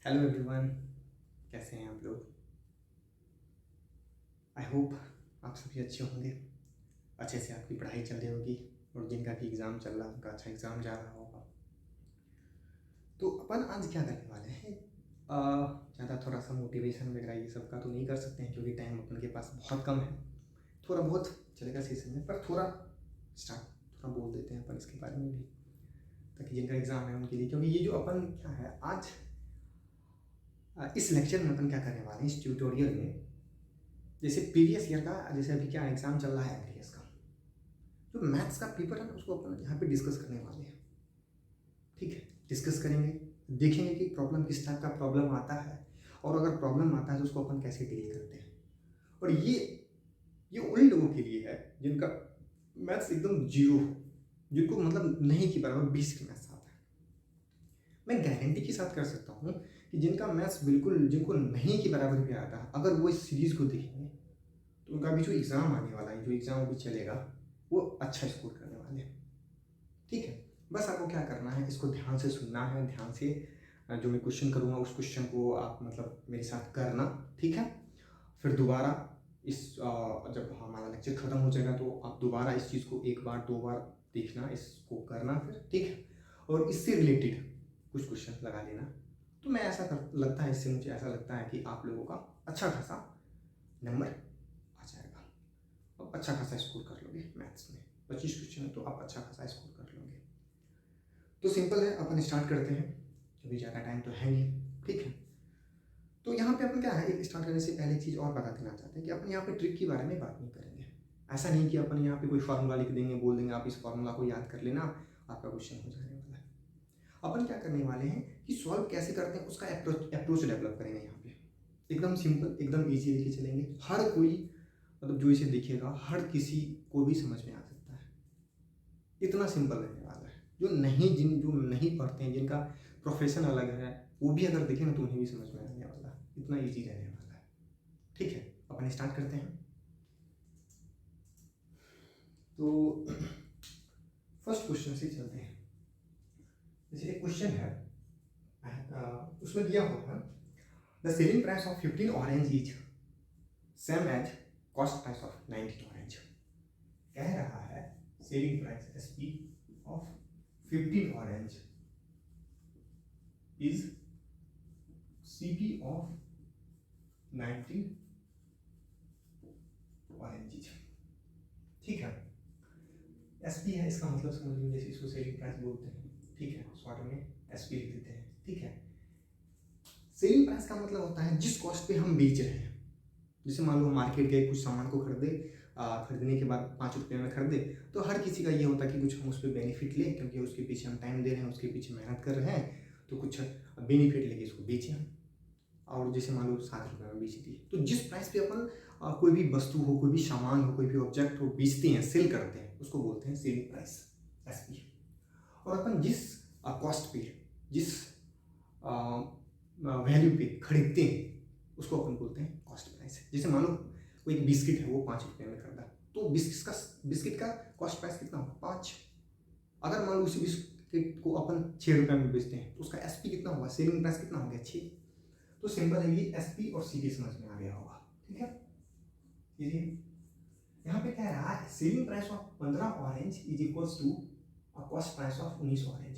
Hello everyone, कैसे हैं आप लोग। आई होप आप सभी अच्छे होंगे, अच्छे से आपकी पढ़ाई चल रही होगी और जिनका भी एग्ज़ाम चल रहा है उनका अच्छा एग्ज़ाम जा रहा होगा। तो अपन आज क्या करने वाले हैं, ज़्यादा थोड़ा सा मोटिवेशन वगैरह ये सब का तो नहीं कर सकते हैं क्योंकि टाइम अपन के पास बहुत कम है। थोड़ा बहुत चलेगा सेशन में, पर थोड़ा थोड़ा बोल देते हैं अपन इसके बारे में भी, ताकि जिनका एग्ज़ाम है उनके लिए। क्योंकि ये जो अपन क्या है आज इस लेक्चर में अपन क्या करने वाले हैं, इस ट्यूटोरियल में, जैसे प्रीवियस ईयर का, जैसे अभी क्या एग्ज़ाम चल रहा है एमटीएस का, जो मैथ्स का पेपर है ना उसको अपन यहाँ पे डिस्कस करने वाले हैं। ठीक है, डिस्कस करेंगे, देखेंगे कि प्रॉब्लम किस टाइप का प्रॉब्लम आता है और अगर प्रॉब्लम आता है तो उसको अपन कैसे डील करते हैं। और ये उन लोगों के लिए है जिनका मैथ्स एकदम जीरो, जिनको मतलब नहीं की बराबर 20 की मैथ्स आता है। मैं गारंटी के साथ कर सकता हूँ कि जिनका मैथ्स बिल्कुल, जिनको नहीं की बराबर भी आता है, अगर वो इस सीरीज़ को देखेंगे तो उनका भी जो एग्ज़ाम आने वाला है, जो एग्ज़ाम अभी चलेगा, वो अच्छा स्कोर करने वाले हैं। ठीक है, बस आपको क्या करना है, इसको ध्यान से सुनना है, ध्यान से जो मैं क्वेश्चन करूँगा उस क्वेश्चन को आप मतलब मेरे साथ करना। ठीक है, फिर दोबारा जब हमारा लेक्चर ख़त्म हो जाएगा तो आप दोबारा इस चीज़ को एक बार दो बार देखना, इसको करना फिर। ठीक है, और इससे रिलेटेड कुछ क्वेश्चन लगा लेना। तो मैं ऐसा लगता है, इससे मुझे ऐसा लगता है कि आप लोगों का अच्छा खासा नंबर आ जाएगा, आप अच्छा खासा स्कोर कर लोगे मैथ्स में। 25 क्वेश्चन है तो आप अच्छा खासा स्कोर कर लोगे। तो सिंपल है, अपन स्टार्ट करते हैं, अभी ज़्यादा टाइम तो है नहीं। ठीक है, तो यहाँ पे अपन क्या है, एक स्टार्ट करने से पहले एक चीज़ और बता देना चाहते हैं कि अपन यहाँ पे ट्रिक के बारे में बात नहीं करेंगे। ऐसा नहीं कि अपन यहाँ पे कोई फार्मूला लिख देंगे, बोल देंगे आप इस फार्मूला को याद कर लेना, आपका क्वेश्चन हो जाने वाला है। अपन क्या करने वाले हैं कि सॉल्व कैसे करते हैं उसका अप्रोच डेवलप करेंगे। यहाँ पे एकदम सिंपल, एकदम ईजी लेके चलेंगे। हर कोई मतलब जो इसे देखेगा, हर किसी को भी समझ में आ सकता है, इतना सिंपल रहने वाला है। जो नहीं पढ़ते हैं, जिनका प्रोफेशन अलग है, वो भी अगर देखें ना तो उन्हें भी समझ में आने वाला है, इतना ईजी रहने वाला है। ठीक है, अपन स्टार्ट करते हैं। तो फर्स्ट क्वेश्चन से चलते हैं। जैसे एक क्वेश्चन है, उसमें दिया हुआ है the selling price of 15 orange is same as cost price of 19 orange. कह रहा है selling price SP of 15 orange is CP of 19 orange. ठीक है, एसपी है, इसका मतलब समझ लीजिए जैसे इसको सेलिंग प्राइस बोलते हैं। ठीक है, शॉर्ट में एसपी लिख देते हैं। ठीक है, सेलिंग प्राइस का मतलब होता है जिस कॉस्ट पे हम बेच रहे हैं। जैसे मान लो मार्केट गए, कुछ सामान को खरीदने के बाद 5 रुपये में खरीदे, तो हर किसी का ये होता है कि कुछ हम उस पर बेनिफिट लें, क्योंकि उसके पीछे हम टाइम दे रहे हैं, उसके पीछे मेहनत कर रहे हैं, तो कुछ बेनिफिट लेके इसको बेचें हम। और जैसे मान लो 7 रुपये में बेच दिए, तो जिस प्राइस पे अपन कोई भी वस्तु हो, कोई भी सामान हो, कोई भी ऑब्जेक्ट हो बेचते हैं, सेल करते हैं, उसको बोलते हैं सेलिंग प्राइस एसपी। और अपन जिस कॉस्ट पे, जिस वैल्यू पे खरीदते हैं, उसको अपन बोलते हैं कॉस्ट प्राइस। जैसे मान लो कोई बिस्किट है, वो 5 रुपये में खरीदा, तो बिस्किट का कॉस्ट प्राइस कितना होगा, 5। अगर मान लो उसी बिस्किट को अपन 6 रुपये में बेचते हैं, तो उसका एसपी कितना होगा, सेलिंग प्राइस कितना हो गया, 6। तो सिंपल है, ये एसपी और सीपी समझ में आ गया होगा। ठीक है, ये यहाँ पे क्या रहा है, selling price of 15 orange is equals to cost price of 19 orange.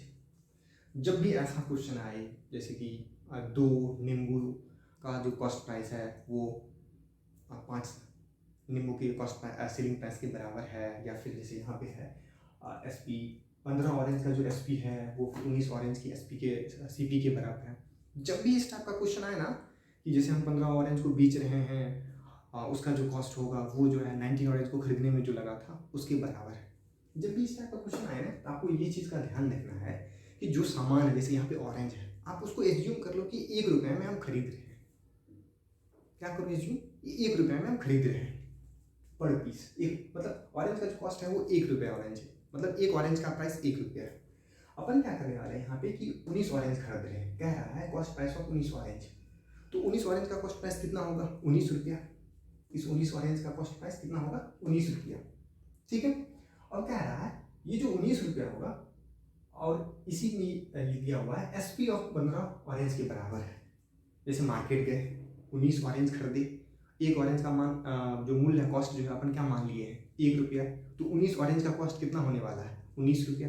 जब भी ऐसा क्वेश्चन आए, जैसे कि 2 नींबू का जो कॉस्ट प्राइस है वो 5 नींबू की कॉस्ट सेलिंग प्राइस के बराबर है, या फिर जैसे यहाँ पे है एसपी 15 ऑरेंज का जो एसपी है वो 19 ऑरेंज की एसपी के सीपी के बराबर है। जब भी इस टाइप का क्वेश्चन आए ना, कि जैसे हम 15 ऑरेंज को बेच रहे हैं, उसका जो कॉस्ट होगा वो जो है 19 ऑरेंज को खरीदने में जो लगा था उसके बराबर है। जब भी इस टाइप का क्वेश्चन आए ना, तो आपको ये चीज़ का ध्यान रखना है कि जो सामान है, जैसे यहाँ पे ऑरेंज है, आप उसको एज्यूम कर लो कि 1 रुपये में हम खरीद रहे हैं। क्या करो एज्यूम, 1 रुपये में हम खरीद रहे हैं पर पीस। एक मतलब ऑरेंज का जो कॉस्ट है वो 1 रुपये ऑरेंज है, मतलब एक ऑरेंज का प्राइस 1 रुपया है। अपन क्या करने वाले हैं यहाँ पे कि 19 ऑरेंज खरीद रहे हैं, कह रहा है कॉस्ट प्राइस ऑफ 19 ऑरेंज। तो 19 ऑरेंज का कॉस्ट प्राइस कितना होगा, 19 रुपया। इस 19 ऑरेंज का कॉस्ट प्राइस कितना होगा, 19 रुपया। ठीक है, और कह रहा है ये जो 19 रुपया होगा, और इसी में लिख दिया हुआ है एसपी ऑफ 15 ऑरेंज के बराबर है। जैसे मार्केट गए, 19 ऑरेंज खरीदे, एक ऑरेंज का मान जो मूल्य है, कॉस्ट जो है अपन क्या मान लिए हैं, 1 रुपया। तो 19 ऑरेंज का कॉस्ट कितना होने वाला है, 19 रुपया।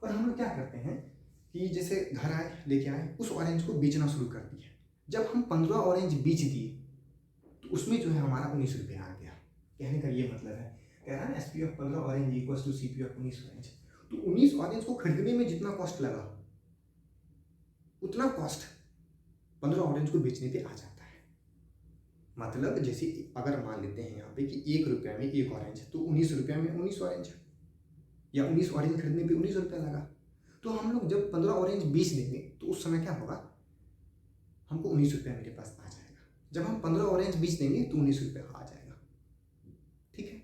और हम लोग क्या करते हैं कि जैसे घर आए, लेके आए, उस ऑरेंज को बेचना शुरू कर दिया। जब हम 15 ऑरेंज बेच दिए तो उसमें जो है हमारा 19 रुपया आ गया। कहने का ये मतलब है, कह रहा है ना SP of 15 orange equals to CP of 19 orange. तो 19 ऑरेंज को खरीदने में जितना कॉस्ट लगा उतना कॉस्ट 15 ऑरेंज को बेचने पे आ जाता है। मतलब जैसे अगर मान लेते हैं यहाँ पे कि 1 रुपया में 1 ऑरेंज है, तो 19 रुपया में 19 ऑरेंज, या 19 ऑरेंज खरीदने पे 19 रुपया लगा। तो हम लोग जब 15 ऑरेंज बेच देंगे तो उस समय क्या होगा, हमको 19 रुपया मेरे पास आ जाएगा। जब हम 15 ऑरेंज बेच देंगे तो 19 रुपया आ जाएगा। ठीक है,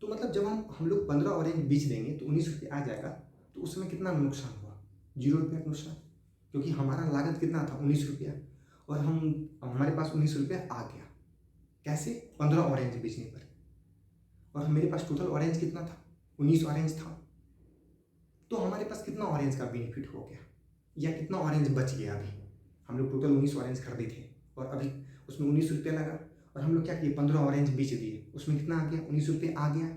तो मतलब जब हम लोग 15 ऑरेंज बेच देंगे तो 19 रुपये आ जाएगा। तो उस समय कितना नुकसान हुआ, 0 रुपया का नुकसान, क्योंकि हमारा लागत कितना था, 19 रुपया, और हमारे पास 19 रुपया आ गया। कैसे, 15 ऑरेंज बेचने पर। और मेरे पास टोटल ऑरेंज कितना था, 19 ऑरेंज था। तो हमारे पास कितना ऑरेंज का बेनिफिट हो गया, या कितना ऑरेंज बच गया। अभी हम लोग टोटल 19 ऑरेंज खरीदे थे और अभी उसमें 19 रुपया लगा, और हम लोग क्या किए, 15 ऑरेंज बेच दिए, उसमें कितना आ गया, 19 रुपये आ गया।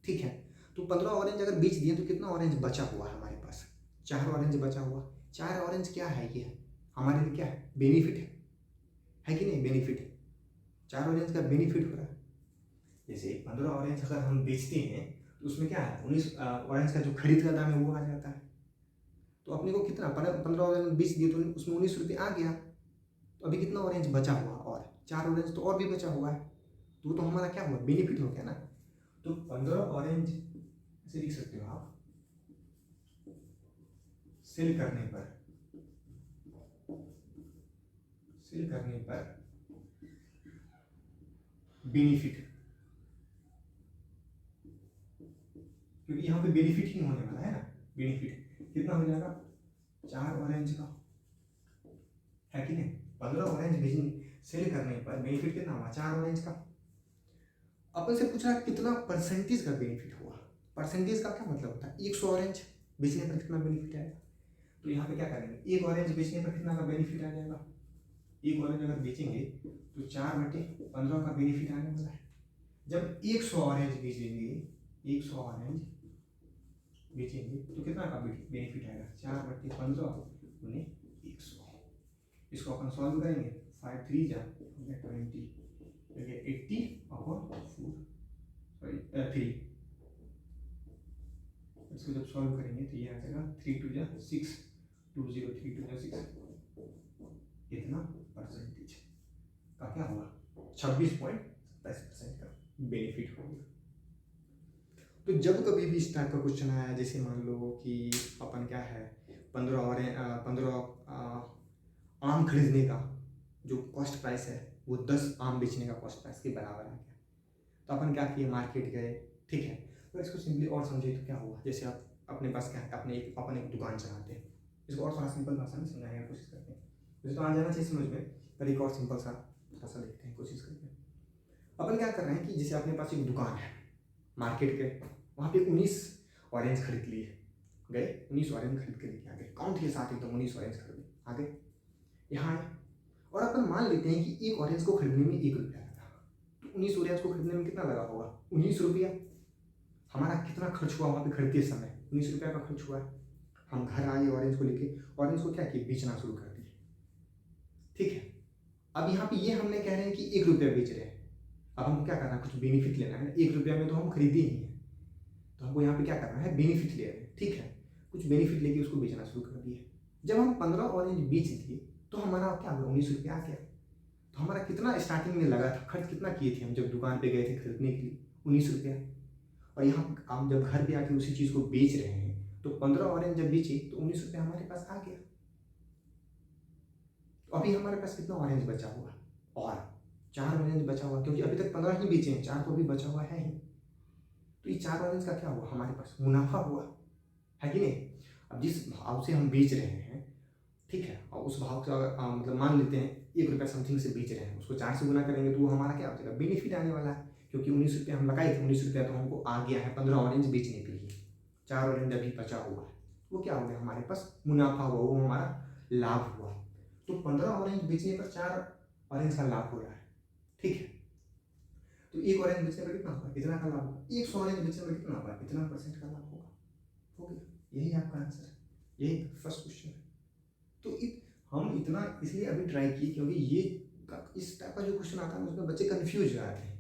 ठीक है, तो 15 ऑरेंज अगर बेच दिए तो कितना ऑरेंज बचा हुआ है हमारे पास, 4 ऑरेंज बचा हुआ। 4 ऑरेंज क्या है, ये हमारे लिए क्या है, बेनिफिट है कि नहीं, बेनिफिट है। 4 ऑरेंज का बेनिफिट हो रहा है। जैसे 15 ऑरेंज अगर हम बेचते हैं तो उसमें क्या है, 19 ऑरेंज का जो खरीद का दाम है वो आ जाता है। तो अपने को कितना, 15 ऑरेंज बेच दिए तो उसमें 19 रुपये आ गया। तो अभी कितना ऑरेंज बचा हुआ, और 4 ऑरेंज तो और भी बचा हुआ है। तो वो तो हमारा क्या हुआ, बेनिफिट हो गया ना। तो 15 ऑरेंज ऐसे लिख सकते हो आप, सेल करने पर बेनिफिट, क्योंकि यहाँ पे बेनिफिट ही होने वाला है ना। बेनिफिट कितना हो जाएगा, 4 ऑरेंज का, है कि नहीं। 15 ऑरेंज सेल करने पर बेनिफिट कितना हुआ, 4 ऑरेंज का। अपन से पूछ रहा है कितना परसेंटेज का बेनिफिट हुआ। परसेंटेज का क्या मतलब होता है, 100 ऑरेंज बेचने पर कितना बेनिफिट आएगा। तो यहाँ पे क्या करेंगे, 1 ऑरेंज बेचने पर कितना का बेनिफिट आ जाएगा। 1 ऑरेंज अगर बेचेंगे तो 4/15 का बेनिफिट आने वाला है। जब 100 ऑरेंज बेचेंगे, 100 ऑरेंज बेचेंगे तो कितना का बेनिफिट आएगा, 4/15 गुने 100। इसको अपन सॉल्व करेंगे, 5 3 जा 20, 80/4 इसको जब सॉल्व करेंगे तो ये आ जाएगा 3 2 जा 6, 20 3 2 जा 6। इतना परसेंटेज का क्या हुआ, 26.27% का बेनिफिट हो गया। तो जब कभी भी इस टाइप का क्वेश्चन आया, जैसे मान लो कि अपन क्या है, 15 आम खरीदने का जो कॉस्ट प्राइस है वो 10 आम बेचने का कॉस्ट प्राइस के बराबर आ गया। तो अपन क्या किए, मार्केट गए। ठीक है, तो इसको सिंपली और समझे तो क्या हुआ, जैसे आप अपने पास क्या है, अपन एक दुकान चलाते हैं। इसको और थोड़ा सिंपल भाषा में समझाने की कोशिश करते हैं, मुझे तो आ जाना चाहिए समझ में, पर एक और सिंपल सा थोड़ा सा देखते हैं, कोशिश करते हैं। अपन क्या कर रहे हैं कि जैसे अपने पास एक दुकान है, मार्केट गए, वहाँ पे 19 ऑरेंज खरीद लिए, गए 19 ऑरेंज खरीद के लेके आ गए, काउंट के साथ एकदम 19 ऑरेंज खरीदे आ गए, यहाँ आए, और अपन मान लेते हैं कि एक ऑरेंज को खरीदने में 1 रुपया लगा। तो 19 ऑरेंज को खरीदने में कितना लगा होगा, 19 रुपया। हमारा कितना खर्च हुआ वहाँ पे खरीदते समय, 19 रुपया का खर्च हुआ है। हम घर आए ऑरेंज को लेके, ऑरेंज को क्या किए, बेचना शुरू कर दिए। ठीक है, अब यहाँ पे ये हमने कह रहे हैं कि 1 रुपया बेच रहे हैं। अब हमको क्या करना है, कुछ बेनिफिट लेना है। 1 रुपया में तो हम खरीदे ही हैं, तो हमको यहाँ पे क्या करना है, बेनिफिट ले रहे हैं। ठीक है, कुछ बेनिफिट लेके उसको बेचना शुरू कर दिए। जब हम 15 ऑरेंज बेच दिए तो हमारा क्या हुआ, 19 रुपया आ गया। तो हमारा कितना स्टार्टिंग में लगा था, खर्च कितना किए थे हम जब दुकान पे गए थे खरीदने के लिए, 19 रुपया। और यहाँ हम जब घर पे आके उसी चीज़ को बेच रहे हैं तो 15 ऑरेंज जब बेचे तो 19 रुपया हमारे पास आ गया। तो अभी हमारे पास कितना ऑरेंज बचा हुआ, और 4 ऑरेंज बचा हुआ, क्योंकि अभी तक 15 ही बेचे हैं, 4 तो अभी बचा हुआ है ही। तो ये 4 ऑरेंज का क्या हुआ, हमारे पास मुनाफा हुआ, है कि नहीं। अब जिस भाव से हम बेच रहे हैं, ठीक है, और उस भाव का मतलब मान लेते हैं 1 रुपया समथिंग से बेच रहे हैं, उसको 4 से गुना करेंगे तो वो हमारा क्या हो जाएगा, बेनिफिट आने वाला है। क्योंकि 19 रुपया हम लगाए थे, 19 रुपया तो हमको आ गया है 15 ऑरेंज बेचने के लिए, 4 ऑरेंज अभी बचा हुआ है, वो क्या हो गया हमारे पास, मुनाफा हुआ, वो हमारा लाभ हुआ। तो 15 ऑरेंज बेचने पर 4 ऑरेंज का लाभ हो रहा है, ठीक है। तो एक ऑरेंज बेचने पर कितना होगा, इतना का लाभ होगा। 100 ऑरेंज बेचने पर कितना होगा, इतना % का लाभ होगा। हो गया, यही आपका आंसर है, यही फर्स्ट क्वेश्चन है। तो हम इतना इसलिए अभी ट्राई किए क्योंकि ये इस टाइप का जो क्वेश्चन आता है उसमें बच्चे कंफ्यूज हो जाते हैं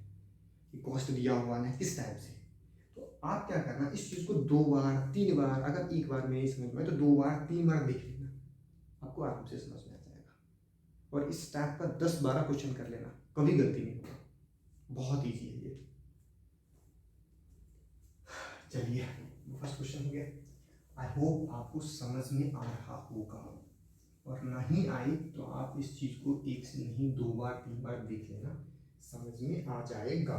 कि कॉस्ट दिया हुआ है किस टाइप से। तो आप क्या करना, इस चीज़ को 2 बार 3 बार, अगर एक बार में नहीं समझ में तो 2 बार 3 बार देख लेना, आपको आराम से समझ में आ जाएगा। और इस टाइप का 10-12 क्वेश्चन कर लेना, कभी गलती नहीं होगा, बहुत ईजी है ये। चलिए फर्स्ट क्वेश्चन हो गया। आई होप आपको समझ में आ रहा होगा, और नहीं आई तो आप इस चीज को एक से नहीं 2 बार 3 बार देख लेना, समझ में आ जाएगा।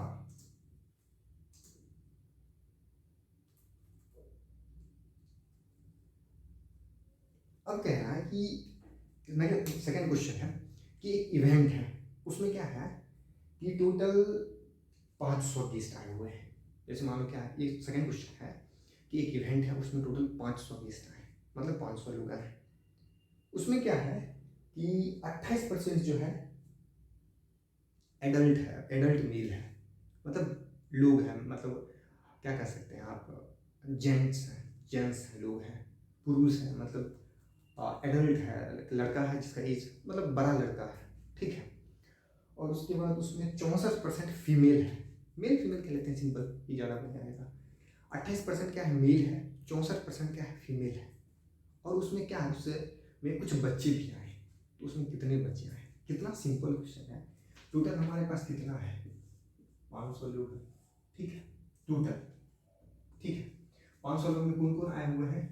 अब कह रहा है कि सेकंड क्वेश्चन है कि एक इवेंट है, उसमें क्या है कि टोटल 500 गेस्ट आए हुए हैं। जैसे मान लो क्या है, ये सेकंड क्वेश्चन है कि एक इवेंट है उसमें टोटल 500 गेस्ट आए, मतलब 500 लोग आए। उसमें क्या है कि 28% जो है एडल्ट है, एडल्ट मेल है, मतलब लोग हैं, मतलब क्या कह सकते हैं आप, जेंट्स हैं, लोग हैं, पुरुष हैं, मतलब एडल्ट है, लड़का है जिसका एज मतलब बड़ा लड़का है, ठीक है। और उसके बाद उसमें 64% फीमेल है, मेल फीमेल कह लेते हैं सिंपल, ये ज़्यादा बन जाएगा। 28% क्या है मेल है, 64% क्या है फीमेल है। और उसमें क्या है, उससे में कुछ बच्चे भी आए, तो उसमें कितने बच्चे आए, कितना सिंपल क्वेश्चन है। टोटल हमारे पास कितना है, 500 लोग हैं, ठीक है, टोटल, ठीक है। 500 लोग में कौन कौन आए हुए हैं,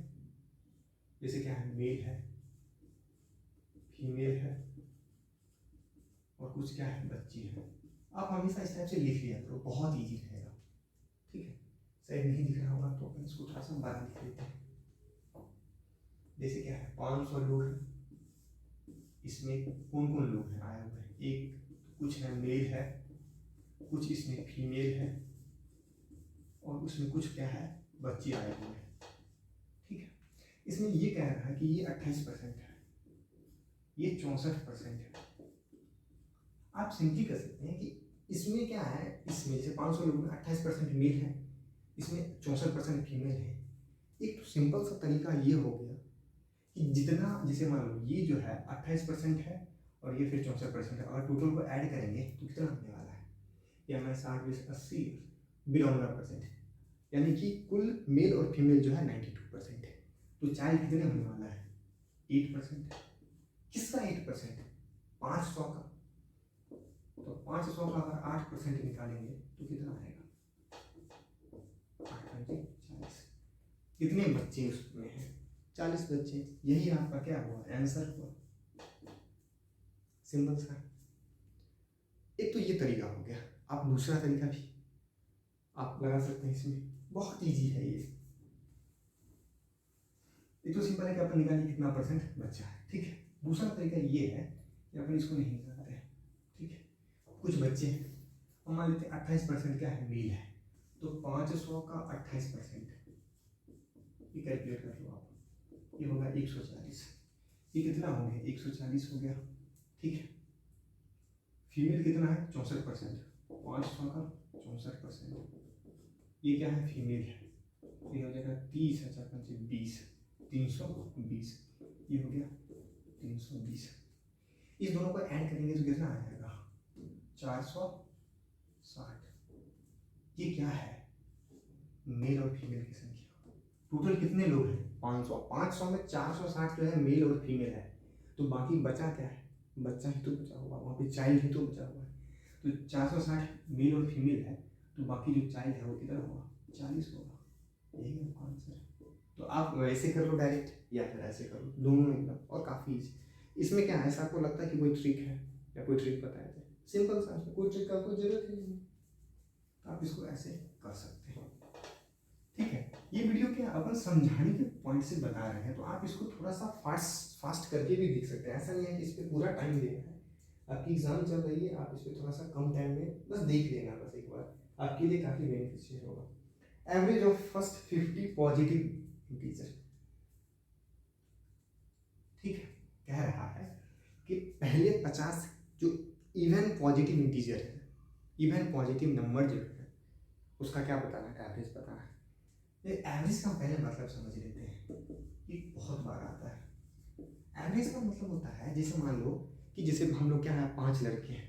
जैसे क्या है, मेल है, फीमेल है, और कुछ क्या है, बच्ची है। आप हमेशा इस टाइप से लिख लिया करो, बहुत ईजी रहेगा, ठीक है। शायद नहीं दिख रहा होगा तो अपन इसको थोड़ा सा बड़ा लिख लेते हैं। जैसे क्या है, 500 लोग हैं, इसमें कौन कौन लोग हैं आए हुए हैं, एक कुछ है मेल है, कुछ इसमें फीमेल है, और उसमें कुछ क्या है, बच्चे आए हुए हैं, ठीक है। इसमें ये कह रहा है कि ये 28% है, ये 64% है। आप सिंपली कर सकते हैं कि इसमें क्या है, इसमें जैसे 500 लोगों में 28% मेल है, इसमें 64% फीमेल है। एक तो सिंपल सा तरीका ये हो गया कि जितना, जैसे मान लो ये जो है 28% है और ये फिर 64% है, और टोटल को ऐड करेंगे तो कितना होने वाला है, या मैं 60 20 80 92%, यानी कि कुल मेल और फीमेल जो है 92% है। तो चाइल्ड कितने होने वाला है, 8%। किसका 8%, 500 का। तो 500 का अगर 8% निकालेंगे तो कितना आएगा, 8×40। कितने बच्चे उसमें हैं, 40 बच्चे। यही आपका क्या हुआ, आंसर हुआ, सिंपल सा। एक तो ये तरीका हो गया, आप दूसरा तरीका भी आप लगा सकते हैं, इसमें बहुत इजी है ये। एक तो सिंपल है कि अपन निकालिए कितना % बच्चा है, ठीक है। दूसरा तरीका ये है कि अपन इसको नहीं निकालते हैं, ठीक है। कुछ बच्चे हैं, हम मान लेते हैं 28% क्या है, मेल है, तो 500 का 28%, ये कैलकुलेट कर लो आप, ये होगा 140। ये कितना हो गया, 140 हो गया, ठीक है। फीमेल कितना है, 64%, 500 का 64%, ये क्या है, फीमेल है, ये हो जाएगा 30 है, 4×5 320, ये हो गया 320। इस दोनों को ऐड करेंगे तो कितना आ जाएगा, 460। ये क्या है, मेल और फीमेल की संख्या। टोटल कितने लोग हैं, 500 में 460 जो है मेल और फीमेल है, तो बाकी बचा क्या है, बच्चा ही तो बचा हुआ, वहाँ पे चाइल्ड ही तो बचा हुआ है। तो 460 मेल और फीमेल है, तो बाकी जो चाइल्ड है वो कितना होगा, 40 होगा। यही आपका आंसर है। तो आप वैसे कर लो डायरेक्ट, या फिर ऐसे कर लो, दोनों एकदम, और काफ़ी ईजी। इसमें क्या है, ऐसा आपको लगता है कि कोई ट्रिक है या कोई ट्रिक बताया जाए, सिंपल सा, कोई ट्रिक का कोई जरूरत ही नहीं, आप इसको ऐसे कर सकते हैं, ठीक है। ये वीडियो क्या अपन समझाने के पॉइंट से बता रहे हैं, तो आप इसको थोड़ा सा फास्ट करके भी देख सकते हैं। ऐसा नहीं है कि इस पर पूरा टाइम देना है, आपकी एग्जाम चल रही है, आप इस पर थोड़ा सा कम टाइम में बस देख लेना, बस एक बार, आपके लिए काफ़ी बेनिफिशियल होगा। Average of first 50 positive integer, ठीक है। कह रहा है कि पहले 50 जो इवन पॉजिटिव इंटीजर है, इवन पॉजिटिव नंबर जो है उसका क्या बताना है, एवरेज बताना है। ये एवरेज का पहले मतलब समझ लेते हैं, ये बहुत बार आता है। एवरेज का मतलब होता है, जैसे मान लो कि जैसे हम लोग क्या है 5 लड़के हैं,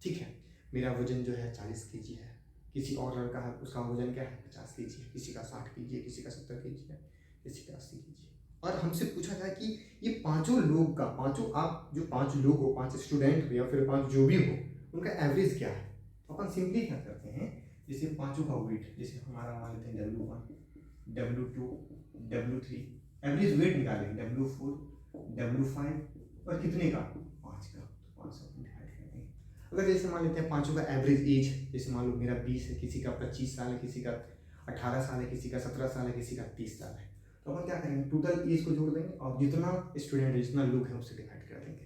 ठीक है, मेरा वजन जो है 40 kg है, किसी और लड़का है उसका वजन क्या है 50 kg है, किसी का 60 kg है, किसी का 70 kg है, किसी का 80 kg है। और हमसे पूछा जाए कि ये पांचों लोग का, पांचों आप जो 5 लोग हो, 5 स्टूडेंट हो या फिर 5 जो भी हो, उनका एवरेज क्या है। तो अपन सिंपली क्या करते हैं, जैसे पांचों का वेट, जैसे हमारा मान लेते हैं W1 W2 W3, average weight निकालेंगे W4 W5 और कितने का 5 का, तो 5 से डिवाइड करेंगे। अगर जैसे मान लेते हैं पांचों का एवरेज एज, जैसे मान लो मेरा 20 है, किसी का 25 साल है, किसी का 18 साल है, किसी का 17 साल है, किसी का 30 साल है, तो अपन क्या करेंगे टोटल एज को जोड़ देंगे और जितना स्टूडेंट है, जितना लोग हैं उससे डिवाइड कर देंगे।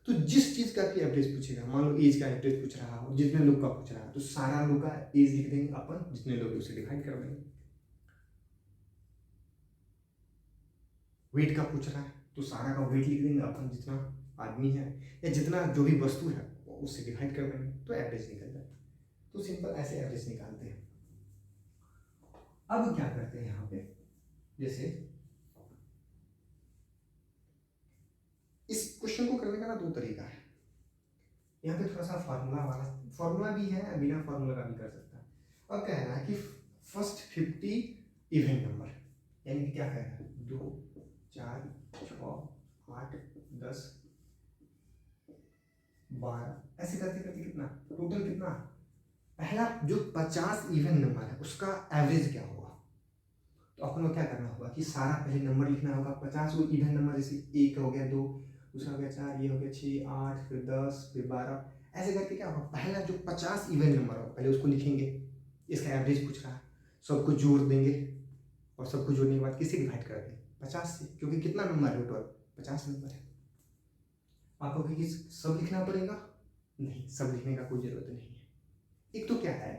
तो जिस चीज़ का भी एवरेज पूछेगा, मान लो एज का एवरेज पूछ रहा है, जितने लोग का पूछ रहा है, तो सारा लोग का एज लिख देंगे अपन, जितने लोग उसे डिवाइड कर देंगे। वेट का पूछ रहा है तो सारा का वेट लिख देंगे अपन, जितना आदमी है या जितना जो भी वस्तु है उससे डिवाइड कर देंगे, तो एवरेज निकल जाता है। तो सिंपल ऐसे एवरेज निकालते हैं। अब क्या करते हैं यहाँ पे, जैसे इस क्वेश्चन को करने का ना 2 तरीका है। यहाँ पे थोड़ा सा फार्मूला वाला, फार्मूला भी है, बिना फार्मूला का भी कर सकता है। अब कह रहा है कि फर्स्ट 50 इवन नंबर, यानी कि क्या कह रहा है 2 4 6 8 10 12 ऐसे करते करते कितना टोटल कितना, पहला जो 50 इवन नंबर है उसका एवरेज क्या होगा। तो अपन को क्या करना होगा कि सारा पहले नंबर लिखना होगा, 50 वो इवन नंबर, जैसे 1 हो गया 2, दूसरा हो गया 4, ये हो गया 6 8 फिर 10 फिर 12, ऐसे करके क्या होगा पहला जो 50 इवन नंबर होगा पहले उसको लिखेंगे, इसका एवरेज पूछ रहा है, सबको जोड़ देंगे और सबको जोड़ने के बाद किसे डिवाइड कर देंगे 50 से, क्योंकि कितना नंबर है टोटल 50 नंबर है। आपको कि सब लिखना पड़ेगा, नहीं सब लिखने का कोई जरूरत नहीं है। एक तो क्या है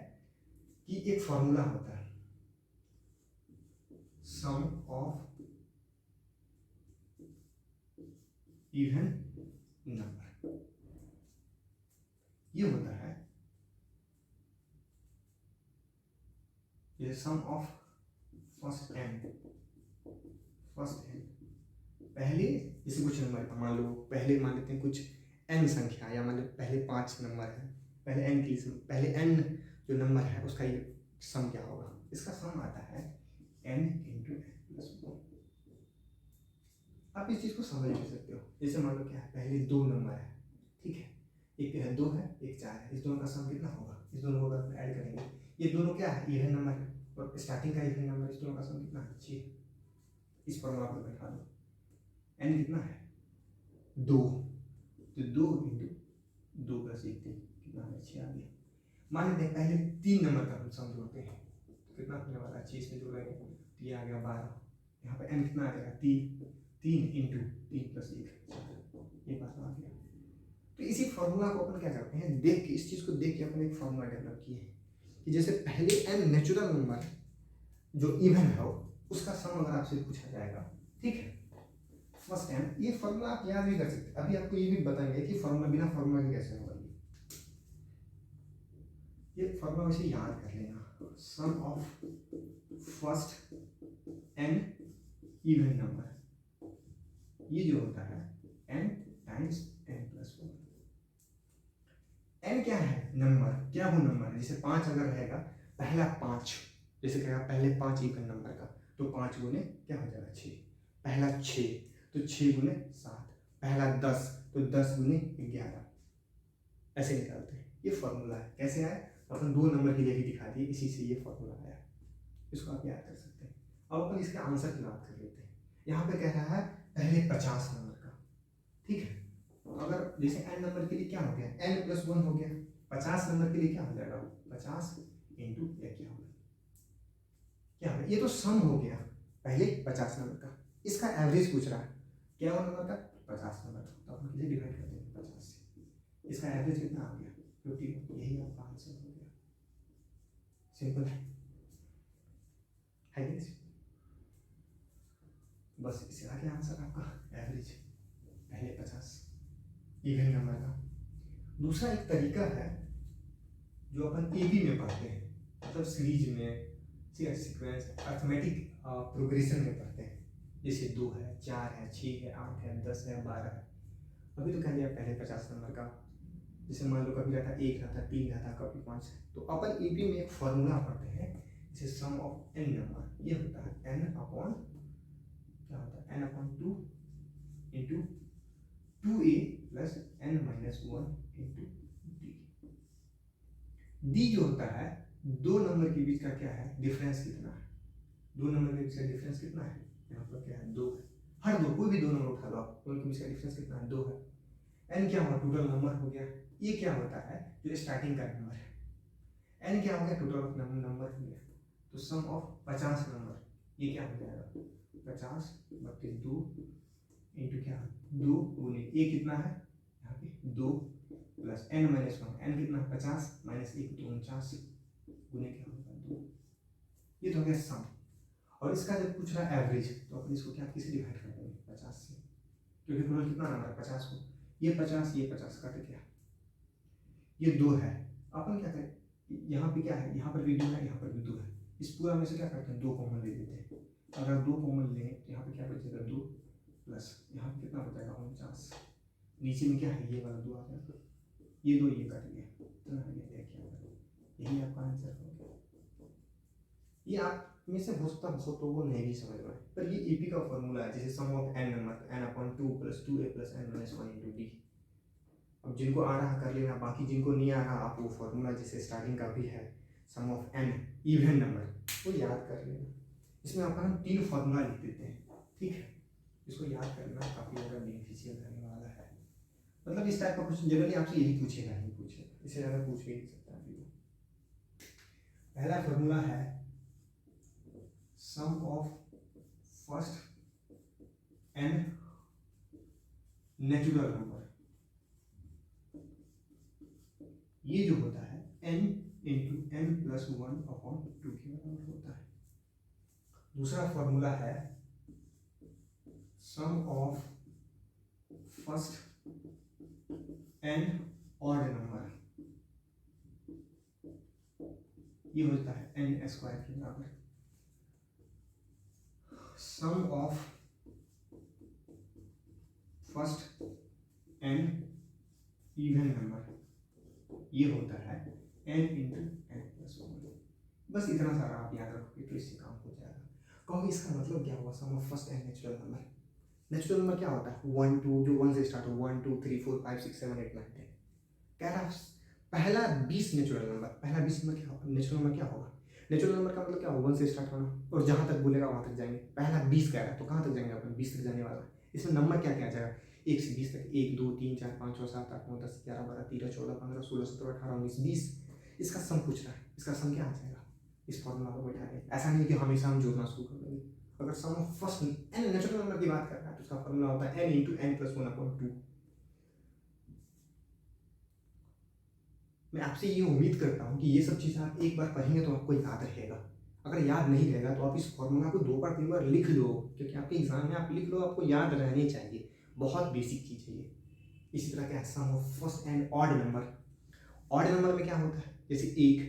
कि एक फॉर्मूला होता है सम ऑफ इवन नंबर, ये होता है ये सम ऑफ फर्स्ट एंड पहले, जैसे कुछ नंबर मान लो पहले मान लेते हैं कुछ n संख्या, या मान लो पहले 5 नंबर है, पहले n की पहले n जो नंबर है उसका ये सम क्या होगा, इसका सम आता है n इंटू n प्लस 1। आप इस चीज को समझ ले सकते हो, जैसे मान लो क्या है पहले 2 नंबर है, ठीक है, एक 2 है एक 4 है, इस दोनों का सम कितना होगा, इस दोनों को अगर ऐड करेंगे, ये दोनों क्या है इवन नंबर है और स्टार्टिंग का इवन नंबर, इस दोनों का सम कितना है 6। इस फॉर्मूला को बैठा दो, n कितना है 2, तो 2 इंटू 2 प्लस 1 3 कितना है 6 आ गया। मान लेते हैं पहले 3 नंबर का हम सम जोड़ते हैं, तो कितना होने वाला है 6 इसमें जोड़ेंगे तो ये आ गया 12, यहाँ पे n कितना आ जाएगा 3 इंटू 3 प्लस 1 ये बात आ गया। तो इसी फॉर्मूला को अपन क्या करते हैं, देख के इस चीज़ को देख के अपन एक फॉर्मूला डेवलप किए हैं कि जैसे पहले n नेचुरल नंबर जो इवन है उसका सम अगर आपसे पूछा जाएगा, ठीक है, फर्स्ट टाइम, ये फॉर्मूला आप याद भी कर सकते हैं। अभी आपको ये भी बताएंगे कि फॉर्मूला बिना फॉर्मूला के कैसे होगा, ये फॉर्मूला वैसे याद कर लेना, sum of first n even number, ये जो होता है n times n plus 1। n क्या है नंबर, क्या वो नंबर है, जैसे 5 अगर रहेगा पहला 5, जैसे कहेगा पहले 5 इवन नंबर का, तो 5 गुने क्या हो जाएगा 6, पहला 6 तो 6 गुने 7, पहला 10 तो 10 गुने 11, ऐसे निकालते हैं। ये फॉर्मूला है, कैसे आया अपन 2 नंबर की जगह दिखा दिए, इसी से ये फॉर्मूला आया, इसको आप याद कर सकते हैं। अब अपन इसके आंसर की बात कर लेते हैं। यहाँ पे कह रहा है पहले 50 नंबर का, ठीक है, अगर जैसे n नंबर के लिए क्या हो गया n प्लस 1 हो गया, 50 नंबर के लिए क्या हो जाएगा 50 इंटू क्या होगा, ये तो सम हो गया पहले 50 नंबर का, इसका एवरेज पूछ रहा है क्या हुआ नंबर का 50 नंबर का, तो अपन इसे डिवाइड कर देंगे 50 से, इसका एवरेज कितना आ गया 50, यही आपका आंसर हो गया। सिंपल है कि नहीं, बस इससे आगे आंसर आपका एवरेज पहले 50 इवन नंबर का। दूसरा एक तरीका है जो अपन एबी में पढ़ते हैं, मतलब सीरीज में, सीक्वेंस अर्थमेटिक प्रोग्रेशन में पढ़ते हैं। जैसे 2 है, 4 है, 6 है, 8 है, 10 है, 12 है। अभी तो कह दिया पहले 50 नंबर का। जैसे मान लो कभी रहता 1 रहता, 3 रहता, कभी 5 है। तो अपन एबी में एक फॉर्मूला पढ़ते हैं, जैसे सम ऑफ n नंबर, ये होता है n अपॉन क्या होता है, n upon 2 into 2a plus n minus 1 into d। d जो होता है दो नंबर के बीच का क्या है डिफरेंस, कितना है, दो नंबर के बीच का डिफरेंस कितना है, यहाँ पर क्या है 2 है। हर दो कोई भी दो नंबर उठा लो आप, दोनों के बीच का डिफरेंस कितना है 2 है। n क्या हुआ, टोटल नंबर हो गया। ये क्या होता है जो स्टार्टिंग का नंबर है। n क्या हो गया, टोटल ऑफ नंबर हो गया। तो सम ऑफ 50 नंबर, ये क्या हो जाएगा 50 बटे 2 इंटू क्या 2 गुने ये कितना है यहाँ पे 2 प्लस n माइनस 1, n कितना 50 माइनस 1 तो 49 गुने क्या होगा 2। ये तो हो गया सम। और इसका जब पूछ रहा है एवरेज, तो अपन इसको क्या किसे डिवाइड कर देंगे 50 से, क्योंकि टोटल कितना नंबर है 50 को, ये 50 कट गया, ये 2 है। अपन क्या करें, यहाँ पे क्या है, यहाँ पर भी 2 है, यहाँ पर भी 2 है। इस पूरा में से क्या करते हैं 2 कॉमन ले लेते हैं। अगर 2 कॉमन लें तो यहाँ पे क्या बचेगा 2 प्लस यहाँ पे कितना बचेगा 49। नीचे में क्या है ये वाला 2 आ जाएगा, ये 2 ये कट गया, इतना है, ये देखिए यही आपका आंसर हो गया। ये आप में से बहुत लोगों को नहीं भी समझ में, पर ये एपी का फॉर्मूला है, जैसे sum of n number n upon 2 plus 2a plus n minus 1 into d। अब जिनको आ रहा कर लेना, बाकी जिनको नहीं आ रहा आप वो फॉर्मूला जैसे स्टार्टिंग का भी है sum of n even number, वो याद कर लेना। इसमें अपन 3 फॉर्मूला लिख देते हैं, ठीक है, इसको याद करना काफ़ी ज़्यादा बेनिफिशियल रहने वाला है। मतलब इस टाइप का क्वेश्चन जनरली आपसे यही पूछेगा, नहीं पूछेगा, इससे ज़्यादा पूछ भी नहीं सकता अभी वो। पहला फॉर्मूला है sum of first n natural number, ये जो होता है n into n plus 1 upon 2 के बराबर होता है। दूसरा फॉर्मूला है sum of first n odd number, ये होता है n स्क्वायर के बराबर। Sum of first n even number, ये होता है n इंटू n प्लस 1। बस इतना सारा आप याद रखोगे तो इससे काम हो जाएगा। कहोगे इसका मतलब क्या हुआ, sum of first n natural number. Natural number क्या होता है 1 2, जो 1 से स्टार्ट हो 1 2 3 4 5 6 7 8 9 10। कह रहा पहला 20 नेचुरल नंबर, पहला 20 नंबर क्या होगा, नेचुरल नंबर क्या होगा, नेचुरल नंबर का मतलब क्या होगा 1 से स्टार्ट होना और जहाँ तक बोलेगा वहाँ तक जाएंगे। पहला 20 कह रहा है तो कहाँ तक जाएंगे अपन 20 तक जाने वाला। इसमें नंबर क्या क्या आ जाएगा 1 से 20 तक, 1 2 3 4 5 6 7 8 9 10 11 12 13 14 15 16 17 18 19 20। इसका सम पूछ रहा है, इसका सम क्या आ जाएगा, इस फॉर्मूला को बैठाएंगे। ऐसा नहीं कि हमेशा हम जोड़ना शुरू कर देंगे। अगर sum of first n natural number की बात कर रहा है तो उसका फॉर्मूला होता है n into n plus 1 upon 2। मैं आपसे ये उम्मीद करता हूँ कि ये सब चीज़ें आप एक बार पढ़ेंगे तो आपको याद रहेगा। अगर याद नहीं रहेगा तो आप इस फॉर्मूला को 2 बार 3 बार लिख लो, क्योंकि आपके एग्जाम में आप लिख लो, आपको याद रहनी चाहिए। बहुत बेसिक चीज़ है ये। इसी तरह क्या sum of first N odd number, odd number में क्या होता है जैसे 1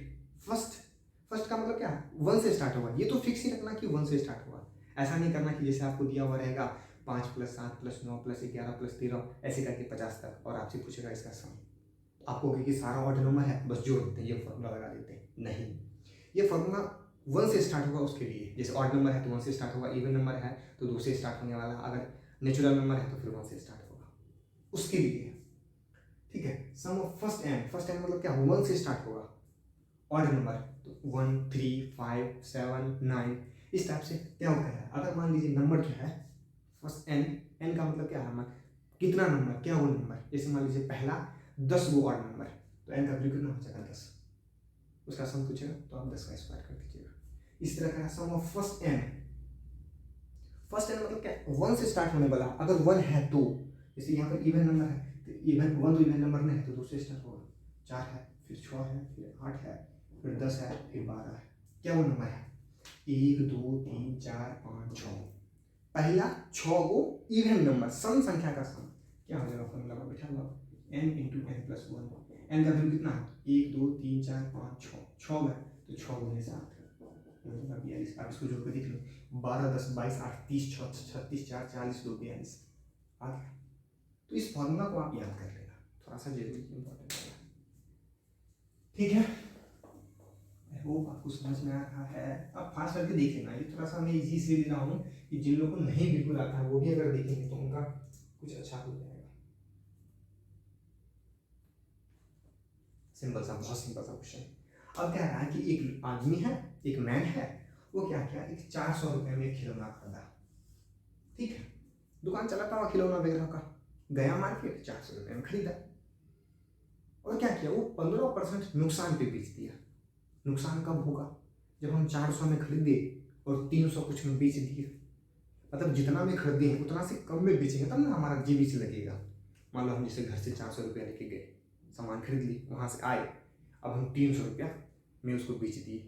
फर्स्ट का मतलब क्या 1 से स्टार्ट होगा, ये तो फिक्स ही रखना कि 1 से स्टार्ट होगा। ऐसा नहीं करना कि जैसे आपको दिया हुआ रहेगा 5 प्लस 7 प्लस 9 प्लस 11 प्लस 13 ऐसे करके 50 तक और आपसे पूछेगा इसका सम। आपको क्योंकि सारा ऑड नंबर है बस जोड़ देते हैं, ये फॉर्मूला लगा देते हैं। नहीं, ये फॉर्मूला 1 से स्टार्ट होगा उसके लिए, जैसे ऑड नंबर है तो 1 से स्टार्ट होगा, इवन नंबर है तो 2 से स्टार्ट होने वाला, अगर नेचुरल नंबर है तो फिर 1 से स्टार्ट होगा उसके लिए, ठीक है। सम ऑफ फर्स्ट एंड मतलब क्या 1 से स्टार्ट होगा, ऑड नंबर तो 1 3 5 7 9 इस टाइप से क्या होता है। अगर मान लीजिए नंबर जो है फर्स्ट एन का मतलब क्या है कितना नंबर, क्या वो नंबर, जैसे मान लीजिए पहला 10 वो ऑड नंबर तो एन का वैल्यू कितना हो जाएगा 10, उसका सम पूछेगा तो आप 10 का स्क्वायर कर दीजिएगा। इस तरह का सम ऑफ फर्स्ट एन मतलब क्या 1 से स्टार्ट होने वाला, अगर 1 है तो, जैसे यहाँ पर इवन नंबर है तो इवन 1 तो इवन नंबर नहीं है तो 2 से स्टार्ट होगा, 4 है फिर 6 है फिर 8 है फिर 10 है फिर 12 है, क्या वो नंबर है 1 2 3 4 5 6। पहला 6 वो इवन नंबर सम संख्या का सम क्या हो जाएगा फॉर्मूला पर बैठा हुआ n into n plus one. N का वैल्यू कितना है 1 2 3 4 5 6 6 है तो 6 गुने 7 42। आप इसको जोड़ कर देख लो 12 10 22 8 30 36 4 40 2 42 आ गया। तो इस फॉर्मूला को आप याद कर लेना, थोड़ा सा जरूरी इंपॉर्टेंट है। ठीक है, वो आपको समझ में आ रहा है। अब फास्ट करके देख लेना, ये थोड़ा सा मैं इजी से ले रहा हूँ कि जिन लोगों को नहीं बिल्कुल आता है वो भी अगर देखेंगे तो उनका कुछ अच्छा हो जाएगा। सिंपल सा, बहुत सिंपल सा क्वेश्चन। अब क्या रहा है कि एक आदमी है, एक मैन है, वो क्या किया, एक 400 रुपए में खिलौना खरीदा। ठीक है, दुकान चलाता हुआ खिलौना वगैरह का, गया मार्केट 400 रुपए में खरीदा और क्या किया, वो 15% नुकसान पे बेच दिया। नुकसान कब होगा, जब हम 400 में खरीदे और 300 कुछ में बेच दिए। मतलब जितना में खरीदे हैं उतना से कम में बेचेंगे तब ना हमारा जेबी से लगेगा। मान लो हम जैसे घर से 400 रुपया लेके गए, सामान खरीद ली, वहाँ से आए, अब हम 300 रुपया में उसको बेच दिए।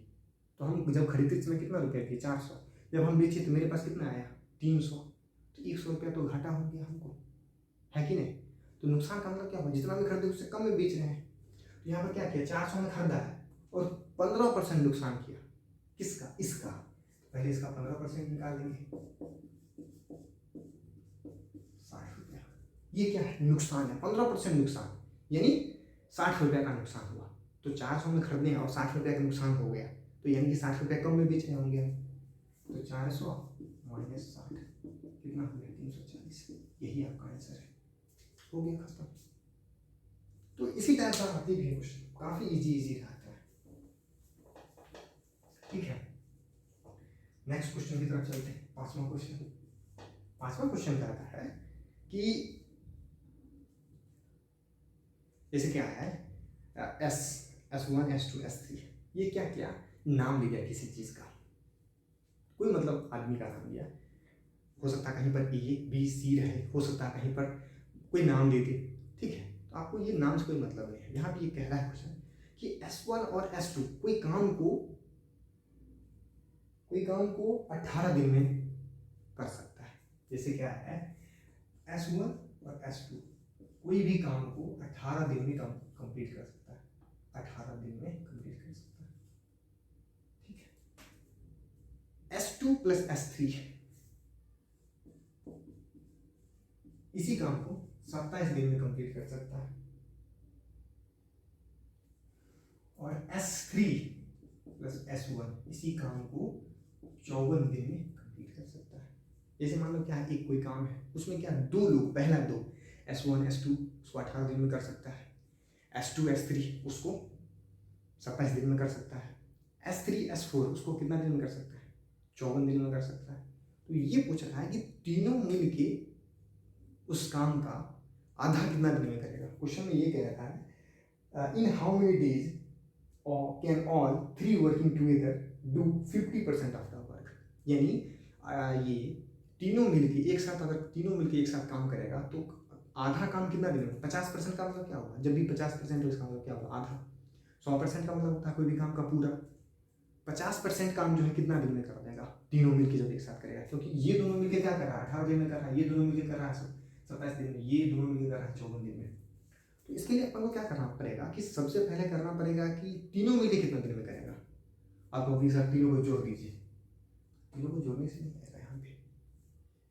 तो हम जब खरीदते समय कितना रुपया दिए 400, जब हम बेचे तो मेरे पास कितना आया 300, तो 100 रुपया तो घाटा हो गया हमको, है कि नहीं। तो नुकसान का मतलब क्या हुआ, जितना में खरीदे उससे कम में बेच रहे हैं। तो यहाँ पर क्या किया, 400 में खरीदा है और 15% नुकसान किया। किसका, इसका। पहले इसका 15% निकाल देंगे, 60 रुपया। ये क्या है, नुकसान है, 15% नुकसान, यानी 60 रुपया का नुकसान हुआ। तो 400 में खरीदे हैं और 60 रुपया का नुकसान हो गया, तो यानी कि 60 रुपया कम में बेच रहे होंगे। तो 400 माइनस 60 कितना हो गया 340। यही आपका आंसर है, हो गया खत्म। तो इसी टाइप का आती भी है क्वेश्चन, काफी इजी रहता है। ठीक है, नेक्स्ट क्वेश्चन की तरफ चलते हैं। पांचवा क्वेश्चन कहता है कि जैसे क्या है S1 S2 S3, ये क्या किया, नाम ले गया किसी चीज का, कोई मतलब आदमी का नाम लिया, हो सकता है कहीं पर A B C रहे, हो सकता है कहीं पर कोई नाम दे दे। ठीक है, तो आपको ये नाम से कोई मतलब नहीं है। यहाँ पे ये कह रहा है क्वेश्चन कि S1 और S2 कोई काम को 18 दिन में कर सकता है। जैसे क्या है, S1 और S2 कोई भी काम को 18 दिन में कंप्लीट कर सकता है, 18 दिन में कंप्लीट कर सकता है। ठीक है, S2 प्लस S3 इसी काम को 27 दिन में कंप्लीट कर सकता है, और S3 प्लस S1 इसी काम को 54 दिन में कंप्लीट कर सकता है। जैसे मान लो क्या है, एक कोई काम है, उसमें क्या दो लोग, पहला दो S1 S2 उसको 18 दिन में कर सकता है, S2 S3 उसको 27 दिन में कर सकता है, S3 S4 उसको कितना दिन में कर सकता है 54 दिन में कर सकता है। तो ये पूछ रहा है कि तीनों मिलके उस काम का आधा कितना दिन में करेगा। क्वेश्चन में ये कह रहा है in how many days can all 3 working together do 50% of the work. यानी ये तीनों मिलके एक साथ, अगर तीनों मिलके एक साथ काम करेगा तो आधा काम कितना दिन में, 50% का मतलब क्या होगा, जब भी 50% हो इसका मतलब क्या होगा आधा। 100% का मतलब होता है कोई भी काम का पूरा। 50% काम जो है कितना दिन में कर देगा, तीनों मिलके जब एक साथ करेगा, क्योंकि ये दोनों मिलके क्या कर रहा है 18 दिन में कर रहा है, ये दोनों मिलके कर रहा है 27 दिन में, ये दोनों मिलके कर रहा है 54 दिन में। तो इसके लिए अपन को क्या करना पड़ेगा कि सबसे पहले करना पड़ेगा कि तीनों मिलके कितना दिन में करेगा। आप अपनी साथ तीनों को जोड़ दीजिए, तीनों को जोड़ने से नहीं आएगा। यहाँ पे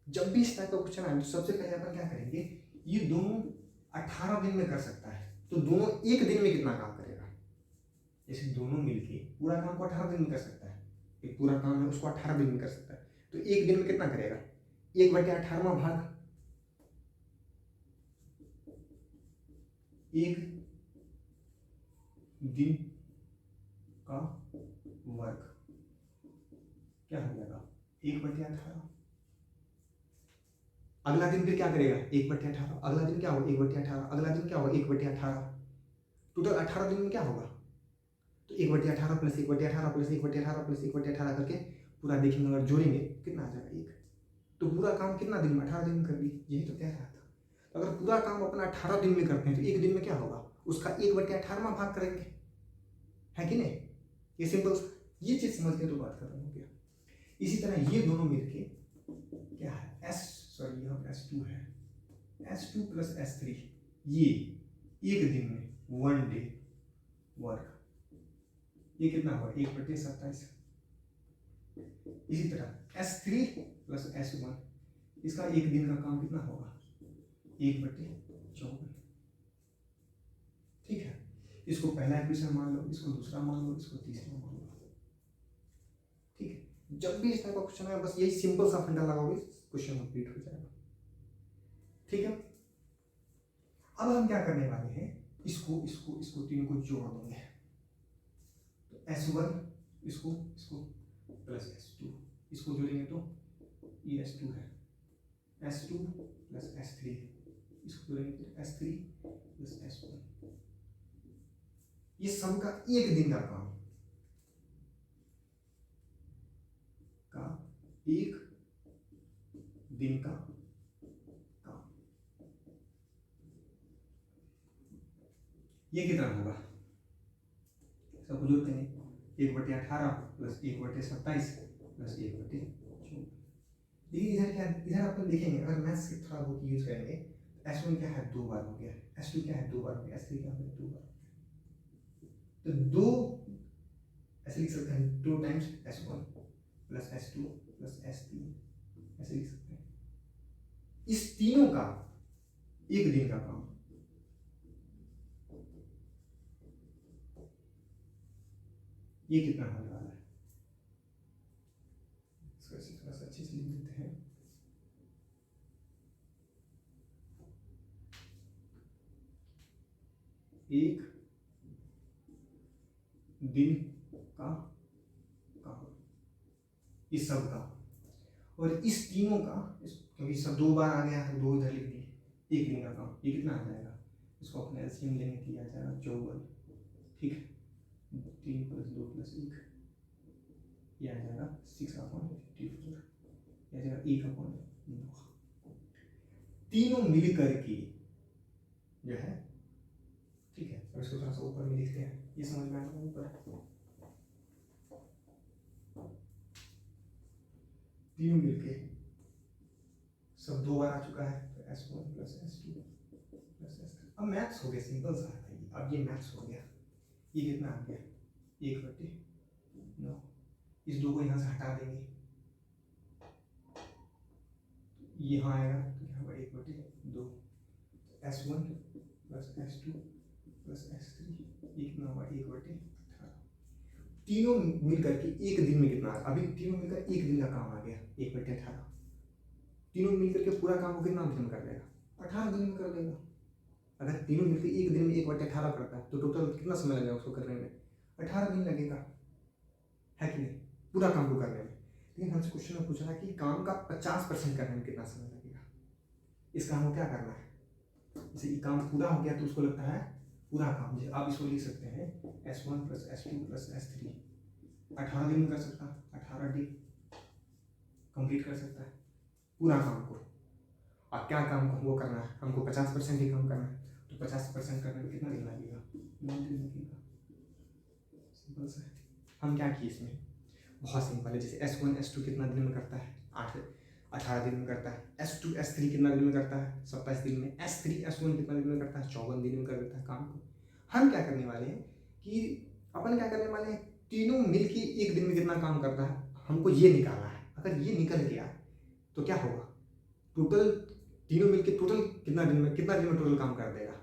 जब भी इस टाइप का क्वेश्चन आए तो सबसे पहले अपन क्या करेंगे, ये दोनों 18 दिन में कर सकता है, तो दोनों एक दिन में कितना काम करेगा। जैसे दोनों मिलके पूरा काम को 18 दिन में कर सकता है, एक पूरा काम है उसको 18 दिन में कर सकता है, तो एक दिन में कितना करेगा 1/18वां भाग, एक दिन का वर्क क्या हो जाएगा 1/18। अगला दिन फिर क्या करेगा 1/18, अगला दिन क्या होगा 1/18, अगला दिन क्या होगा 1/18, टोटल 18 दिन में क्या होगा, तो 1/18 प्लस 1/18 प्लस 1/18 प्लस 1/18 करके पूरा देखेंगे, अगर जोड़ेंगे कितना आ जाएगा 1। तो पूरा काम कितना दिन में 18 दिन में कर ली, यही तो कह रहा था। तो अगर पूरा काम अपना 18 दिन में करते हैं तो एक दिन में क्या होगा, उसका 1/18वां भाग करेंगे, है कि नहीं। ये सिंपल, ये चीज समझ के तो बात खत्म हो गया। इसी तरह ये दोनों मिलके क्या है यहाँ S2 है, S2 प्लस S3 ये एक दिन में 1 डे वर्क, ये कितना हुआ 1/27। इसी तरह S3 प्लस S1 इसका एक दिन का काम कितना होगा 1/54। ठीक है, इसको पहला इक्वेशन मान लो, इसको दूसरा मान लो, इसको तीसरा मान लो। ठीक है, जब भी इस टाइप का क्वेश्चन है बस यही सिंपल सा फंडा लगाओगे, क्वेश्चन कंप्लीट हो जाएगा। ठीक है, अब हम क्या करने वाले हैं, इसको इसको इसको तीनों को जोड़ देंगे। तो S1 इसको इसको प्लस S2 इसको जोड़ेंगे तो ये S2 है, S2 प्लस S3 इसको जोड़ेंगे तो S3 प्लस S1। ये सब का एक दिन का काम, एक दिन का काम। ये कितना होगा, सबको जोड़ते हैं 1/18 प्लस 1/27 प्लस 1/24। लेकिन इधर क्या, इधर अपन देखेंगे अगर मैथ्स के थोड़ा बहुत यूज करेंगे तो S1 क्या है 2 बार हो गया, S2 क्या है 2 बार हो गया, S3 क्या हो गया 2 बार हो गया। तो 2 ऐसे लिख सकते हैं 2 times S1 plus S2 plus S3 ऐसे लिख सकते हैं। इस तीनों का एक दिन का काम, ये कितना होने वाला है, इसको ऐसे थोड़ा सा अच्छे से लिख देते हैं। एक दिन का काम इस सब का, और इस तीनों का क्योंकि सब 2 बार आ गया है 2 इधर लिख दिए, एक दिन का काम ये कितना आ जाएगा, इसको अपने एलसीएम लेने के लिए आ जाएगा 54। ठीक है, 3 + 2 + 1 ये आ जाएगा 6/54, ये आ जाएगा 1/9। तीनों मिल करके जो है, ठीक है, और इसको थोड़ा सा ऊपर में लिखते हैं, ये समझ में आएगा ऊपर। तीनों मिलके सब 2 बार आ चुका है, तो S1 plus S2 plus S3। अब मैथ्स हो गया सिंपल सा है, अब ये मैथ्स हो गया। ये कितना आ गया 1/9। इस 2 को यहाँ से हटा देंगे, यहाँ आएगा तो क्या होगा 1/2। S1 plus S2 plus S3 ये कितना होगा 1/18। तीनों मिलकर के एक दिन में कितना, अभी तीनों मिलकर एक दिन का काम आ गया 1/18। तीनों मिलकर के पूरा काम को कितना दिन में कर लेगा 18 दिन में कर लेगा। अगर तीनों मिलकर एक दिन में 1/18 करता है तो टोटल कितना समय लगेगा उसको करने में, 18 दिन लगेगा, है कि नहीं, पूरा काम को करने में। लेकिन हमसे क्वेश्चन में पूछा था कि काम का 50% करने में कितना समय लगेगा। इस काम को क्या करना है, जैसे ये काम पूरा हो गया तो उसको लगता है पूरा काम, आप इसको लिख सकते हैं S1 plus S2 plus S3 18 दिन में कर सकता है, 18 डे कंप्लीट कर सकता है पूरा काम को। और क्या काम को वो करना है, हमको 50% ही काम करना है, तो 50% करने में कितना दिन लगेगा 9 दिन लगेगा। सिंपल सा है। हम क्या किए इसमें, बहुत सिंपल है। जैसे S1 S2 कितना दिन में करता है 18 दिन में करता है, S2 S3 कितना दिन में करता है 27 दिन में, S3 S1 कितना दिन में करता है 54 दिन में कर देता है काम को। हम क्या करने वाले हैं कि अपन क्या करने वाले हैं, तीनों मिलके एक दिन में कितना काम करता है हमको ये निकालना है। अगर ये निकल गया तो क्या होगा, टोटल तीनों मिलके टोटल कितना दिन में टोटल काम कर देगा।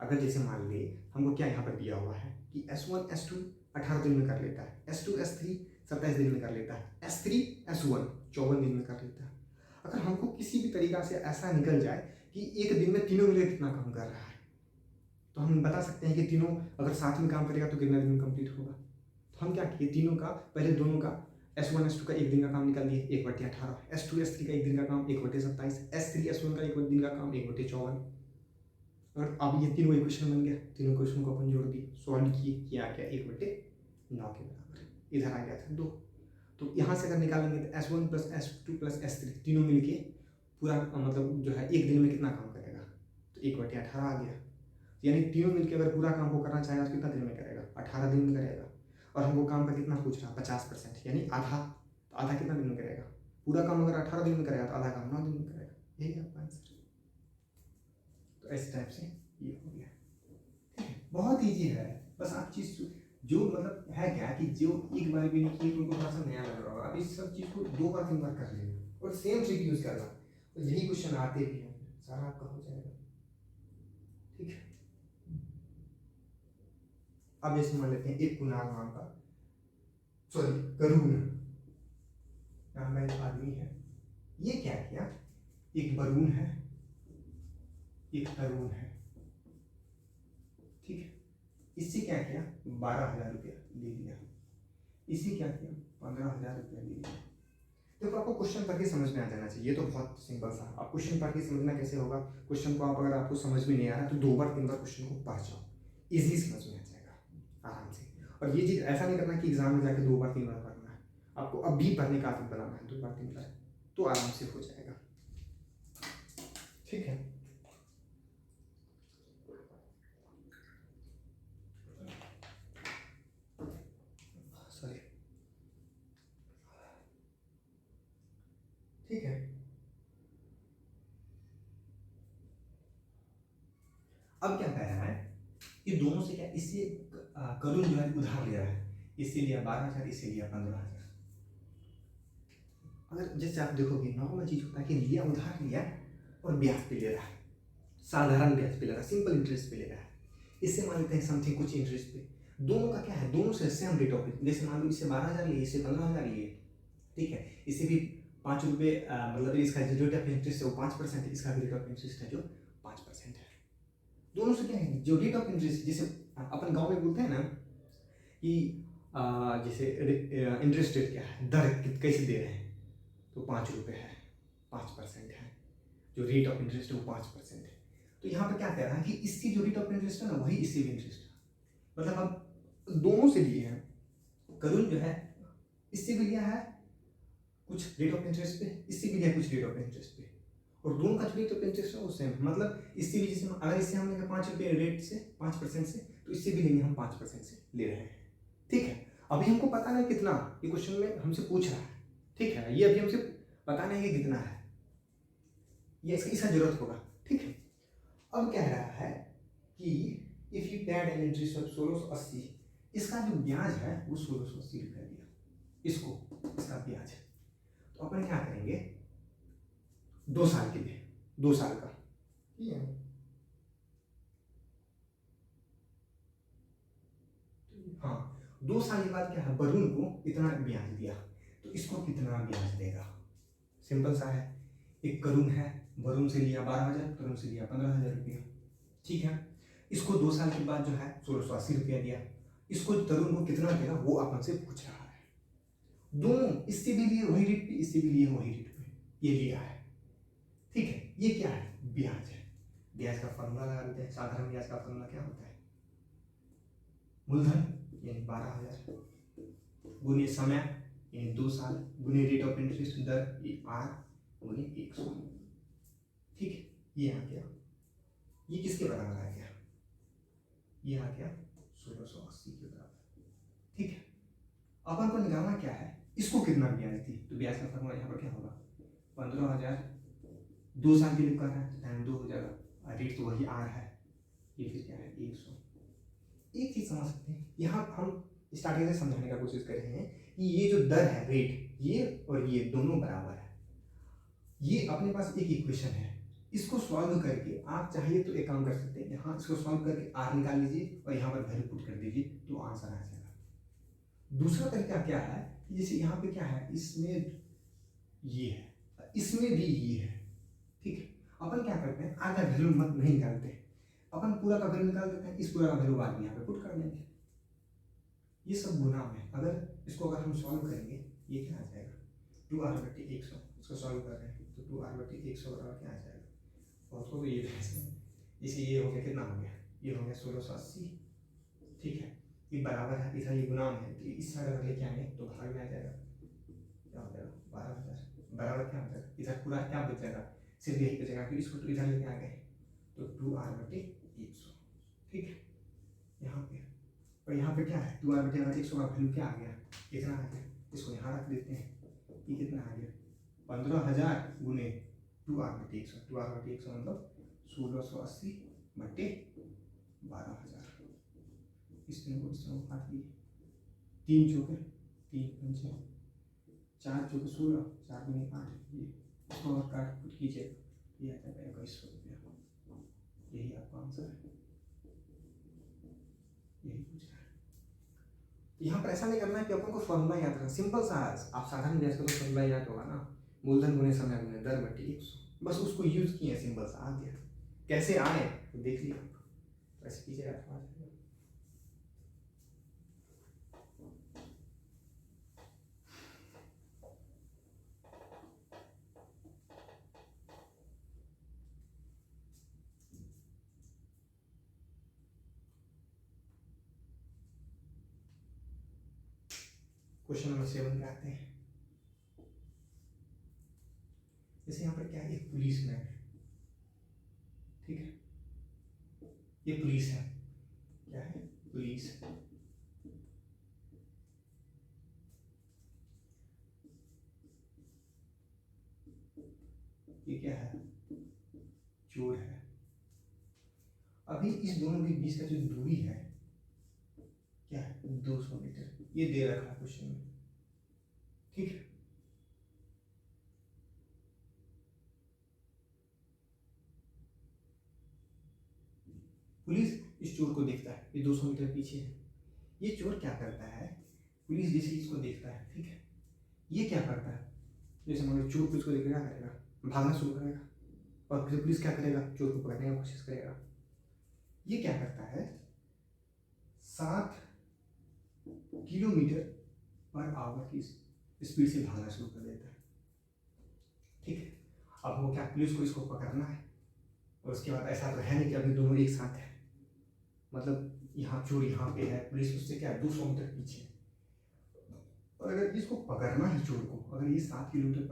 अगर जैसे मान ले हमको क्या यहाँ पर दिया हुआ है कि S1 S2 18 दिन में कर लेता है, S2 S3 27 दिन में कर लेता है, S3 S1 54 दिन में कर लेता है। अगर हमको किसी भी तरीका से ऐसा निकल जाए कि एक दिन में तीनों मिलकर कितना काम कर रहा है, तो हम बता सकते हैं कि तीनों अगर साथ में काम करेगा तो कितना दिन में कंप्लीट होगा। तो हम क्या किए, तीनों का पहले दोनों का S1 S2 का एक दिन का काम निकाल दिए 1/18, S2 S3 का एक दिन का काम 1/27, S3 S1 का एक दिन का काम 1/54। और अब ये तीनों इक्वेशन बन गया, तीनों इक्वेशन को अपन जोड़ दिए, सॉल्व किए, ये आ गया 1/9 के बराबर, इधर आ गया था 2। तो यहाँ से अगर निकालेंगे तो S1 plus S2 plus S3 तीनों मिलके पूरा मतलब जो है एक दिन में कितना काम करेगा, तो 1/18 आ गया। यानी तीनों मिलके अगर पूरा काम को करना चाहेगा तो कितना दिन में करेगा 18 दिन में करेगा। और हमको काम का कितना पूछ रहा 50%, यानी आधा, तो आधा कितना दिन में करेगा, पूरा काम अगर 18 दिन में करेगा तो आधा काम 9 दिन में करेगा। यही आपका आंसर। इस टाइप से ये हो गया। ठीक है, बहुत ईजी है। बस आप चीज़ जो मतलब है क्या कि जो एक बार भी नहीं किए तो उनको थोड़ा सा नया लग रहा होगा। अब इस सब चीज़ को 2 बार 3 बार कर लेना और सेम ट्रिक यूज़ करना, तो यही क्वेश्चन आते भी हैं, सारा आपका हो जाएगा। ठीक है, अब जैसे मान लेते हैं एक कुणाल नाम का, सॉरी करुण नाम का एक आदमी है। ये क्या किया, एक वरुण है, एक तरुण है। ठीक है, इससे क्या किया 12,000 रुपया ले लिया, इसे क्या किया 15,000 रुपया ले लिया। देखो आपको क्वेश्चन पढ़ के समझ में आ जाना चाहिए, ये तो बहुत सिंपल सा। आप क्वेश्चन पढ़ के समझना कैसे होगा, क्वेश्चन को आप अगर आपको समझ में नहीं आ रहा तो 2 बार 3 बार क्वेश्चन को पढ़ जाओ, इजी समझ में आ जाएगा आराम से। और ये चीज़ ऐसा नहीं करना कि एग्जाम में जाके 2 बार 3 बार पढ़ना है, आपको अभी पढ़ने का आदत बनाना है 2 बार 3 बार, तो आराम से हो जाएगा। ठीक है, सॉरी। ठीक है, अब क्या कह रहा है, ये दोनों से क्या, इससे करुण जो है उधार ले रहा है, इससे लिया 12,000, इससे लिया 15,000। अगर जैसे आप देखोगे नॉर्मल चीज होता है कि लिया उधार लिया और ब्याज पे ले रहा है, साधारण ब्याज पे ले रहा है, सिंपल इंटरेस्ट पे ले रहा है। इससे मान लेते हैं समथिंग कुछ इंटरेस्ट पे, दोनों का क्या है, दोनों से सेम रेट ऑफ, जैसे मान लो इससे 12,000 लिए, इससे 15,000 लिए। ठीक है, इसे भी 5 रुपये मतलब इसका जो रेट ऑफ इंटरेस्ट है वो 5% है, इसका भी रेट ऑफ इंटरेस्ट है जो 5% है। दोनों से क्या है, जो रेट ऑफ इंटरेस्ट, जैसे अपन गांव में बोलते हैं ना कि जैसे इंटरेस्ट रेट क्या है, दर कैसे दे रहे हैं, तो 5 रुपये है, 5% है, जो रेट ऑफ इंटरेस्ट है वो 5% है। तो यहाँ पे क्या कह रहा है कि इसकी जो रेट ऑफ इंटरेस्ट है ना वही इससे भी इंटरेस्ट है, मतलब हम दोनों से लिए हैं। करुण जो है इससे भी लिया है कुछ रेट ऑफ इंटरेस्ट पे, इससे भी लिया कुछ रेट ऑफ इंटरेस्ट पे, और दोनों का जो रेट ऑफ इंटरेस्ट है वो सेम, मतलब इससे भी जैसे अगर इससे हम लेंगे 5 रुपये रेट से 5% से, तो इससे भी लेंगे हम 5% से ले रहे हैं। ठीक है, अभी हमको पता नहीं कितना, ये क्वेश्चन में हमसे पूछ रहा है। ठीक है, ये अभी हमसे पता नहीं कि कितना है, ये इसका जरूरत होगा। ठीक है, अब कह रहा है कि if you paid an interest of 1680, इसका जो ब्याज है वो 1680 रुपया दिया इसको, इसका ब्याज है। तो अपन क्या करेंगे 2 साल के लिए, 2 साल का, ठीक है, हाँ 2 साल के बाद क्या है, वरुण को इतना ब्याज दिया, तो इसको कितना ब्याज देगा, सिंपल सा है। एक करुण है, वरुण से लिया 12,000, करुण से लिया 15,000 रुपया। ठीक है, इसको 2 साल के बाद जो है 1680 रुपया दिया, इसको तरुण को कितना देगा वो अपन से पूछ रहा है। दोनों इससे भी लिए वही रेट पे, इससे भी लिए वही रेट पे ये लिया है। ठीक है, ये क्या है, ब्याज है। ब्याज का फॉर्मूला लगा देते हैं, साधारण ब्याज का फॉर्मूला क्या होता है, मूलधन यानी 12,000 गुने समय यानी 2 साल गुने रेट ऑफ इंटरेस्ट दर आर गुने 100। ठीक है, ये आ गया, ये किसके बराबर आ गया, ये आ गया 1680 के बराबर। ठीक है, अपन को निकालना क्या है, इसको कितना ब्याज दी, तो ब्याज का फॉर्मूला यहाँ पर क्या होगा 15,000, 2 साल के लिए कर रहा है टाइम 2 हो जाएगा, रेट तो वही आर है, ये फिर क्या है 100। एक चीज समझ सकते हैं, यहाँ हम स्टार्टिंग से समझाने का कोशिश कर रहे हैं कि ये जो दर है रेट, ये और ये दोनों बराबर है। ये अपने पास एक इक्वेशन है, इसको सॉल्व करके आप चाहिए तो एक काम कर सकते हैं, यहाँ इसको सॉल्व करके आर निकाल लीजिए और यहाँ पर वैल्यू पुट कर दीजिए तो आंसर आ जाएगा। दूसरा तरीका क्या है, जैसे यहाँ पे क्या है, इसमें ये है, इसमें भी ये है। ठीक है, अपन क्या करते हैं, आधा वैल्यू मत नहीं निकालते, अपन पूरा का वैल्यू निकाल देते हैं, इस पूरा का वैल्यू बाद में यहाँ पे पुट कर देंगे। ये सब गुना में, अगर इसको अगर हम सॉल्व करेंगे ये क्या आ जाएगा 2r/100, इसको सॉल्व कर रहे हैं तो 2r/100 बराबर क्या आ जाएगा, और तो ये इसे ये हो गया, कितना हो गया, ये हो गया 1680। ठीक है, ये बराबर है, इधर ये गुना में है तो इस साइड अगर लेके आएंगे तो भाग में आ जाएगा, क्या हो जाएगा 12,000 बराबर क्या हो जाएगा, इधर पूरा क्या बच जाएगा, सिर्फ यही बचेगा, फिर इसको तो इधर लेके आ गए तो 2r/100। ठीक है, यहाँ पे और यहाँ पे क्या है 2r/100 का वैल्यू क्या आ गया, कितना आ गया, इसको यहाँ रख देते हैं, ये कितना आ गया 15,000 गुने 2r/100, 2r/100 मतलब 1680 बट्टे 12,000। इस तरह को काट दिए, 3 चौके 3 पंचे 4 चौके 16, 4 दूनी 8, ये इसको और काट कीजिए, ये आता है 2100 रुपया। यही आपका आंसर है, यही पूछ रहा है। तो यहाँ पर ऐसा नहीं करना है कि अपन को फॉर्मूला याद रखना, सिंपल सा है, आप साधारण गैस का तो फॉर्मूला याद होगा ना, मूलधन गुणे समय गुणे दर बट्टे 100, बस उसको यूज किए, सिंपल सा आ गया। कैसे आए तो देख लिया, तो ऐसे कीजिएगा तो आ जाएगा। क्वेश्चन नंबर 7 पे आते हैं। जैसे यहाँ पर क्या है, एक पुलिस मैन है, ठीक है, ये पुलिस है, क्या है, पुलिस। ये क्या है, चोर है। अभी इस दोनों के बीच का जो दूरी है क्या है, 200 मीटर, ये दे रखा है क्वेश्चन में, ठीक है। पुलिस इस चोर को देखता है, ये 200 मीटर पीछे है। ये चोर क्या करता है, पुलिस जैसे इसको देखता है, ठीक है, ये क्या करता है, जैसे मान लो चोर पुलिस को देख क्या करेगा, भागना शुरू करेगा, और फिर पुलिस क्या करेगा, चोर को पकड़ने की कोशिश करेगा। ये क्या करता है, 7 किलोमीटर पर आवर की स्पीड से भागना शुरू कर देता है, ठीक है। अब वो क्या, पुलिस को इसको पकड़ना है, और उसके बाद ऐसा तो है नहीं कि अभी दोनों एक साथ है, मतलब यहाँ चोर यहाँ पे है, पुलिस उससे क्या 200 मीटर पीछे है। और अगर इसको पकड़ना है चोर को, अगर ये 7 किलोमीटर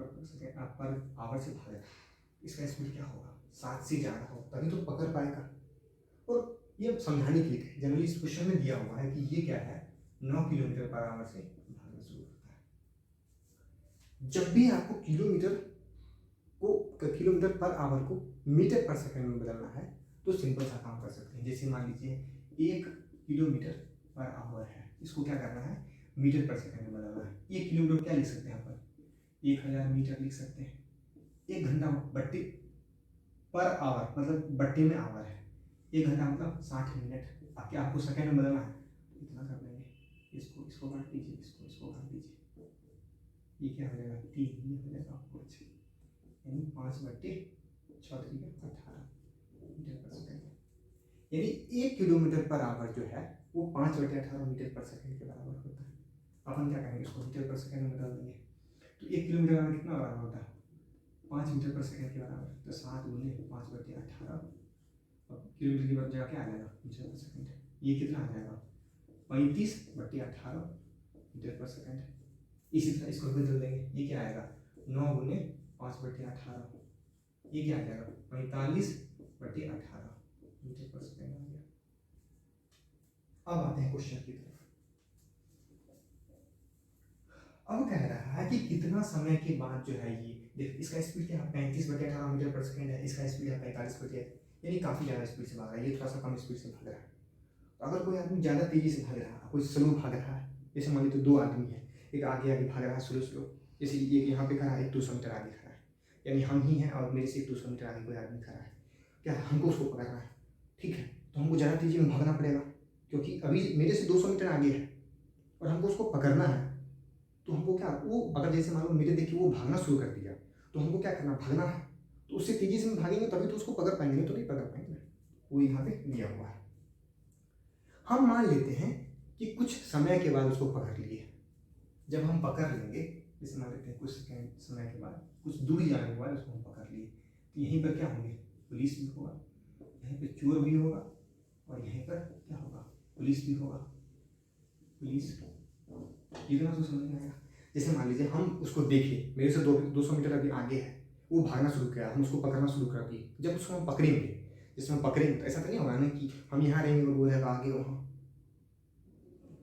पर आवर से भागे, इसका स्पीड क्या होगा, 7 से ज़्यादा हो, तभी तो पकड़ पाएगा। और ये समझाने के लिए जनरली इस क्वेश्चन में दिया हुआ है कि ये क्या है, 9 किलोमीटर पर आवर से भागना शुरू करता है। जब भी आपको किलोमीटर पर आवर को मीटर पर सेकंड में बदलना है, तो सिंपल सा काम कर सकते हैं। जैसे मान लीजिए 1 किलोमीटर पर आवर है, इसको क्या करना है, मीटर पर सेकंड में बदलना है। 1 किलोमीटर क्या लिख सकते हैं यहाँ पर, 1000 मीटर लिख सकते हैं। 1 घंटा बट्टे पर आवर, मतलब बट्टे में आवर है, 1 घंटा मतलब 60 मिनट। आपको सेकंड में बदलना है, इतना कर लेंगे, इसको काट दीजिए, इसको काट दीजिए, ये क्या हो जाएगा, 3, ये हो जाएगा 5, यानी 5 बट्टे 6 × 18 मीटर पर सेकंड। यानी 1 किलोमीटर पर आवर जो है वो 5 बटे 18 मीटर पर सेकंड के बराबर होता है। अपन क्या करेंगे, इसको मीटर पर सेकंड में बदल देंगे, तो 1 किलोमीटर में कितना बराबर होता है, 5 मीटर पर सेकंड के बराबर, तो 7 × 5 बटे 18, अब किलोमीटर की जगह क्या आ जाएगा, मीटर पर सेकंड। ये कितना आ जाएगा, 35 बटे 18 मीटर पर सेकंड। इसी तरह इसको बदल देंगे, ये क्या आएगा, 9 × 5 बटे 18, ये क्या आ जाएगा, 45 बटे 18 मीटर पर सेकंड आ गया। अब आते हैं क्वेश्चन की तरफ। अब कह रहा है कि कितना समय के बाद जो है ये देख, इसका स्पीड क्या है, 35 बटे 18 मीटर पर सेकंड है, इसका स्पीड है 45 बटे, यानी काफ़ी ज़्यादा स्पीड से भाग रहा है, ये थोड़ा सा कम स्पीड से भाग रहा है। तो अगर कोई आदमी ज़्यादा तेज़ी से भाग रहा है, कोई स्लो भाग रहा है, जैसे मान लीजिए 2 आदमी है, एक आगे भाग रहा है स्लो, जैसे एक यहाँ पे खड़ा है, एक 200 मीटर आगे खड़ा है, यानी हम ही हैं और मेरे से 200 मीटर आगे कोई आदमी खड़ा है, क्या हमको उसको पकड़ना है, ठीक है। तो हमको ज़्यादा तेज़ी में भागना पड़ेगा, क्योंकि अभी मेरे से 200 मीटर आगे है और हमको उसको पकड़ना है। तो हमको क्या, वो अगर जैसे मान लो मेरे देखिए वो भागना शुरू कर दिया, तो हमको क्या करना, भागना है, तो उससे तेज़ी से भागेंगे तभी तो उसको पकड़ पाएंगे, नहीं तो नहीं पकड़ पाएंगे। वो यहाँ पे दिया हुआ है। हम मान लेते हैं कि कुछ समय के बाद उसको पकड़ लिए। जब हम पकड़ लेंगे, जैसे मान लेते हैं कुछ समय के बाद, कुछ दूरी जाने के बाद उसको हम पकड़ लिए, तो यहीं पर क्या होंगे, पुलिस भी होगा, यहीं पर चोर भी होगा, और यहीं पर क्या होगा, पुलिस भी होगा। पुलिस इतना तो समझ में आएगा। जैसे मान लीजिए हम उसको देखें, मेरे से 200 मीटर अभी आगे है, वो भागना शुरू किया, हम उसको पकड़ना शुरू कर दिए। जब उसको हम पकड़ेंगे, जिसमें हम पकड़ेंगे तो ऐसा तो नहीं होगा ना कि हम यहाँ रहेंगे और वो रहेगा आगे वहाँ।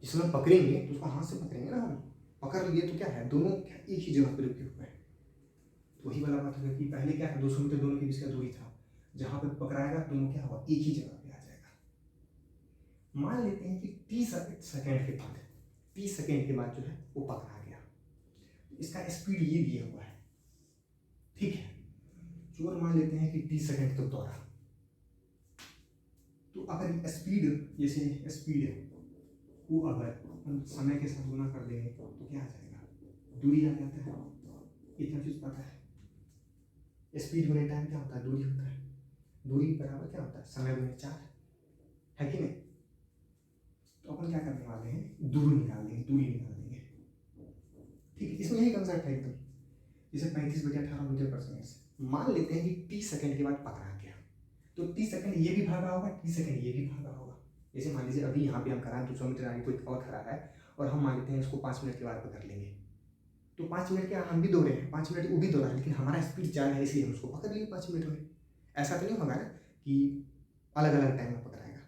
जिसमें पकड़ेंगे तो उसको हाथ से पकड़ेंगे ना, हम पकड़ लिए तो क्या है, दोनों एक ही जगह पर रुके हुए हैं। तो वही वाला बात है कि पहले क्या था, 200 मीटर दोनों के बीच का दूरी था, जहाँ पे पकड़ाएगा दोनों क्या होगा, एक ही जगह पे आ जाएगा। मान लेते हैं कि 30 सेकेंड के बाद, 30 सेकेंड के बाद जो है वो पकड़ा गया, इसका स्पीड ये दिया हुआ है, ठीक है। चोर मान लेते हैं कि 30 सेकेंड तक दौड़ा, तो अगर स्पीड, जैसे स्पीड को अगर हम समय के साथ गुना कर देंगे तो क्या आ जाएगा, दूरी आ जाता है। इतना चीज पता है, स्पीड गुने टाइम क्या होता है, दूरी होता है। दूरी बराबर क्या होता है, समय गुने 4, है कि नहीं। तो अपन क्या करने वाले हैं, दूरी निकाल देंगे, दूरी निकाल देंगे, ठीक है। इसमें यही कंसेप्ट है एकदम, जैसे 35/18 मीटर पर सेकेंड। मान लेते हैं कि 30 सेकेंड के बाद पकड़ा गया, तो 30 सेकेंड ये भी भागा होगा, 30 सेकेंड ये भी भागा होगा। जैसे मान लीजिए अभी यहाँ पे हम करा 200 मीटर आगे कोई और खड़ा है, और हम मान लेते हैं इसको 5 मिनट के बाद पकड़ लेंगे, तो 5 मिनट के हम भी दौड़े हैं, 5 मिनट वो भी दौड़ा, लेकिन हमारा स्पीड ज़्यादा है इसलिए हम उसको पकड़ लेंगे 5 मिनट में। ऐसा तो नहीं होगा ना कि अलग अलग टाइम में पकड़ाएगा,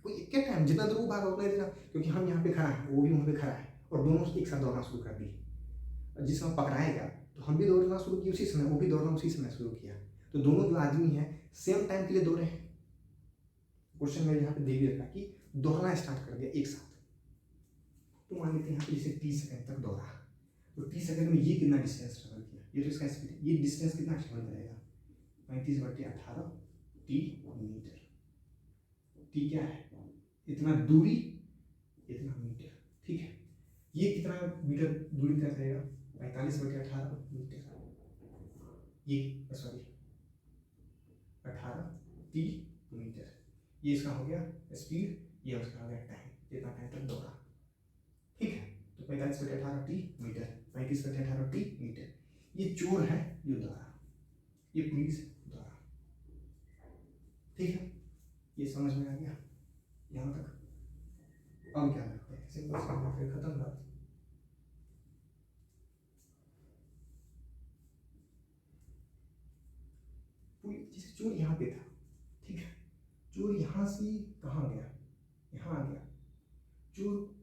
कोई एक टाइम जितना दूर वो भागा उतना ही देना, क्योंकि हम यहाँ पे खड़ा है, वो भी वहाँ पे खड़ा है, और दोनों एक साथ दौड़ना शुरू कर दिए। जिस समय पकड़ाएगा तो हम भी दौड़ना शुरू किए उसी समय, वो भी दौड़ना उसी समय शुरू किया, तो दोनों जो आदमी हैं सेम टाइम के लिए दौड़े हैं। क्वेश्चन में यहाँ पे दे भी रखा कि दौड़ना स्टार्ट कर दिया एक साथ। तो मान लेते हैं यहाँ पे जैसे 30 सेकंड तक दौड़ा, तो 30 सेकंड में ये कितना डिस्टेंस ट्रेवल किया, ये तो इसका स्पीड है, ये डिस्टेंस कितना ट्रेवल करेगा, 35/18 टी मीटर। टी क्या है, इतना दूरी, इतना मीटर, ठीक है। ये कितना मीटर दूरी तय करेगा, 45/18 मीटर, ये सॉरी 18 टी मीटर। ये इसका हो गया स्पीड, ये उसका हो गया टाइम, जितना टाइम तक दौड़ा, ठीक है। तो 45/18 टी मीटर, 35/18 टी मीटर। ये चोर है जो दौड़ा, ये पुलिस दौड़ा, ठीक है। ये समझ में आ गया यहाँ तक। अब क्या करते हैं, सिंपल फिर खत्म बात। जैसे चोर यहाँ पे था, ठीक है, चोर यहाँ से कहाँ गया, यहाँ आ गया।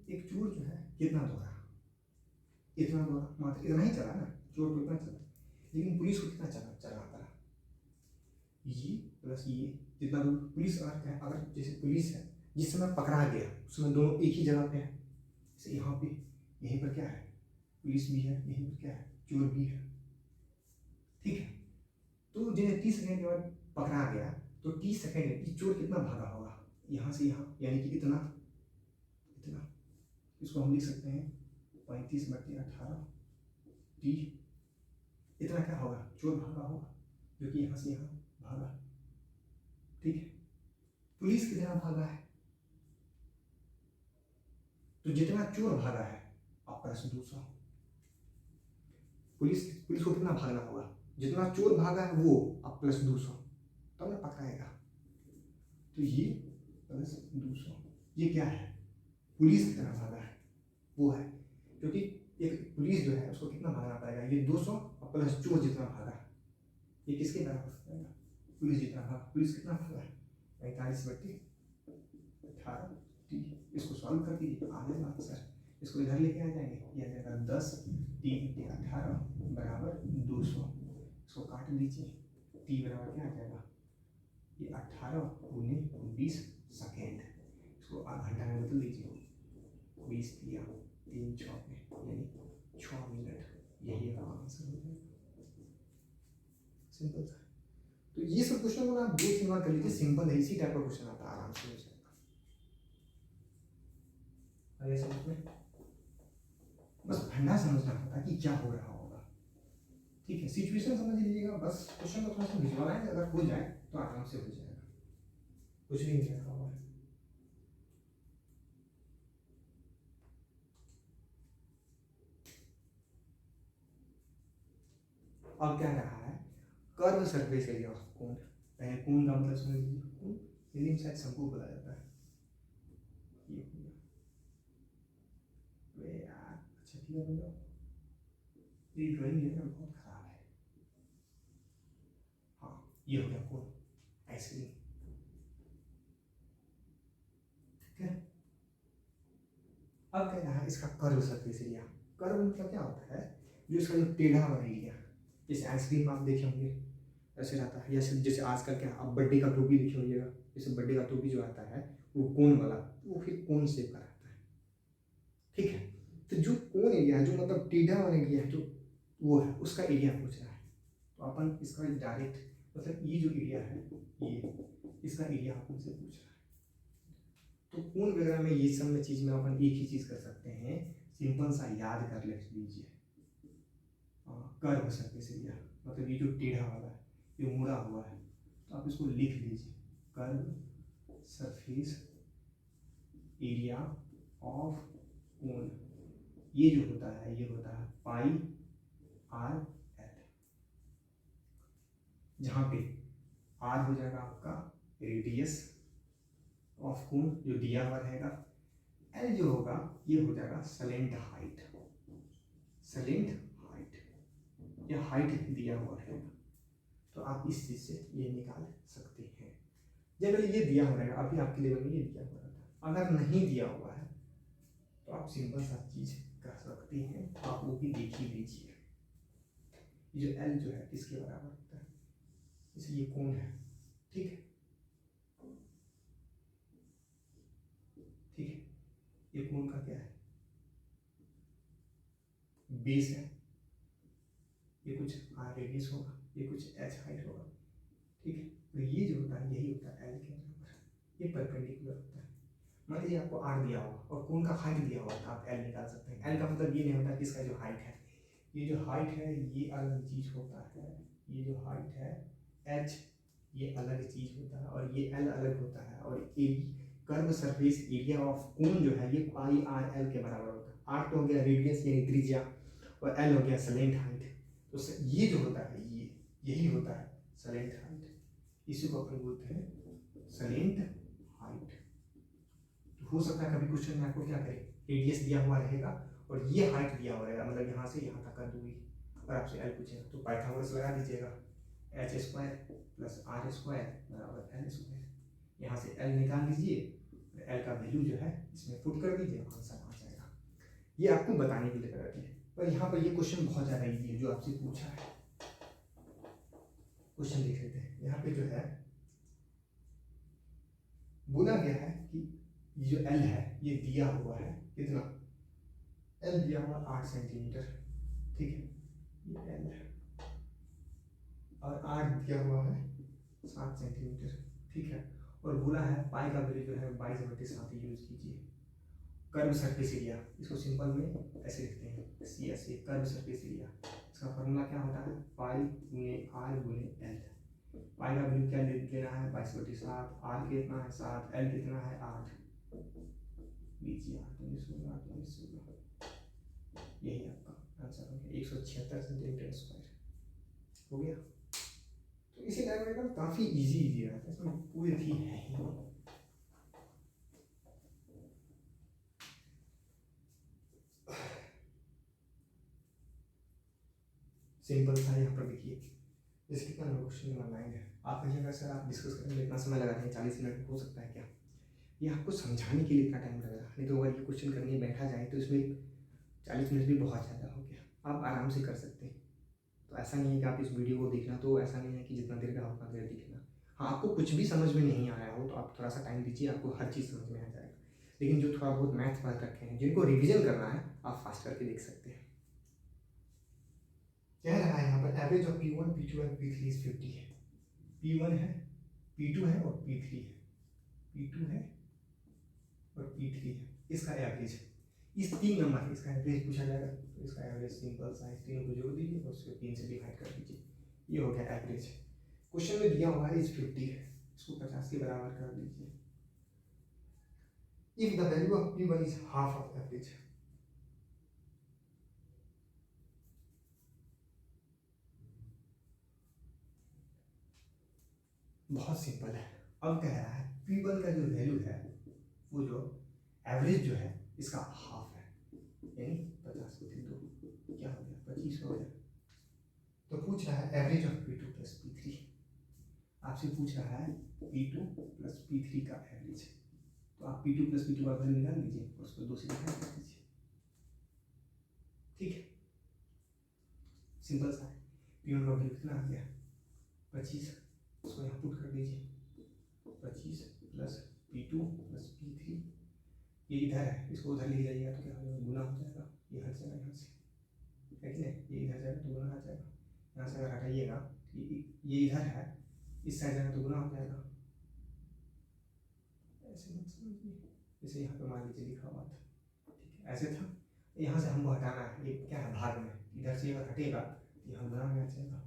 एक चोर जो है कितना दौड़ा, इतना दौड़ा, मात्र इतना ही चला ना, चोर को इतना चला, लेकिन पुलिस को कितना चला पड़ा, ये प्लस ये जितना दूर पुलिस अगर जैसे पुलिस है जिस समय पकड़ा गया उसमें दोनों एक ही जगह पे है, जैसे यहाँ पे यहीं पर क्या है, पुलिस भी है, यहीं पर क्या है, चोर भी है, ठीक है। तो जैसे 30 सेकेंड के बाद पकड़ा गया, तो 30 सेकेंड चोर कितना भागा होगा, यहाँ से यहाँ, यानी कि इतना, इसको हम लिख सकते हैं 35/18 टी, इतना क्या होगा, चोर भागा होगा, जो कि यहाँ से यहाँ भागा, ठीक है। पुलिस कितना भागा है, तो जितना चोर भागा है आप प्लस 200, पुलिस को कितना भागना होगा, जितना चोर भागा है वो आप प्लस 200, तब ना पकड़ाएगा। तो ये प्लस 200, ये क्या है, पुलिस कितना भागा है वो है, क्योंकि एक पुलिस जो है उसको कितना भागना पड़ेगा, ये 200 और प्लस चोर जितना भागा, ये किसके बराबर हो जाएगा, पुलिस जितना भागा। पुलिस कितना भागा है, 45/18 टी। इसको सॉल्व कर दीजिए, आ जाएगा आंसर। इसको इधर लेके आ जाएंगे, ये आ जाएगा 10 टी × 18 बराबर 200। इसको काट दीजिए, टी बराबर क्या आ जाएगा, ये 18 × 20 सेकेंड। इसको घंटा में बदल दीजिए, 20 दिया 3 6 में, यानी 6 मिनट, यही आंसर हो जाएगा। सिंपल था। तो ये सब क्वेश्चन को आप 2-3 बार कर लीजिए, सिंपल है, इसी टाइप का क्वेश्चन आता है, आराम से हो जाएगा। आइए समझ में, बस फंडा समझना होता है कि क्या हो रहा होगा, ठीक है। सिचुएशन समझ लीजिएगा, बस क्वेश्चन को थोड़ा सा विजुअलाइज अगर हो जाए तो आराम से हो जाएगा, कुछ भी नहीं लिखा हुआ है। अब क्या रहा है, curve surface area of cone. Cone का मतलब समझ लीजिए, कोन हिंदी में शायद शंकु बोला जाता है, ये हो गया वे यार, अच्छा ठीक है, बोलो ये ड्राइंग है ना बहुत खराब है। हाँ ये हो गया कोन, आइसक्रीम, ठीक है। अब क्या रहा है इसका कर्व सरफेस एरिया। कर्व मतलब क्या होता है, जो इसका जो टेढ़ा वाला एरिया, जैसे आइसक्रीम आप देखे होंगे ऐसे रहता है। या जैसे आजकल क्या अब बर्थडे का टोपी लिखे होइएगा, जैसे बर्थडे का टोपी जो आता है वो कोन वाला, वो फिर कोन शेप का रहता है, ठीक है। तो जो कोन एरिया है, जो मतलब टेढ़ा वाला एरिया है, जो वो है उसका एरिया पूछ रहा है। तो अपन इसका डायरेक्ट मतलब ये जो एरिया है, ये इसका एरिया अपन से पूछ रहा है। तो कोन वगैरह में ये सब में चीज़ में अपन एक ही चीज़ कर सकते हैं, सिंपल सा याद कर ले लीजिए, कर्व सरफेस एरिया, मतलब ये जो टेढ़ा वाला है, ये मुड़ा हुआ है, तो आप इसको लिख लीजिए, कर्व सरफेस एरिया ऑफ कोन, ये जो होता है ये होता है पाई आर एल, जहाँ पे आर हो जाएगा आपका रेडियस ऑफ कोन जो दिया हुआ रहेगा, एल जो होगा ये हो जाएगा सलेंट हाइट, सलेंट हाइट, या हाइट दिया हुआ रहेगा। तो आप इस चीज़ से ये निकाल सकते हैं। जब ये दिया हुआ रहेगा, अभी आपके लेवल में ये दिया हुआ रहता है, अगर नहीं दिया हुआ है तो आप सिंपल सा चीज़ कर सकते हैं, आप वो भी देख ही लीजिए। ये जो एल जो है किसके बराबर होता है, इसलिए ये कोण है, ठीक है, ठीक है। ये कोण का क्या है, बेस है, ये कुछ आर रेडियस होगा, ये कुछ एच हाइट होगा, ठीक है। तो ये जो होता है यही होता है एल के बराबर, ये परपेंडिकुलर होता है। मान लीजिए आपको आर दिया हुआ और कोण का हाइट दिया हुआ, तो आप एल निकाल सकते हैं। एल का मतलब ये नहीं होता कि इसका जो हाइट है, ये जो हाइट है ये अलग चीज होता है, ये जो हाइट है एच ये अलग चीज होता है, और ये एल अलग होता है, और a curve surface area of cone जो है ये पाई आर एल के बराबर होता है। आर तो हो गया रेडियस यानी त्रिज्या, और एल हो गया सलेंट हाइट। तो ये जो होता है ये यही होता है सलेंट हाइट, इसी को अपन बोलते हैं सलेंट हाइट। तो हो सकता है कभी क्वेश्चन में आपको क्या करें, रेडियस दिया हुआ रहेगा और ये हाइट दिया हुआ रहेगा, मतलब यहाँ से यहाँ तक का दूरी, और आपसे एल पूछेगा तो पाइथागोरस लगा दीजिएगा, H square plus R square बराबर एल स्क्वायर, यहाँ से एल निकाल लीजिए, एल का वैल्यू जो है इसमें पुट कर दीजिए, आंसर आ जाएगा। ये आपको बताने के लिए करा दिया, पर यहाँ पर ये क्वेश्चन बहुत ज़्यादा ईजी है जो आपसे पूछा है। क्वेश्चन लिख लेते हैं, यहाँ पे जो है बोला गया है कि ये जो एल है ये दिया हुआ है कितना, एल दिया हुआ 8 सेंटीमीटर, ठीक है, ये एल है, और आर दिया हुआ है 7 सेंटीमीटर, ठीक है। और बोला है पाई का वैल्यू जो है 22/7 यूज कीजिए। कर्व सरफेस एरिया, इसको सिंपल में ऐसे लिखते हैं C S A, curve surface area, इसका फॉर्मूला क्या होता है पाई गुने आर गुने एल। पाई का वैल्यू क्या लेना है 22/7, आर कितना है 7, एल कितना है 8, लीजिए 8×16 यही आपका आंसर हो गया 176 सेंटीमीटर स्क्वायर हो गया। तो इसी टाइप में काफ़ी इजी रहता है, इसमें पूरी थी है ही नहीं। सिंपल था, यहाँ पर देखिए जैसे कितना नंबर क्वेश्चन नंबर 9 है, आप कहिएगा सर आप डिस्कस करने में इतना समय लगाते हैं 40 मिनट हो सकता है क्या, ये आपको समझाने के लिए इतना टाइम लगेगा, नहीं तो अगर ये क्वेश्चन करने बैठा जाए तो इसमें 40 मिनट भी बहुत ज़्यादा हो गया, आप आराम से कर सकते हैं। तो ऐसा नहीं है कि आप इस वीडियो को देखना, तो ऐसा नहीं है कि जितना देर का उतना देर देखना। हाँ, आपको कुछ भी समझ में नहीं आया हो तो आप थोड़ा सा टाइम दीजिए, आपको हर चीज़ समझ में आ जाएगा। लेकिन जो थोड़ा बहुत मैथ पढ़ रखे हैं, जिनको रिविजन करना है, आप फास्ट करके देख सकते हैं। कह रहा है यहाँ पर average of P1, P2 and P3 is 50 है। P1 है, P2 है और P3 है, P2 है और P3 है, इसका एवरेज इस 3 नंबर है, इसका एवरेज पूछा जाएगा, तो इसका एवरेज सिंपल सा है, तीनों को जोड़ दीजिए और उसको 3 से डिवाइड कर दीजिए, ये हो गया एवरेज। क्वेश्चन में दिया हुआ है इज 50 है, इसको 50 के बराबर कर दीजिए। If the value of P1 is half of average, बहुत सिंपल है। अब कह रहा है P1 का जो वैल्यू है वो जो एवरेज जो है इसका हाफ है, यानी 50 को 2 क्या हो गया 25 हो गया। तो पूछ रहा है average of P2 plus P3, आपसे पूछ रहा है P2 प्लस P3 का एवरेज, तो आप P2 प्लस P2 का वैल्यू निकाल लीजिए और उसको 2 से डिवाइड कर दीजिए, ठीक है, सिंपल सा है। P1 का वैल्यू कितना आ गया 25, इसको यहाँ पुट कर दीजिए, 25 प्लस P2 प्लस P3, ये इधर है, इसको उधर ले जाइएगा तो क्या हो जाएगा, गुना हो जाएगा, ये हट जाएगा यहाँ से, है कि नहीं, ये इधर जाएगा तो गुना आ जाएगा, यहाँ से अगर हटाइएगा ये इधर है, इस साइड जाएगा तो गुना हो जाएगा, ऐसे मत समझिए, जैसे यहाँ पे मान लीजिए लिखा हुआ था, ठीक है, ऐसे था, यहाँ से हमको हटाना है, ये क्या है भाग में, इधर से अगर हटेगा तो यहाँ गुना में आ जाएगा,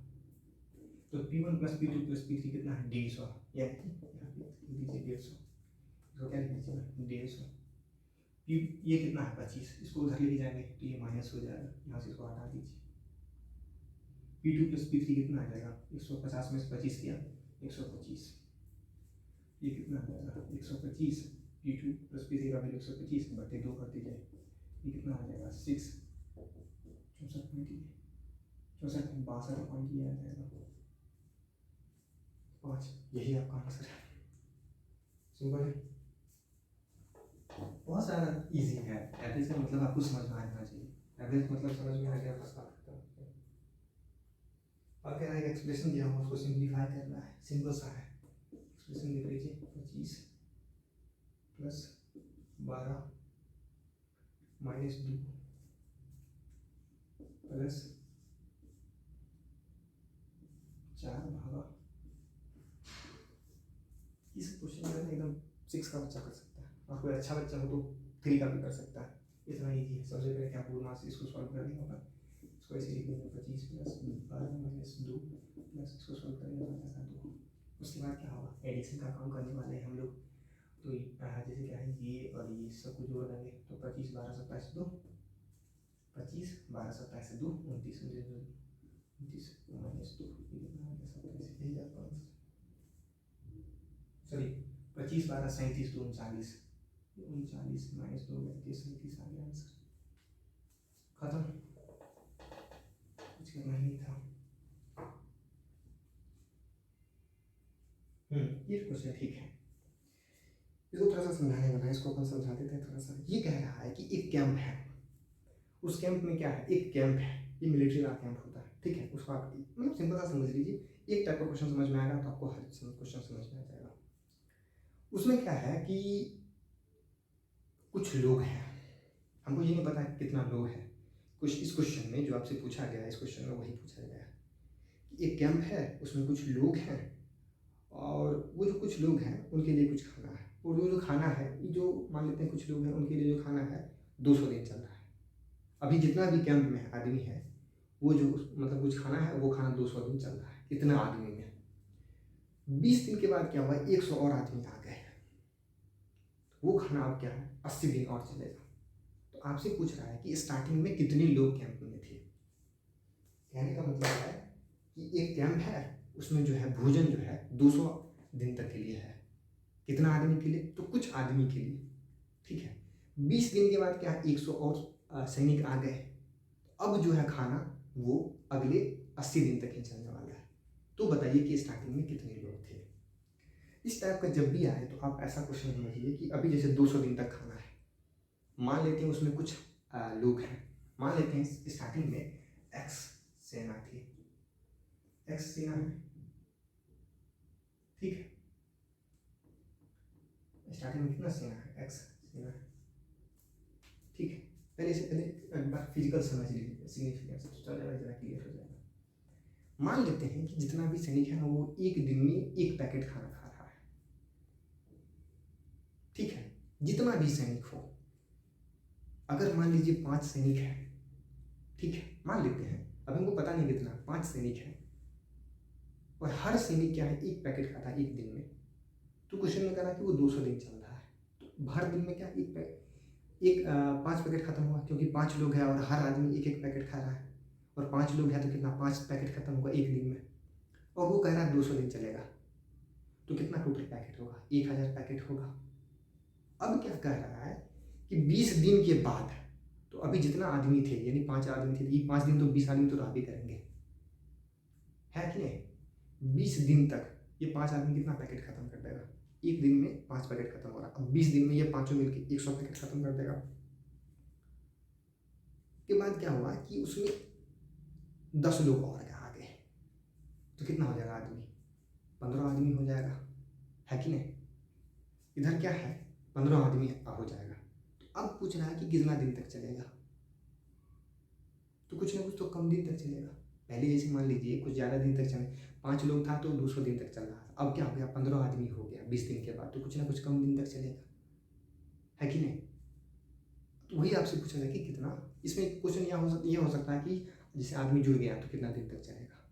तो P1 plus P2 plus P3 कितना है 150, यानी कि यहाँ पे दीजिए 150, इसको क्या लिख दीजिएगा 150, ये कितना है 25, इसको उधर लेके जाएंगे तो ये माइनस हो जाएगा, यहाँ से इसको हटा दीजिए, P2 प्लस P3 कितना आ जाएगा 150 में से 25 किया 125, ये कितना आ जाएगा 125, P2 प्लस P3 का वैल्यू 125 बटे 2 कर दीजिए, ये कितना आ जाएगा 6, 64 पॉइंट, ये 64 पॉइंट ये आ जाएगा 5, यही आपका आंसर है, सिंपल है, बहुत ज़्यादा इजी है। एवरेज का मतलब आपको समझ में आना चाहिए, एवरेज मतलब समझ में आ गया बस आप कह रहा है एक्सप्रेशन दिया हुआ उसको सिंप्लीफाई करना है, सिंपल सा है, एक्सप्रेशन लिख लीजिए 25 प्लस 12 माइनस 2 प्लस 4 भागा, इस क्वेश्चन में एकदम 6 का बच्चा कर सकता है, और कोई अच्छा बच्चा हो तो 3 का भी कर सकता है, इतना ईजी है। सबसे पहले क्या पूर्णा से इसको सॉल्व कर लेंगे अपन, इसको ऐसे लिख देंगे 25 प्लस 12 माइनस 2 प्लस इसको सॉल्व करेंगे 2, उसके बाद क्या होगा, एडिशन का काम करने वाले हैं हम लोग, तो जैसे क्या है ये और ये सब कुछ जोड़ देंगे तो 25 12 27 2, 25 12 27 2 29 29 माइनस 2, ये कितना आ गया 27, यही आपका आंसर, सॉरी 25 12 37 2 39, 39 माइनस 2 37 आ गया आंसर, खत्म, कुछ करना ही नहीं था। ये क्वेश्चन ठीक है, इसको थोड़ा सा समझाने वाला है, इसको अपन समझा देते हैं थोड़ा सा। ये कह रहा है कि एक कैंप है, उस कैंप में क्या है, एक कैंप है, ये मिलिट्री का कैंप होता है, ठीक है, उसको आप मतलब सिंपल सा समझ लीजिए, एक टाइप का क्वेश्चन समझ में आएगा तो आपको हर क्वेश्चन समझ में आ जाएगा। उसमें क्या है कि कुछ लोग हैं, हमको ये नहीं पता कितना लोग है, कुछ इस क्वेश्चन में जो आपसे पूछा गया है, इस क्वेश्चन में वही पूछा गया है कि एक कैंप है, उसमें कुछ लोग हैं, और वो जो कुछ लोग हैं उनके लिए कुछ खाना है, और वो जो खाना है, जो मान लेते हैं कुछ लोग हैं उनके लिए जो खाना है 200 दिन चल रहा है, अभी जितना भी कैंप में आदमी है वो जो मतलब कुछ खाना है वो खाना 200 दिन चल रहा है, इतना आदमी में 20 दिन के बाद क्या हुआ, 100 और आदमी आ गए, वो खाना अब क्या है 80 दिन और चलेगा। तो आपसे पूछ रहा है कि स्टार्टिंग में कितने लोग कैंप में थे, कहने का मतलब है कि एक कैंप है, उसमें जो है भोजन जो है 200 दिन तक के लिए है, कितना आदमी के लिए, तो कुछ आदमी के लिए, ठीक है। 20 दिन के बाद क्या है 100 और सैनिक आ गए, अब जो है खाना वो अगले 80 दिन तक ही चलने वाला है। तो बताइए कि स्टार्टिंग में कितने लोग थे। इस टाइप का जब भी आए तो आप ऐसा क्वेश्चन समझिए कि अभी जैसे 200 दिन तक खाना है, मान लेते हैं उसमें कुछ लोग हैं, मान लेते हैं स्टार्टिंग में एक्स सेना थी, एक्स सेना है, ठीक है, स्टार्टिंग में कितना सेना है, एक्स सेना है, ठीक है। पहले से पहले एक बार फिजिकल समझ लीजिए, सिग्निफिकेंस तो ज़्यादा क्लियर हो जाएगा। मान लेते हैं कि जितना भी सैनिक है वो एक दिन में एक पैकेट खाना खा रहा है, ठीक है, जितना भी सैनिक हो, अगर मान लीजिए 5 सैनिक है, ठीक है, मान लेते हैं, अब हमको पता नहीं कितना, 5 सैनिक है और हर सैनिक क्या है एक पैकेट खाता है एक दिन में, तो क्वेश्चन में कह रहा है कि वो 200 दिन चल रहा है, तो हर दिन में क्या एक 5 पैकेट खत्म हुआ, क्योंकि 5 लोग हैं और हर आदमी एक एक पैकेट खा रहा है, और 5 लोग हैं तो कितना 5 पैकेट खत्म होगा एक दिन में, और वो कह रहा है 200 दिन चलेगा, तो कितना टोटल पैकेट होगा 1000 पैकेट होगा। अब क्या कह रहा है कि 20 दिन के बाद, तो अभी जितना आदमी थे यानी 5 आदमी थे, ये 5 दिन तो 20 आदमी तो रह भी करेंगे, है कि नहीं, 20 दिन तक ये 5 आदमी कितना पैकेट खत्म कर देगा, एक दिन में 5 पैकेट खत्म हो रहा है, अब 20 दिन में ये पांचों मिलकर 100 पैकेट खत्म कर देगा। के बाद क्या हुआ कि उसमें 10 लोग और आ गए, तो कितना हो जाएगा आदमी 15 आदमी हो जाएगा, है कि नहीं। इधर क्या है, 15 आदमी हो जाएगा। तो अब पूछ रहा है कि कितना दिन तक चलेगा, तो कुछ ना कुछ तो कम दिन तक चलेगा। पहले जैसे मान लीजिए कुछ ज़्यादा दिन तक चले, 5 लोग था तो 200 दिन तक चल रहा था। अब क्या हो गया, 15 आदमी हो गया 20 दिन के बाद, तो कुछ ना कुछ कम दिन तक चलेगा, है कि नहीं। तो वही आपसे पूछा था कि कितना। इसमें क्वेश्चन ये हो सकता है कि जैसे आदमी जुड़ गया तो कितना दिन तक चलेगा,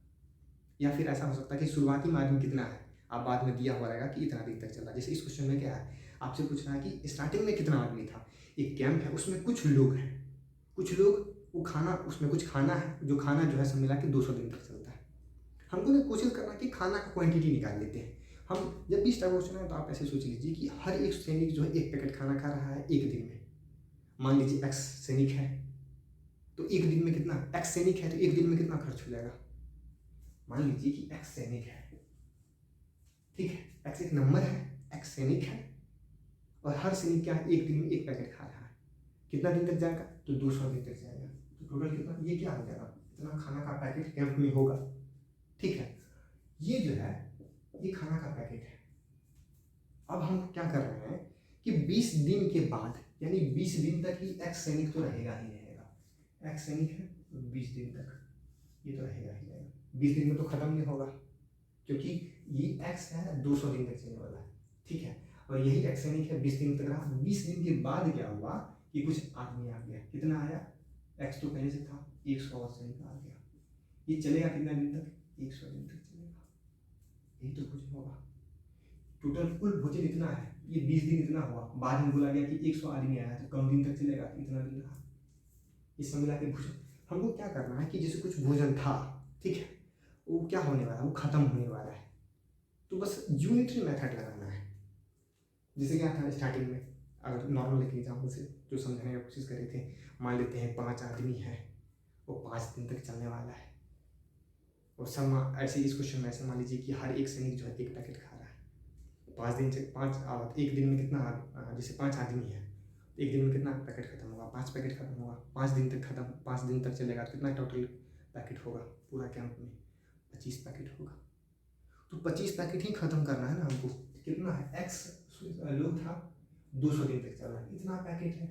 या फिर ऐसा हो सकता है कि शुरुआती में आदमी कितना है, आप बाद में दिया हुआ रहेगा कि इतना दिन तक चल रहा है। जैसे इस क्वेश्चन में क्या है, आपसे पूछ रहा है कि स्टार्टिंग में कितना आदमी था, एक कैंप है उसमें कुछ लोग हैं, कुछ लोग, वो खाना, उसमें कुछ खाना है, जो खाना जो है सब मिला के 200 दिन तक चलता है। हमको ना कोशिश करना कि खाना का क्वांटिटी निकाल लेते हैं हम। जब भी इस टाइप क्वेश्चन है तो आप ऐसे सोच लीजिए कि हर एक सैनिक जो है एक पैकेट खाना खा रहा है एक दिन में। मान लीजिए एक्स सैनिक है तो एक दिन में कितना, एक्स सैनिक है तो एक दिन में कितना खर्च हो जाएगा। मान लीजिए कि एक्स सैनिक है, ठीक है, एक्स एक नंबर है, एक्स सैनिक है, और हर सैनिक क्या है, एक दिन में एक पैकेट खा रहा है। कितना दिन तक जाएगा, तो 200 दिन तक जाएगा। तो टोटल कितना, ये क्या हो जाएगा, इतना खाना का पैकेट कैंप में होगा, ठीक है। ये जो है ये खाना का पैकेट है। अब हम क्या कर रहे हैं कि 20 दिन के बाद, यानी 20 दिन तक ही एक्स सैनिक तो रहेगा ही रहेगा। एक्स सैनिक है 20 दिन तक, ये तो रहेगा ही रहेगा। 20 दिन में तो खत्म नहीं होगा, क्योंकि ये एक्स है 200 दिन तक चलने वाला है, ठीक है। और यही एक्स सैनिक है 20 दिन तक रहा। 20 दिन के बाद क्या हुआ कि कुछ आदमी आ गया, कितना आया, एक्स तो पहले से था, 100 और सैनिक आ गया। ये चलेगा कितना दिन तक, 100 दिन तक चलेगा। यही तो कुछ होगा। टोटल कुल भोजन इतना है, ये 20 दिन इतना हुआ। बाद में बोला गया कि 100 आदमी आया तो कम दिन तक चलेगा, इतना दिन रहा। इसमें मिला के भोजन हमको क्या करना है कि जैसे कुछ भोजन था, ठीक है, वो क्या होने वाला है, वो खत्म होने वाला है। तो बस यूनिटरी मेथड लगाना है। जैसे क्या था स्टार्टिंग में, अगर नॉर्मल एक एग्जाम्पल से जो समझाने की कोशिश करे थे, मान लेते हैं 5 आदमी है, वो 5 दिन तक चलने वाला है। और सब ऐसे इस क्वेश्चन में ऐसे मान लीजिए कि हर एक सैनिक जो है एक पैकेट खा रहा है। 5 दिन से 5 एक दिन में कितना, जैसे 5 आदमी है, एक दिन में कितना पैकेट खत्म होगा, 5 पैकेट खत्म होगा। 5 दिन तक खत्म, 5 दिन तक चलेगा तो कितना टोटल पैकेट होगा पूरा कैंप में, 25 पैकेट होगा। तो 25 पैकेट ही खत्म करना है ना हमको। कितना है, एक्स लोग था, 200 दिन तक चल रहा है, इतना पैकेट है।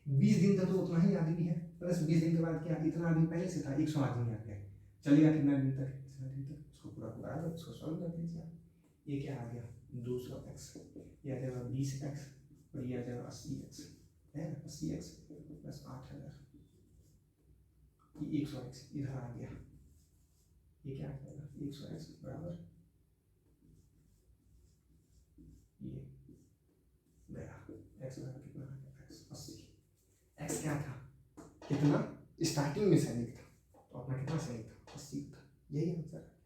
20 दिन तक तो उतना ही आदमी है, प्लस 20 दिन के बाद क्या, इतना आदमी पहले से था, 100 आदमी आ गया, चलेगा कितना दिन तक, इतना दिन तक। उसको पूरा पूरा आ, उसको सॉल्व कर दीजिए। ये क्या आ गया, 200x, ये आ जाएगा 20x, और ये आ जाएगा 80x, है ना, 80x प्लस 8000, ये 100x इधर आ गया। ये क्या आ जाएगा, 100x बराबर ये गया, x बराबर कितना आ गया, x 80। x क्या था, कितना स्टार्टिंग में सैनिक था, तो अपना कितना सैनिक था, 80 था। यही आंसर है।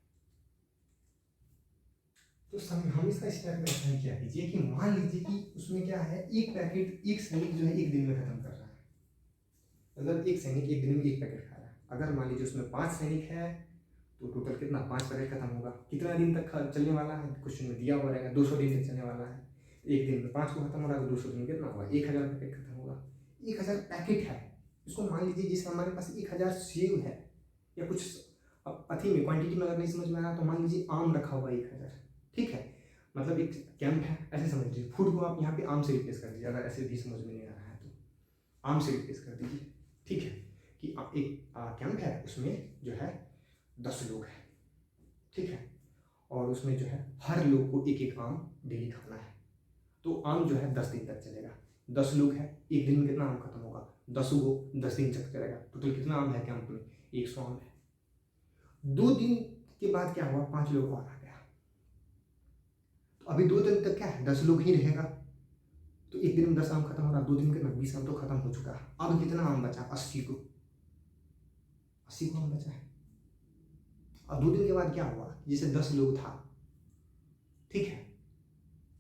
तो हम इसका स्टेप में ऐसा क्या कीजिए कि मान लीजिए कि उसमें क्या है, एक पैकेट, एक सैनिक जो है एक दिन में खत्म कर रहा है। मतलब एक सैनिक एक दिन में एक पैकेट खा रहा है। अगर मान लीजिए उसमें 5 सैनिक है तो टोटल कितना, 5 पैकेट खत्म होगा। कितना दिन तक चलने वाला है, क्वेश्चन में दिया हुआ रहेगा, 200 दिन तक चलने वाला है। एक दिन में 5 को खत्म हो रहा है तो 200 दिन कितना होगा, 1000 पैकेट खत्म होगा। 1000 पैकेट है, इसको मान लीजिए जैसे हमारे पास 1000 सेव है, या कुछ अथी में क्वांटिटी में अगर नहीं समझ में आ रहा तो मान लीजिए आम रखा हुआ 1000, ठीक है। मतलब एक कैंप है, ऐसे समझ लीजिए। फूड को आप यहाँ पे आम से रिप्लेस कर दीजिए, अगर ऐसे भी समझ में नहीं आ रहा है तो आम से रिप्लेस कर दीजिए, ठीक है। कि एक कैंप है, उसमें जो है 10 लोग हैं, ठीक है, और उसमें जो है हर लोग को एक एक आम डेली खाना है। तो आम जो है 10 दिन तक चलेगा। 10 लोग हैं, एक दिन में कितना आम खत्म होगा, 10 को 10 दिन तक चलेगा। टोटल कितना आम है कैंप में, 100 आम है। 2 दिन के बाद क्या हुआ, 5 लोग और आ गया। तो अभी 2 दिन तक क्या है, 10 लोग ही रहेगा। तो एक दिन में 10 आम खत्म हो रहा, 2 दिन के 20 आम तो खत्म हो चुका है। अब कितना आम बचा, 80 को, 80 को आम बचा है। अब 2 दिन के बाद क्या हुआ, जैसे 10 लोग था, ठीक है,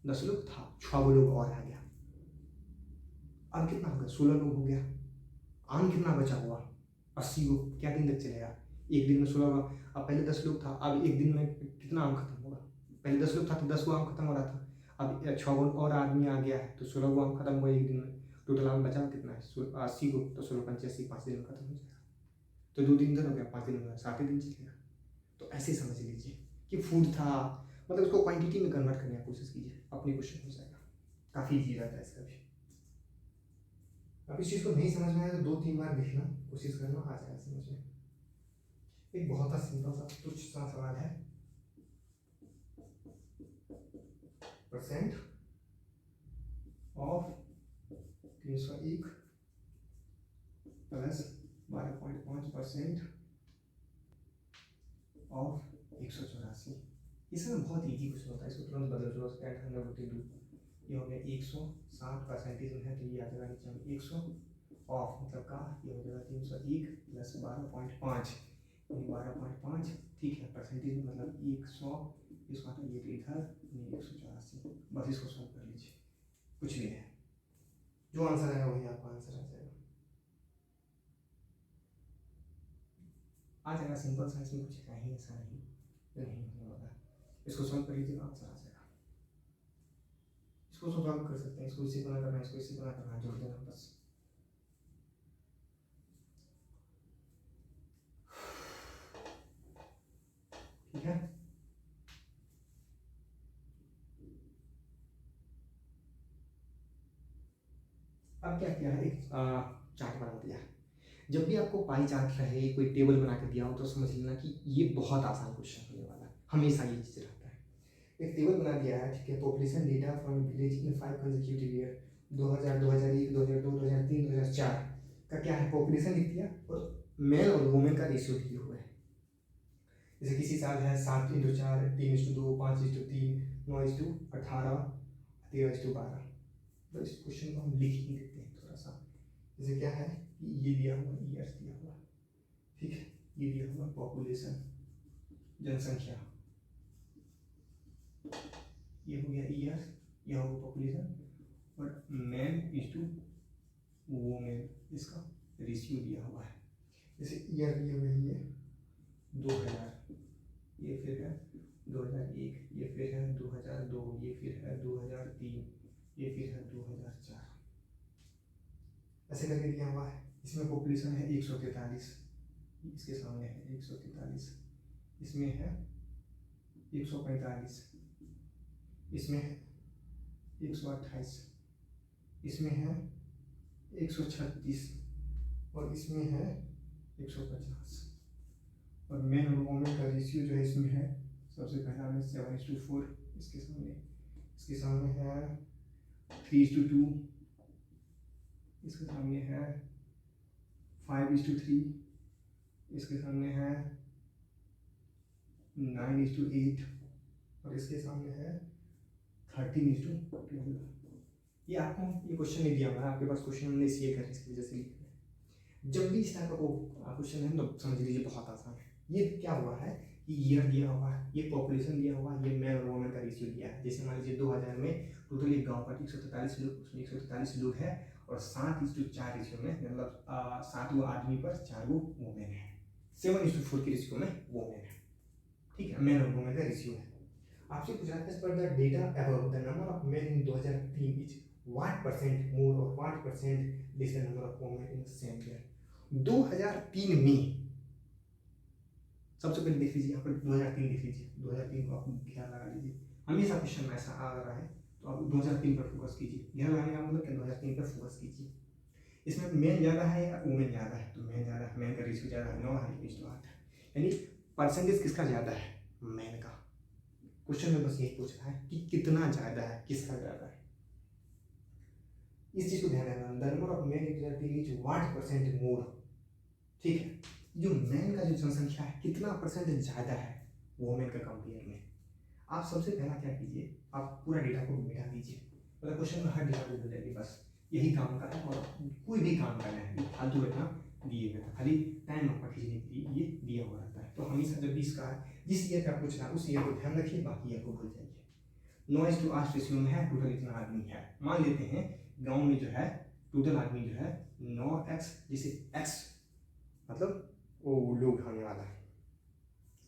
10 लोग था, 6 लोग और आ गया। अब कितना हो गया, 16 लोग हो गया। आम कितना बचा हुआ, 80 को, क्या दिन तक चलेगा, एक दिन में 16 हुआ। अब पहले 10 लोग था, अब एक दिन में कितना आम खत्म होगा। पहले 10 लोग था तो 10 को आम खत्म हो रहा था, अब 6 और आदमी आ गया है तो 16 को आम खत्म हुआ एक दिन में। टोटल आम बचा कितना है, 80 को, तो 16 पंचे 80, 5 दिन में खत्म हो जाएगा। तो 2 दिन इधर हो गया, 5 दिन हो गया, 7 दिन चलेगा। तो ऐसे समझ लीजिए कि फूड था, मतलब इसको क्वांटिटी में कन्वर्ट करने की कोशिश कीजिए, अपनी क्वेश्चन हो जाएगा, काफ़ी ईजी रहता है इसका भी। अब इस चीज़ को नहीं समझ में आया तो 2-3 बार देखना, कोशिश करना, आ जाएगा समझ में। एक बहुत सा सिंपल सा तुच्छ सा सवाल है, परसेंट ऑफ 301 प्लस 12.5% ऑफ 184। इसमें बहुत इजी क्वेश्चन होता है, इसको तुरंत बदल दो, 852 ये हो गया 160 परसेंटेज में है तो ये आ जाएगा नीचे में 100 ऑफ मतलब का ये हो जाएगा 301 प्लस 12.5 यानी 12.5, ठीक है, परसेंटेज में मतलब 100, इसको हटाइए तो इधर 184, बस इसको सॉल्व कर लीजिए, कुछ भी है, जो आंसर आएगा वही आपका आंसर आ जाएगा। आ जाएगा सिंपल सा, इसमें कुछ है ही ऐसा नहीं जो नहीं होने वाला, इसको सॉल्व कर लीजिएगा आंसर आ जाएगा। इसको सॉल्व कर सकते हैं, इसको इसी बना करना है, इसको इसी बना करना है, जोड़ देना बस। ठीक है, अब क्या किया है, एक चार्ट बना दिया है। जब भी आपको पाई चार्ट रहे, कोई टेबल बना के दिया हो तो समझ लेना कि ये बहुत आसान क्वेश्चन होने वाला है, हमेशा ये चीज़ रहता है। एक टेबल बना दिया है, ठीक है, population data from village in 5 consecutive year 2000, 2001, 2002, 2003, 2004 का क्या है, पॉपुलेशन लिख दिया और मेल और वुमेन का रेशियो दिए हुए है। जैसे किसी साल है 7:4, 3:2, 5:3, 9:18, 13:12, तो इस क्वेश्चन को हम लिख ही देते हैं थोड़ा सा। जैसे क्या है कि ये दिया हुआ ईयर्स दिया हुआ, ठीक है, ये दिया हुआ पॉपुलेशन जनसंख्या, ये हो गया ईयर्स, यह हो गया पॉपुलेशन, और मैन इज टू वुमेन इसका रेशियो दिया हुआ है। जैसे ईयर दिए हुए ये 2000, ये फिर है 2001, ये फिर है 2002, ये फिर है 2003, ये फिर है 2004, ऐसे करके दिया हुआ है। इसमें पॉपुलेशन है 143, इसके सामने है 143, इसमें है 145, इसमें है 128, इसमें है 136 और इसमें है 150। और मेन और वुमेन का रेशियो जो है इसमें है सबसे पहला में 7:4, इसके सामने है 3:2, इसके सामने है 5:3, इसके सामने है 9:8 और इसके सामने है 13:12। ये आपको ये क्वेश्चन नहीं दिया हुआ है, आपके पास क्वेश्चन हमने इसलिए कर इसकी वजह से लिखा है। जब भी इस तरह का क्वेश्चन है तो समझ लीजिए बहुत आसान है। ये क्या हुआ है कि ईयर दिया हुआ है, ये पॉपुलेशन दिया हुआ है, ये मैन और वुमेन का रेशियो दिया है। जैसे मान लीजिए 2000 में टोटल एक गाँव पर 143 लोग, उसमें 143 लोग हैं और 7:4 रेशियो में, मतलब 7 गो आदमी पर 4 गो वुमेन है, 7:4 के रेशियो में वुमेन है, ठीक है, मैन और वुमेन का रेशियो है। आपसे पूछा है, as per the data above the number of men in 2003 is what percent more or what percent less the number of women in same year. 2003 में सबसे पहले देख लीजिए, यहाँ पर 2003 देख लीजिए, 2003 को आप ध्यान लगा लीजिए, हमेशा क्वेश्चन में ऐसा आ रहा है तो आप 2003 पर फोकस कीजिए। ध्यान लगाने का मतलब क्या, 2003 पर फोकस कीजिए। इसमें मेन ज़्यादा है या वुमेन ज़्यादा है, तो मेन ज़्यादा है, मेन का रेशियो ज़्यादा है, 9 है 8 है, यानी परसेंटेज किसका ज़्यादा है, मेन का। क्वेश्चन में बस यही पूछ रहा है कि कितना ज़्यादा है, किसका ज़्यादा है, इस चीज़ को ध्यान रखना। The number of main is what percent मोर, ठीक है, जो मैन का जो जनसंख्या है कितना परसेंट ज़्यादा है वुमेन का कंपेयर में। आप सबसे पहला क्या कीजिए, आप पूरा डेटा को मिटा दीजिए, मतलब क्वेश्चन में हर डेटा को मिल जाएगी, बस यही काम का है और कोई भी काम करना है, फालतू रखना दिए हुए, खाली टाइम आपका खींचने के लिए ये दिया हुआ रहता है। तो हमेशा जब भी इसका जिस ईयर का पूछ रहा है उस ईयर को ध्यान रखिए, बाकी ईयर को भूल जाइए। 9:8 रेशियो में है, टोटल इतना आदमी है, मान लेते हैं गाँव में जो है टोटल आदमी जो है 9x, जिसे x मतलब वो लोग होने वाला है,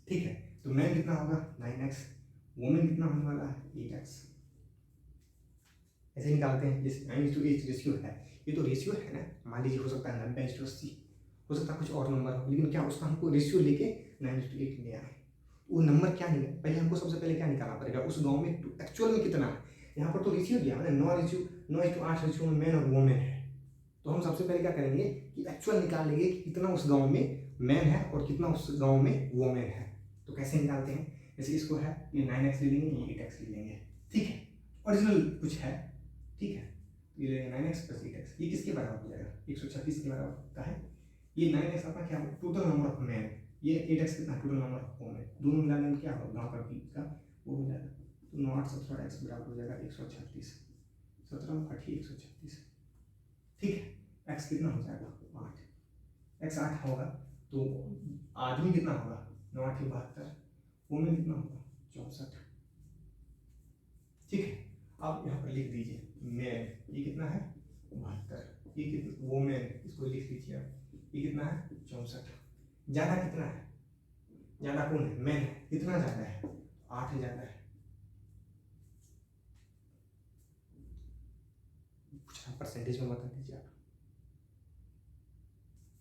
ठीक है, तो मैन कितना होगा 9x, वुमेन कितना होने वाला है 8x, ऐसे निकालते हैं। जैसे 9:8 रेशियो है, ये तो रेशियो है ना, मान लीजिए हो सकता है 90:80, हो सकता है कुछ और नंबर हो, लेकिन क्या उसका हमको रेशियो लेके 9:8 ले आए, वो नंबर क्या निकल, पहले हमको सबसे पहले क्या निकालना पड़ेगा, उस गांव में एक्चुअल में कितना है। यहाँ पर तो रेशियो दिया है 9:8 रेशियो में मैन और वोमेन है। तो हम सबसे पहले क्या करेंगे कि एक्चुअल निकाल लेंगे कि कितना उस गांव में मैन है और कितना उस गांव में वोमेन है। तो कैसे निकालते हैं, जैसे इसको है ये 9x ले लेंगे, ये 8x ले लेंगे, ठीक है, ओरिजिनल कुछ है, ठीक है, ये ले 9x + 8x, ये किसके बराबर हो जाएगा, 136 के बराबर होता है। ये 9x अपना क्या होगा, टोटल नंबर ऑफ मैन, ये 8x कितना, टोटल नंबर ऑफ वोमेन, दोनों मिलाने में क्या होगा, गाँव का बीच का वो हो जाएगा। तो 9 8 17 x बराबर हो जाएगा 136, 17 8 136, ठीक है। x कितना हो जाएगा 8, x 8 होगा तो आदमी कितना होगा 9 8 72, वोमेन कितना होगा 64, ठीक है। अब यहाँ पर लिख दीजिए मैन, ये कितना है 72, ये कितना वोमेन, इसको लिख लीजिए आप, ये कितना है 64। ज़्यादा कितना है, ज़्यादा कौन है, मैन है, कितना ज़्यादा है 8 ज़्यादा है, परसेंटेज में बता दीजिए आप,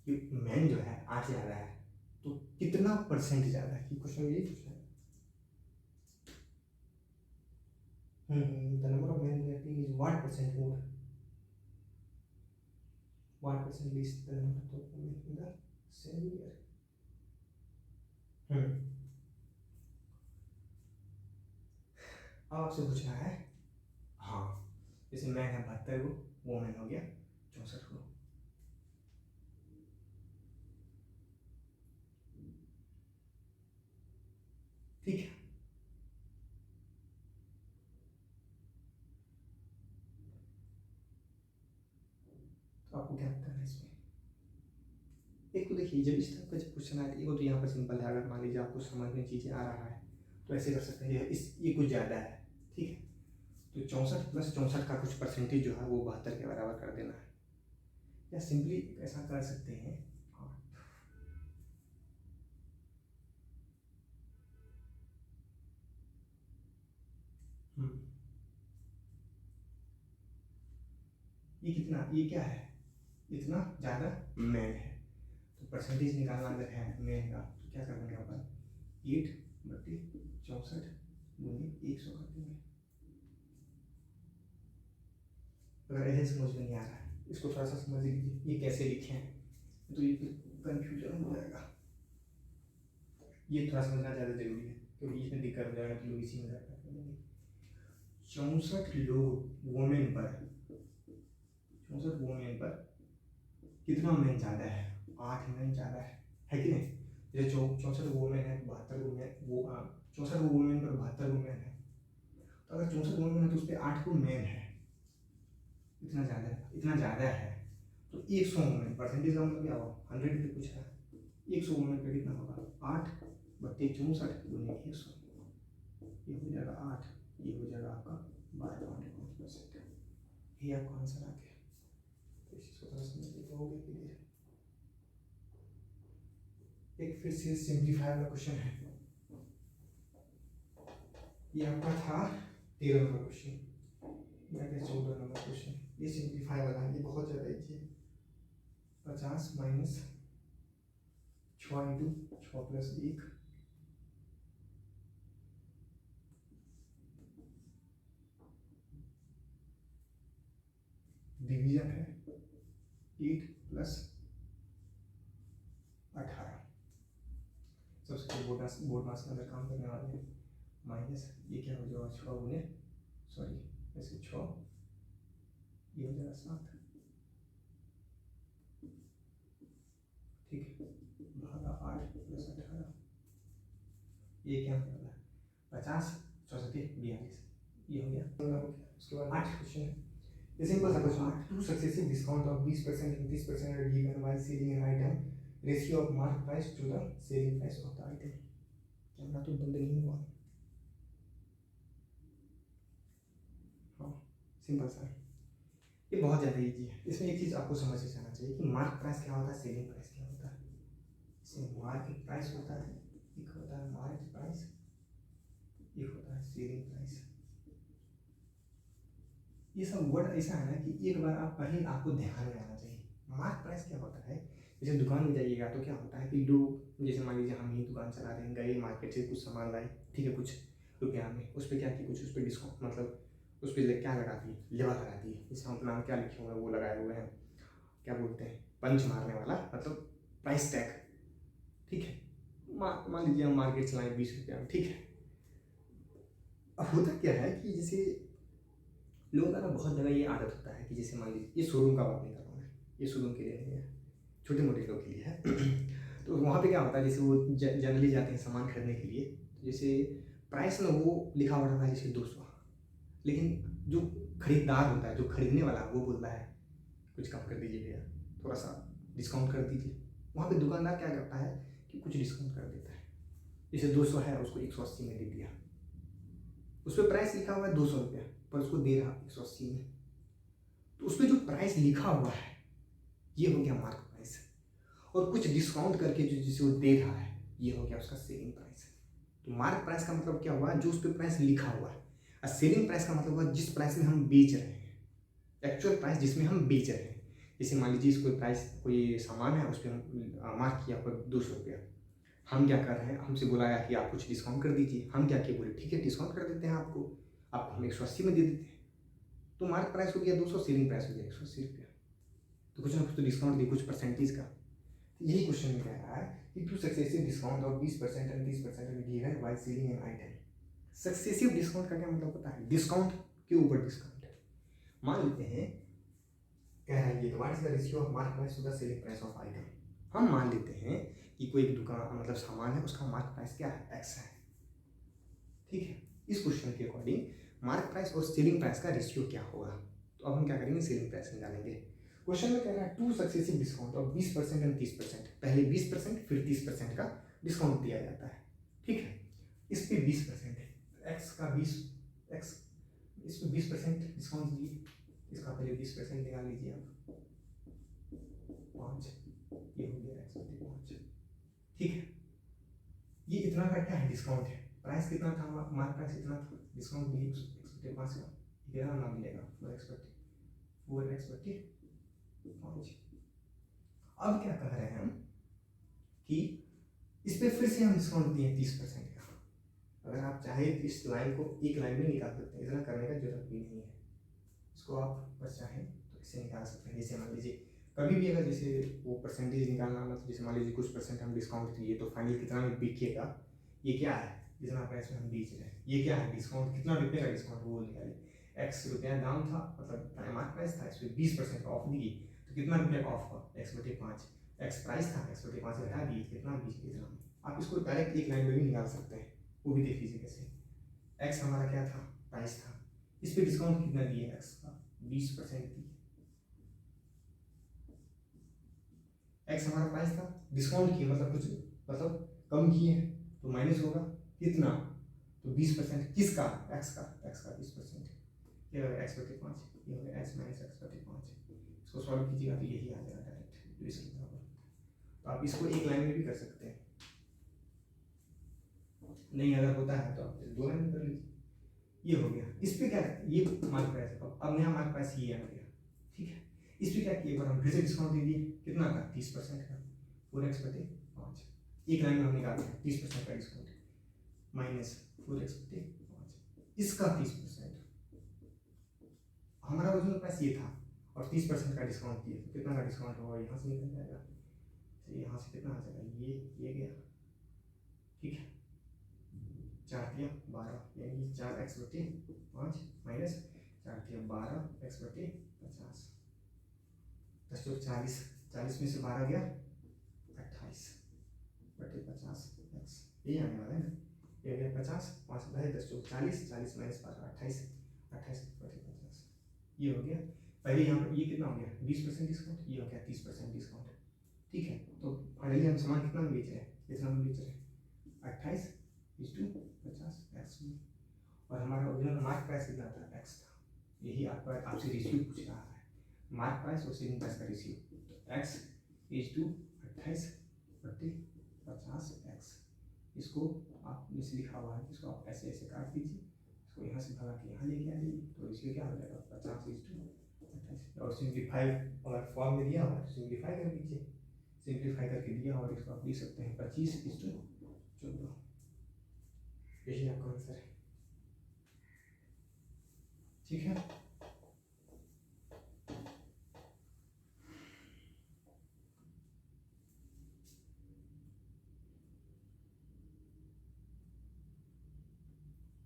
कि मैन जो है 8 ज़्यादा है तो कितना परसेंट ज़्यादा है, क्वेश्चन यही पूछ रहा है। The number of men reacting is what percent more, what percent least the number of men in the same year। अब आपसे पूछना है, हाँ जैसे मैन है 72 को, वोमेन हो गया 64 को, ठीक है। तो आपको क्या करना है इसमें, एक तो देखिए जब इस तरह का जब क्वेश्चन आए, वो तो यहाँ पर सिंपल है, अगर मान लीजिए आपको समझ में चीज़ें आ रहा है तो ऐसे कर सकते हैं, ये कुछ ज़्यादा है, ठीक है, तो 64 + 64 का कुछ परसेंटेज जो है वो 72 के बराबर कर देना है, या सिंपली ऐसा कर सकते हैं, ये कितना, ये क्या है, इतना ज़्यादा मैन है, तो परसेंटेज निकालना अगर है मैन का तो क्या कर देंगे अपन, 8/64 × 100 कर देंगे। अगर ऐसे समझ में नहीं आ रहा है, इसको थोड़ा सा समझ लीजिए, ये कैसे लिखे हैं, तो ये कंफ्यूजन हो जाएगा, ये थोड़ा समझना ज़्यादा जरूरी है क्योंकि इसमें दिक्कत हो जाएगा, तो लोग इसी में जाकर करेंगे। 64 लोग वोमेन पर, 64 वोमेन पर कितना मैन ज़्यादा है, 8 मैन ज़्यादा है कि नहीं, जैसे 64 वोमेन है 72 वोमेन, वो 64 वोमेन पर 72 वोमेन है, तो अगर 64 वोमेन है तो उस पर 8 को मैन है, इतना ज़्यादा है, तो 100 वोमेन, परसेंटेज का मतलब क्या होगा 100 पे पूछ रहा है, 100 वोमेन पर कितना होगा 8/64 × 100, ये हो जाएगा 8, ये हो जाएगा आपका 12.5%, ये आपका आंसर आ गया। तो इसी को थोड़ा समझ लेते हो गया क्लियर। एक फिर से सिंप्लीफाई वाला क्वेश्चन है, ये आपका था 13 नंबर क्वेश्चन, ये आ गया 14 नंबर क्वेश्चन, ये सिंप्लीफाई वाला है, ये बहुत ज़्यादा इजी है। 50 - 6 × 6 + 1, डिवीजन है 8 + 18, सबसे पहले बोर्ड मास के अंदर काम करने वाले हैं, माइनस ये क्या हो जाएगा 6 × 6, ये हो जाएगा 7, ठीक है, भागा 8 + 18, ये क्या होने वाला है 50 × 64 = 42, ये हो गया। उसके बाद 8 क्वेश्चन है, ये सिंपल सा क्वेश्चन है, 2 successive discount of 20% and 30% are given while selling an item, ratio of mark price to the selling price of the item। Camera तो बंद नहीं हुआ, हाँ सिंपल सा, ये बहुत ज़्यादा इजी है। इसमें एक चीज़ आपको समझ से आना चाहिए कि मार्क प्राइस क्या होता है, सेलिंग प्राइस क्या होता है। इसमें मार्केट प्राइस होता है, एक होता है मार्केट प्राइस, एक होता है सेलिंग प्राइस। ये सब वर्ड ऐसा है ना कि एक बार आप पढ़े, आपको ध्यान में आना चाहिए। मार्क प्राइस क्या होता है, जैसे दुकान में जाइएगा तो क्या होता है कि लोग, जैसे मान लीजिए हम ही दुकान चला रहे हैं, गए मार्केट से कुछ सामान लाए, ठीक है, कुछ रुपया में, उस पर क्या कि कुछ उस पर डिस्काउंट, मतलब उस पर क्या लगा दी, लेवल लगा दी, जैसे हम नाम क्या लिखे हुए हैं वो लगाए हुए हैं, क्या बोलते हैं, पंच मारने वाला, मतलब प्राइस टैग, ठीक है। मान लीजिए हम मार्केट चलाएँ 20 रुपया में, ठीक है। अब होता क्या है कि जैसे लोगों का ना बहुत जगह ये आदत होता है कि जैसे मान लीजिए, ये शोरूम का बात नहीं कर रहा हूँ मैं, ये शोरूम के लिए नहीं है, छोटे मोटे लोग के लिए है। तो वहाँ पे क्या होता है, जैसे वो जनरली जाते हैं सामान खरीदने के लिए, तो जैसे प्राइस ना वो लिखा हुआ रहता है जैसे 200, लेकिन जो खरीदार होता है, जो खरीदने वाला है, वो बोलता है कुछ कम कर दीजिए भैया, थोड़ा सा डिस्काउंट कर दीजिए। वहाँ पे दुकानदार क्या करता है कि कुछ डिस्काउंट कर देता है, जैसे 200 है उसको 180 में दे दिया, उस पर प्राइस लिखा हुआ है 200 रुपया, पर उसको दे रहा 180 में। तो उस पर जो प्राइस लिखा हुआ है ये हो गया मार्क प्राइस, और कुछ डिस्काउंट करके जो जिसे वो दे रहा है ये हो गया उसका सेलिंग प्राइस। तो मार्क प्राइस का मतलब क्या हुआ, जो उस पर प्राइस लिखा हुआ है, और सेलिंग प्राइस का मतलब हुआ जिस प्राइस में हम बेच रहे हैं, एक्चुअल प्राइस जिसमें हम बेच रहे हैं। जैसे मान लीजिए कोई प्राइस, कोई सामान है उस पर हम मार्क किया पर 200 रुपया, हम क्या कर रहे हैं, हमसे बुलाया कि आप कुछ डिस्काउंट कर दीजिए, हम क्या किए, बोले ठीक है डिस्काउंट कर देते हैं आपको हम 180 में दे देते हैं। तो मार्क प्राइस हो गया 200, सेलिंग प्राइस हो गया 180 रुपया, तो कुछ ना कुछ तो डिस्काउंट दिए, कुछ परसेंटेज का। यही क्वेश्चन में कह रहा है कि two successive discount of 20% and 30% given while selling an item. Successive discount का क्या मतलब होता है, डिस्काउंट के ऊपर डिस्काउंट है। मान लेते हैं, कह रहा है ये what is the ratio of mark price to the selling price of item. हम मान लेते हैं कि कोई भी दुकान, मतलब सामान है, उसका मार्क प्राइस क्या है, एक्स है, ठीक है। इस क्वेश्चन के अकॉर्डिंग मार्क प्राइस और सेलिंग प्राइस का रेशियो क्या होगा, तो अब हम क्या करेंगे, सेलिंग प्राइस निकालेंगे। क्वेश्चन में कह रहा है two successive discount of 20% and 30%, पहले 20% फिर 30% का डिस्काउंट दिया जाता है, ठीक है। इस पे 20% है, एक्स का 20, एक्स इस पे 20% डिस्काउंट दिए, इसका पहले 20% निकाल लीजिए आप, 5, ये हो गया एक्स बटे 5, ठीक है। ये इतना का क्या है, डिस्काउंट है, प्राइस कितना था, मार्क प्राइस इतना था, डिस्काउंट दिए एक्स बटे 5 का, कितना नाम मिलेगा 4x बटे 5। अब क्या कह रहे हैं हम कि इस पे फिर से हम डिस्काउंट दिए 30% का। अगर आप चाहे तो इस लाइन को एक लाइन में निकाल सकते हैं, इतना करने का जरूरत भी नहीं है, इसको आप बस चाहें तो इसे निकाल सकते हैं। जैसे मान लीजिए कभी भी अगर जैसे वो परसेंटेज निकालना, मतलब जैसे मान लीजिए कुछ परसेंट हम डिस्काउंट दिए तो फाइनल कितना में बिकेगा, ये क्या है, जितना प्राइस में हम बेच रहे हैं, ये क्या है, डिस्काउंट कितना रुपये का डिस्काउंट वो निकाले, एक्स रुपया दाम था, मतलब मार्क प्राइस था, इस पर 20% ऑफ दिए तो कितना रुपये का ऑफ हुआ, एक्स बटे 5, एक्स प्राइस था, एक्स बटे 5 घटा दिए, कितना 20, इतना। आप इसको डायरेक्ट एक लाइन में भी निकाल सकते हैं, वो भी देख लीजिए कैसे। एक्स हमारा क्या था, प्राइस था, इस पर डिस्काउंट कितना दिए, एक्स का 20% दिए, एक्स हमारा प्राइस था, डिस्काउंट किए मतलब कुछ, मतलब कम किए, तो माइनस होगा कितना, तो 20% किसका, एक्स का 20%, ये होगा एक्स बटे 5, ये होगा एक्स माइनस एक्स बटे 5। इसको सॉल्व कीजिएगा तो यही आ जाएगा डायरेक्ट, जो इसके बराबर होता है। तो आप इसको एक लाइन में भी कर सकते हैं, नहीं अगर होता है तो आप दो लाइन में कर लीजिए। ये हो गया, इस पे क्या, ये मार्क प्राइस है, अब नया मार्क प्राइस ये आ गया, ठीक है। इस पे क्या किए, हम फिर से डिस्काउंट दे दिए, कितना का, 30% का, 4x बटे 5, एक लाइन में हम निकालते हैं 30% का डिस्काउंट, माइनस 4x बटे 5, इसका 30%, हमारा ओरिजिनल प्राइस ये था और 30% का डिस्काउंट दिए, तो कितना का डिस्काउंट होगा, यहाँ से निकल जाएगा, तो यहाँ से कितना आ जाएगा, ये गया, ठीक है, 4 दिया 12, यानी 4x बटे 5 माइनस 4 दिया 12 x बटे 50, 10 चौक 40, 40 में से 12 गया 28 बटे 50 x, यही आने वाला है ना, ये गया 50, 5 बटे 10 चौक 40, 40 माइनस 12 28, 28 बटे 50, ये हो गया। पहले यहाँ पर ये कितना हो गया 20% डिस्काउंट, ये हो गया 30% डिस्काउंट, ठीक है। तो फाइनली हम सामान कितना में बेच रहे हैं, कितना में बेच रहे हैं, 28 इस टू 50 एक्स में, और हमारा ओरिजिनल मार्क प्राइस कितना था, एक्स था। यही आपसे रेशियो पूछ रहा है, मार्क प्राइस और सेलिंग प्राइस का रेशियो, तो एक्स इज टू 28 बटे 50 एक्स, इसको आप जैसे लिखा हुआ है, इसको आप ऐसे ऐसे काट दीजिए, इसको यहाँ से भगा के यहाँ लेके आ जाइए, तो रेशियो क्या हो जाएगा 50 इज टू 28, और सिंप्लीफाई अगर फॉर्म में दिया हुआ है तो सिंप्लीफाई कर लीजिए, सिंप्लीफाई करके दिया और इसको आप लिख सकते हैं 25:14। यही आपका आंसर है। ठीक है,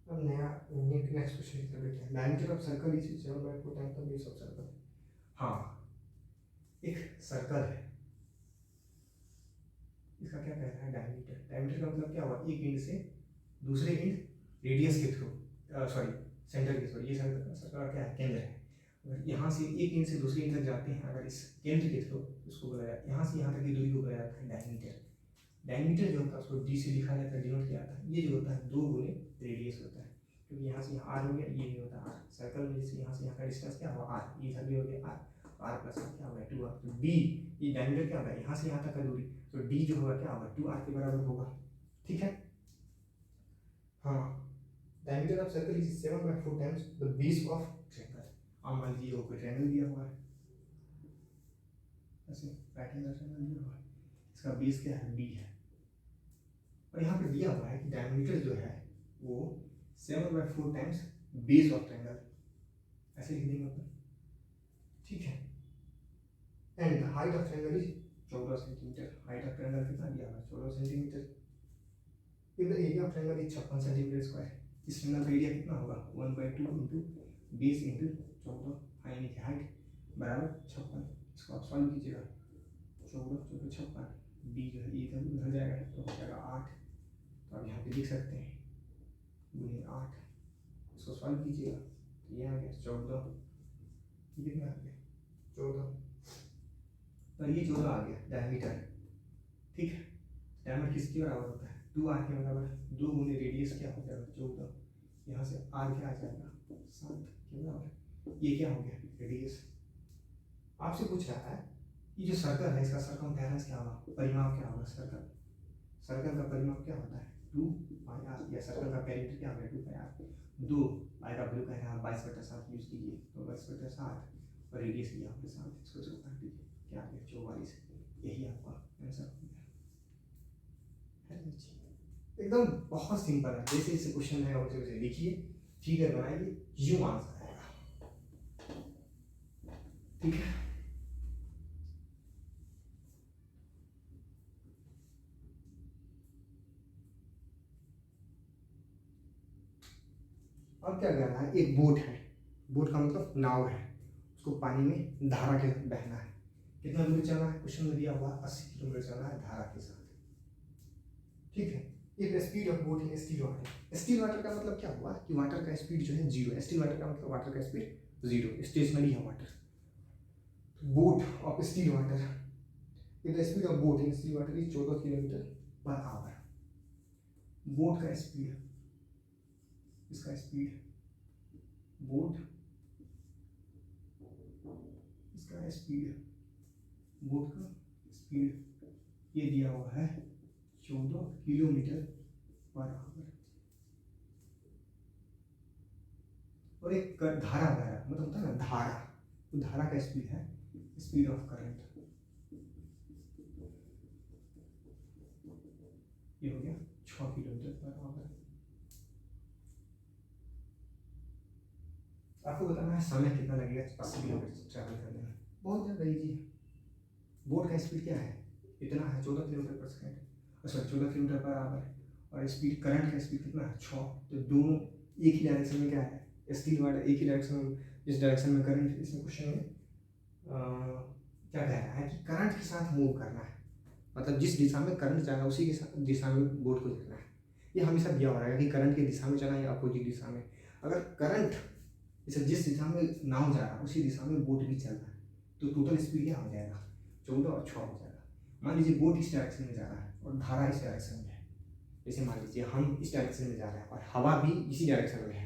अब नया नेक्स्ट क्वेश्चन की तरफ देखते हैं। Diameter of circle is 7/4 times the base of circle. हाँ, एक सर्कल है, इसका क्या कहना है डायमीटर। डायमीटर का मतलब क्या हुआ, एक एंड से दूसरे एंड रेडियस के थ्रू, सॉरी सेंटर के थ्रू, ये सर्कल का क्या है, केंद्र है। अगर यहाँ से एक एंड से दूसरे एंड तक जाते हैं, अगर इस केंद्र के थ्रू, उसको बोला जाता है, यहाँ से यहाँ तक की दूरी को बोला जाता है डायमीटर। डायमीटर जो होता है उसको डी से लिखा जाता है, डिनोट किया जाता है। ये जो होता है 2 गुने रेडियस होता है, क्योंकि यहाँ से यहाँ आर हो गया, ये होता है आर। सर्कल में जैसे यहाँ से यहाँ का डिस्टेंस क्या हुआ आर, ये इधर भी हो गया आर, आर प्लस आर क्या होगा 2r। तो डी, ये डायमीटर क्या होगा, यहाँ से यहाँ तक का दूरी, तो डी जो होगा क्या होगा 2r के बराबर होगा। ठीक है, हाँ, diameter of circle is 7/4 times the base of triangle. अब मान लीजिए वो कोई ट्रायंगल दिया हुआ है, ऐसे राइट एंगल ट्रायंगल दिया हुआ है, इसका बेस क्या है, बी है, और यहाँ पे दिया हुआ है कि डायमीटर जो है वो 7/4 टाइम्स बेस ऑफ ट्रायंगल, ऐसे लिख देंगे अपन। ठीक है, and the height of triangle is 14 centimetre. Height of triangle कितना दिया हुआ है, 14 centimetre. If the area of triangle is 56 centimetre square, इस ट्रायंगल का एरिया कितना होगा, 1/2 इंटू बेस इंटू 14, यानी कि हाइट बराबर 56। इसको आप सॉल्व कीजिएगा, 14 14 56, बी जो है ये इधर जाएगा तो हो जाएगा 8। तो आप यहाँ पे लिख सकते हैं गुने 8, इसको सॉल्व कीजिएगा तो ये आ गया 14, ये कितना आ गया 14, और ये 14 आ गया डायमीटर। ठीक है, डायमीटर किसके बराबर होता है, 2r के बराबर। 2 गुने रेडियस क्या हो जाएगा 14, यहाँ से r क्या आ जाएगा 7 के बराबर। ये क्या हो गया रेडियस। आपसे पूछ रहा है ये जो सर्कल है इसका सरकमफेरेंस क्या होगा, परिमाप क्या होगा। सर्कल का परिमाप क्या होता है 2πr, या सर्कल का पेरिमीटर क्या होगा 2πr। 2 पाई का वैल्यू कह रहा है 22/7 यूज कीजिए, तो 22/7 और रेडियस लिया आपने 7, इसको काट दीजिए, क्या आ गया 44। यही आपका आंसर हो गया। एकदम बहुत सिंपल है, जैसे जैसे क्वेश्चन है वैसे वैसे लिखिए, फिगर बनाइए, यूं आंसर आएगा। ठीक है, अब क्या करना है, एक बोट है, बोट का मतलब नाव है, उसको पानी में धारा के साथ बहना है। कितना दूर चलना है, क्वेश्चन में दिया हुआ 80 किलोमीटर चलना है धारा के साथ। ठीक है, एक speed of boat in still water. Still water का मतलब क्या हुआ कि वाटर का स्पीड जो है 0 है। स्टिल वाटर का मतलब वाटर का स्पीड 0, स्टेशनरी है water. Boat of still water, the speed of boat in still water is 14 kilometre per hour. Boat का स्पीड, इसका स्पीड, बोट इसका स्पीड, बोट का स्पीड ये दिया हुआ है 14 किलोमीटर पर आवर। और एक धारा बह रहा मतलब होता है ना धारा, तो धारा का स्पीड है स्पीड ऑफ करंट, ये हो गया 6 किलोमीटर पर आवर। आपको बताना है समय कितना लगेगा 80 किलोमीटर ट्रैवल करने में, बहुत ज़्यादा इजी है। बोट का स्पीड क्या है, इतना है 14 किलोमीटर पर second, sorry 14 kilometre per hour, और स्पीड करंट का स्पीड कितना है 6। तो दोनों एक ही डायरेक्शन में क्या है, स्टील वाटर एक ही डायरेक्शन में, जिस डायरेक्शन में करंट, इसमें क्वेश्चन में क्या कह रहा है कि करंट के साथ मूव करना है, मतलब जिस दिशा में करंट जाना उसी के साथ दिशा में बोट को चलना है। ये हमेशा दिया हुआ है कि करंट की दिशा में चलना है या अपोजिट दिशा में। अगर करंट इसे जिस दिशा में नाव जा रहा है उसी दिशा में बोट भी चल रहा है, तो टोटल स्पीड क्या हो जाएगा 14 और 6 हो जाएगा। मान लीजिए बोट इस डायरेक्शन में जा रहा है और धारा इस डायरेक्शन में है, जैसे मान लीजिए हम इस डायरेक्शन में जा रहे हैं और हवा भी इसी डायरेक्शन में है,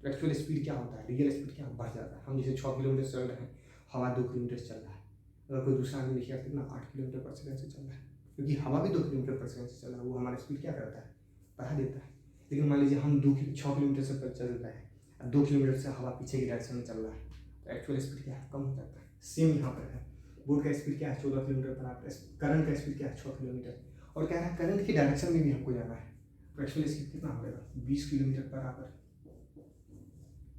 तो एक्चुअल स्पीड क्या होता है, रियल स्पीड क्या बढ़ जाता है। हम जैसे 6 किलोमीटर चल रहे हैं, हवा 2 किलोमीटर चल रहा है, अगर कोई दूसरा आदमी देखिए कितना 8 किलोमीटर पर सेकंड से चल रहा है, क्योंकि हवा भी 2 किलोमीटर पर सेकंड से चल रहा है, वो हमारा स्पीड क्या करता है बढ़ा देता है। लेकिन मान लीजिए हम 6 किलोमीटर से चल रहे हैं, 2 किलोमीटर से हवा पीछे की डायरेक्शन में चल रहा है, तो एक्चुअल स्पीड क्या है कम हो जाता है। सेम यहाँ पर है, बोट का स्पीड क्या है 14 किलोमीटर पर आवर, करंट का स्पीड क्या है 6 किलोमीटर, और कह रहा है करंट की डायरेक्शन में भी हमको जाना है, तो एक्चुअली स्पीड कितना हो जाएगा 20 किलोमीटर पर आवर,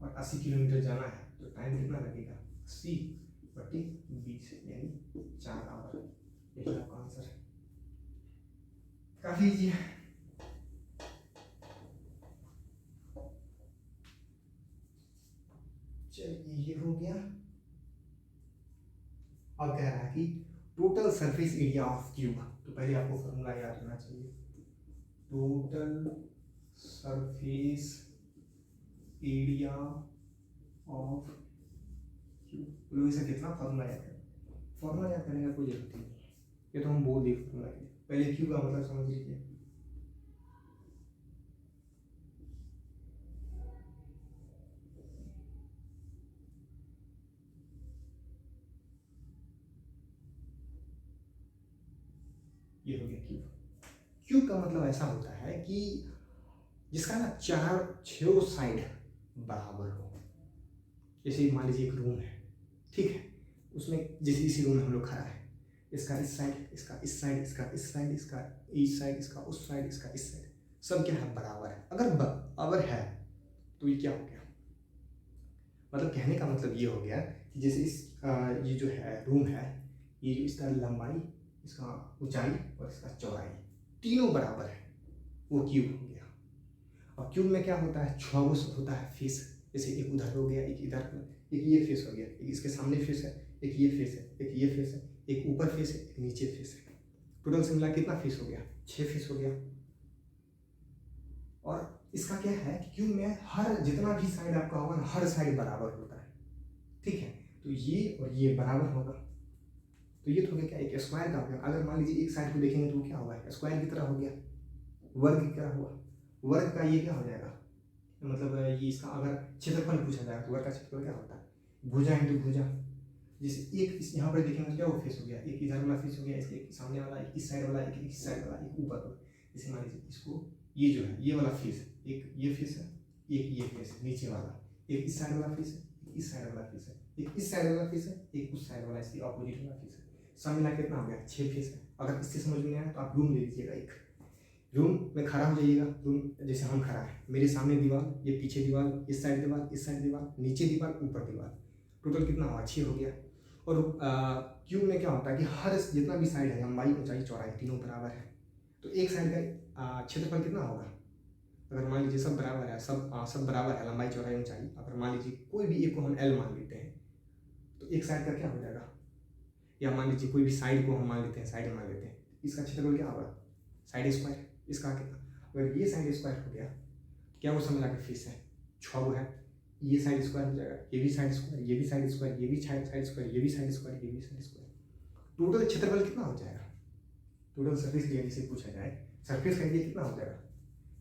और 80 किलोमीटर जाना है तो टाइम कितना लगेगा 80/20 यानी 4 आवर। यही आपका आंसर है, काफी इजी है। चलिए ये हो गया। अब कह रहा है कि total surface area of cube, तो पहले आपको फॉर्मूला याद रखना चाहिए, total surface area of cube. तो इसे कितना फॉर्मूला याद करें, फॉर्मूला याद करने का कोई जरूरत नहीं है, ये तो हम बोल दिए फॉर्मूला के लिए। पहले क्यूब का मतलब समझ लीजिए, ये हो गया क्यूब। क्यूब का मतलब ऐसा होता है कि जिसका ना छह साइड बराबर हो। जैसे मान लीजिए एक रूम है, ठीक है, उसमें जैसे इसी रूम में हम लोग खड़ा है, इसका इस साइड, इसका इस साइड, इसका इस साइड, इसका इस साइड, इसका उस साइड, इसका इस साइड, सब क्या है बराबर है। अगर बराबर है तो ये क्या हो गया, मतलब कहने का मतलब ये हो गया कि जैसे इस ये जो है रूम है, ये जो इसका लंबाई, इसका ऊंचाई और इसका चौड़ाई तीनों बराबर है, वो क्यूब हो गया। और क्यूब में क्या होता है, 6 होता है फेस, जैसे एक उधर हो गया, एक इधर, एक ये फेस हो गया, एक इसके सामने फेस है, एक ये फेस है, एक ये फेस है, एक ऊपर फेस है, एक नीचे फेस है। टोटल से मिला कितना फेस हो गया, 6 फेस हो गया। और इसका क्या है कि क्यूब में हर जितना भी साइड आपका होगा ना, हर साइड बराबर होता है, ठीक है। तो ये और ये बराबर होगा, तो ये तो हो गया क्या, एक स्क्वायर का हो गया। अगर मान लीजिए एक साइड को देखेंगे तो क्या होगा, स्क्वायर की तरह हो गया, वर्ग की तरह हुआ। वर्ग का ये क्या हो जाएगा, मतलब ये इसका अगर क्षेत्रफल पूछा जाए तो वर्ग का क्षेत्रफल क्या होता है, भुजा इंटू भुजा। जैसे एक इस यहाँ पर देखेंगे तो क्या वो फेस हो गया, एक इधर वाला फेस हो गया, इसके सामने वाला, एक इस साइड वाला, एक इस साइड वाला, एक ऊपर वाला। जैसे मान लीजिए इसको, ये जो है ये वाला फेस, एक ये फेस है, एक ये फेस है नीचे वाला, एक इस साइड वाला फेस है, एक इस साइड वाला फेस है, एक इस साइड वाला फेस है, एक उस साइड वाला, इसकी ऑपोजिट वाला फेस है। सब मिला कितना हो गया 6 फेस है। अगर इससे समझ में आया तो आप रूम ले लीजिएगा, एक रूम में खड़ा हो जाइएगा। रूम जैसे हम खड़ा है, मेरे सामने दीवार, ये पीछे दीवार, इस साइड दीवार, इस साइड दीवार, नीचे दीवार, ऊपर दीवार, टोटल कितना हुआ 6 हो गया। और क्यूब में क्या होता है कि हर जितना भी साइड है, लंबाई ऊंचाई चौड़ाई तीनों बराबर है, तो एक साइड का क्षेत्रफल कितना होगा। अगर मान लीजिए सब बराबर है, सब बराबर है लंबाई चौड़ाई ऊंचाई, अगर मान लीजिए कोई भी एक को हम एल मान लेते हैं तो एक साइड का क्या हो जाएगा, या मान लीजिए कोई भी साइड को हम मान लेते हैं, साइड मान लेते हैं, इसका क्षेत्रफल क्या होगा साइड स्क्वायर। इसका कितना, अगर ये साइड स्क्वायर हो गया, क्या वो सब मिला के फेस है 6 है, ये साइड स्क्वायर हो जाएगा, ये भी साइड स्क्वायर, ये भी साइड स्क्वायर, ये भी साइड स्क्वायर, ये भी साइड स्क्वायर, ये भी साइड स्क्वायर। टोटल क्षेत्रफल कितना हो जाएगा, टोटल सरफेस एरिया जिसे पूछा जाए, सरफेस का एरिया कितना हो जाएगा।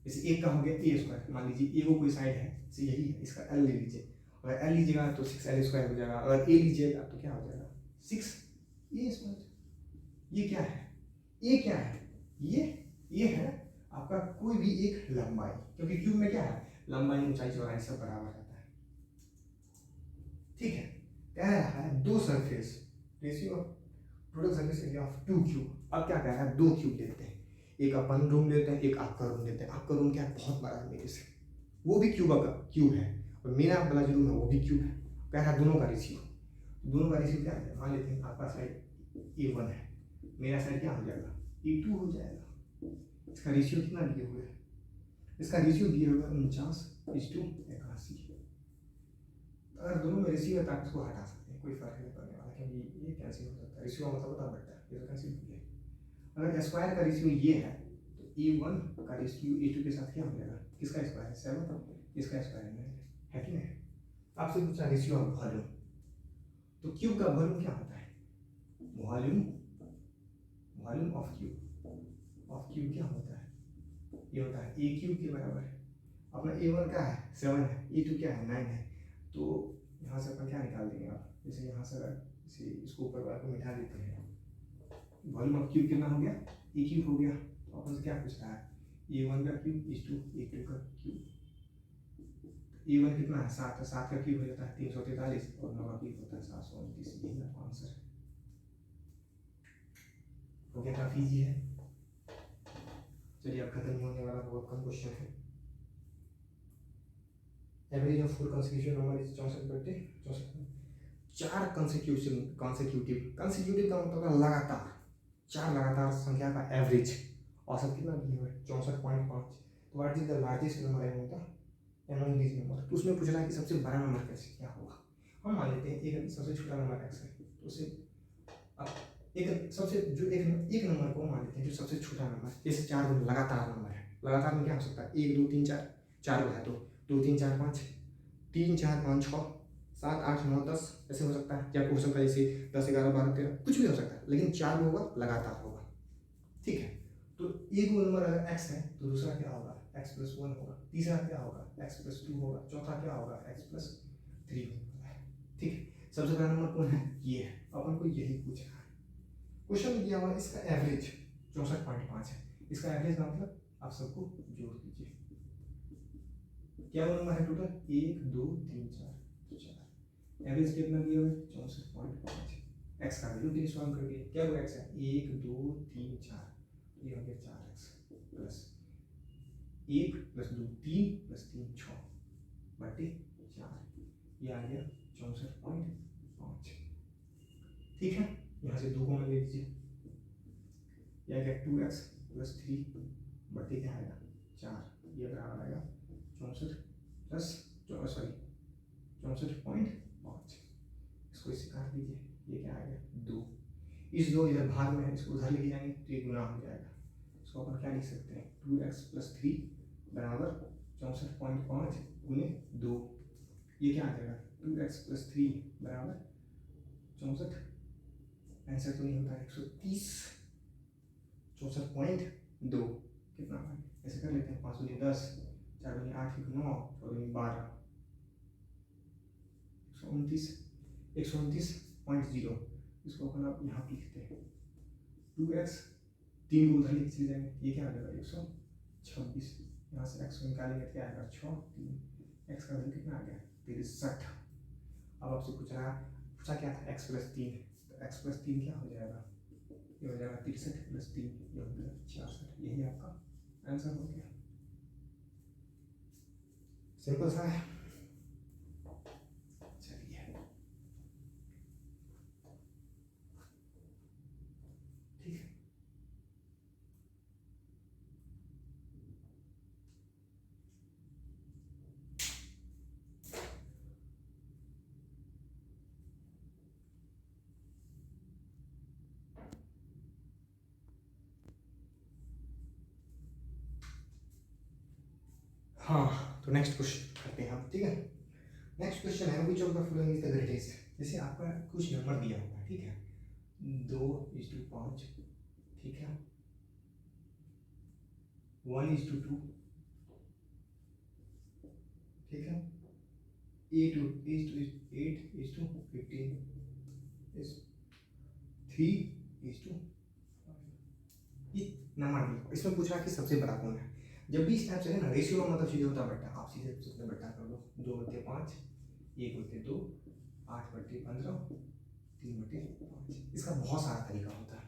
जैसे एक का हो गया ए स्क्वायर, मान लीजिए ए वो कोई साइड है, जैसे यही है, इसका एल ले लीजिए, अगर एल लीजिएगा तो 6l स्क्वायर हो जाएगा, अगर ए लीजिएगा तो क्या हो जाएगा 6a स्क्वायर। ये क्या है, ये क्या है, ये है आपका कोई भी एक लंबाई, क्योंकि क्यूब में क्या है लंबाई ऊंचाई चौड़ाई सब बराबर रहता है, ठीक है। कह रहा है दो surface ratio total surface area of 2 cube. अब क्या कह रहा है, 2 क्यूब लेते हैं, एक अपन रूम लेते हैं, एक आपका रूम लेते हैं। आपका रूम क्या है बहुत बड़ा है मेरे से, वो भी क्यूब है, और मेरा वाला जो रूम है वो भी क्यूब है। कह रहा है दोनों का रेशियो, दोनों का रेशियो क्या है, मान लेते हैं आपका साइड A1 है, मेरा साइड क्या हो जाएगा A2 हो जाएगा। इसका रेशियो कितना दिए हुए है, इसका रेशियो दिए हुए 49:81। अगर दोनों में रेशियो है तो आप इसको हटा सकते हैं, कोई फर्क नहीं पड़ने वाला, क्योंकि ये कैंसिल हो सकता है, रेशियो का मतलब होता है बट्टा, ये तो कैंसिल हो गया। अगर स्क्वायर का रेशियो ये है तो A1 का रेशियो A2 के साथ क्या हो जाएगा, किसका स्क्वायर है 7, इसका स्क्वायर है कि नहीं। आपसे पूछा रेशियो ऑफ वॉल्यूम, तो क्यूब का वॉल्यूम क्या होता है, वॉल्यूम ऑफ क्यूब क्या होता है, ये होता है A क्यूब के बराबर है। अपना A1 क्या है 7 है, A2 क्या है 9 है, तो यहाँ से अपन क्या निकाल देंगे आप, जैसे यहाँ से इसे इसको ऊपर वाला को मिटा देते हैं, वॉल्यूम ऑफ क्यूब कितना हो गया A क्यूब हो गया। तो अपन से क्या पूछ रहा है A1 का क्यूब A2 का क्यूब। A1 कितना है 7 है, 7 का क्यूब हो जाता है 343, और 9 का क्यूब होता है 729। यही आपका आंसर है। हो गया, काफ़ी ईजी है। चलिए अब खत्म होने वाला, बहुत कम क्वेश्चन है। Average of 4 consecutive number is 64/64। 4 consecutive का मतलब है लगातार, 4 लगातार संख्या का एवरेज औसत कितना दिया हुआ है 64.5। तो what is the largest number among these number. तो उसमें पूछ रहा है कि सबसे बड़ा नंबर कैसे क्या होगा। हम मान लेते हैं एक सबसे छोटा नंबर x है, तो उसे अब एक सबसे जो एक नंबर को मान लेते हैं जो सबसे छोटा नंबर, जैसे 4 लगातार नंबर है, लगातार में क्या हो सकता है 1 2 3 4, 4 है तो 2 3 4 5, 3 4 5 6 7 8 9 10 ऐसे हो सकता है, या हो सकता है जैसे 10 11 12 13 कुछ भी हो सकता है, लेकिन 4 होगा लगातार होगा। ठीक है, तो एक नंबर अगर x है तो दूसरा क्या होगा x + 1 होगा, तीसरा क्या होगा x + 2 होगा, चौथा क्या होगा x + 3 होगा। ठीक है, सबसे बड़ा नंबर कौन है ये है, अपन को यही पूछना है। क्वेश्चन दिया हुआ इसका एवरेज 64.5 है, इसका एवरेज का मतलब आप सबको जोड़ दीजिए, क्या वो नंबर है टोटल 1 2 3 4 4, एवरेज कितना दिया हुआ है 64.5। x का वैल्यू के सॉल्व करके क्या वो x है 1 2 3 4, ये हो गया 4x प्लस 1 + 2 3 + 3 6 बटे 4, ये आ गया 64.5। ठीक है, यहाँ से 2 कॉमन ले लीजिए, यह आ गया 2x + 3 बटे क्या आएगा 4, ये बराबर आएगा 64.5। इसको इससे काट दीजिए, ये क्या आएगा 2, इस 2 इधर भाग में है, इसको उधर लेके जाएंगे तो ये गुना हो जाएगा। इसको अपन क्या लिख सकते हैं 2x + 3 बराबर 64.5 गुने 2, ये क्या आ जाएगा 2x + 3 बराबर 64, आंसर तो नहीं होता 130, 64.2 कितना है, ऐसे कर लेते हैं 5 दूनी 10, 4 दूनी 8 9, 4 दूनी 12, 129.0। इसको अपन आप यहाँ लिखते हैं 2x 3 को उधर लिख चले जाएंगे, ये क्या आ जाएगा 126, यहाँ से x को निकालेंगे क्या आएगा 6 3, x का वैल्यू कितना आ गया 63। अब आपसे पूछा क्या था x + 3, तो x + 3 क्या हो जाएगा, ये हो जाएगा 63 + 3, ये हो गया 66, यही आपका आंसर हो गया। सिंपल सा है। चलिए ठीक है, हाँ तो नेक्स्ट क्वेश्चन करते हैं हम। ठीक है, नेक्स्ट क्वेश्चन है which of the following is the greatest. जैसे आपका कुछ नंबर दिया हुआ है, ठीक है 2:5, ठीक है 1:2, ठीक है 8:15, 3:5। ये नंबर दिया, इसमें पूछ रहा है कि सबसे बड़ा कौन है। जब भी इस टाइप से है ना रेशियो का मतलब सीधे होता है बट्टा, आप सीधे उसमें बट्टा कर दो 2/5, 1/2, 8/15, 3/5। इसका बहुत सारा तरीका होता है,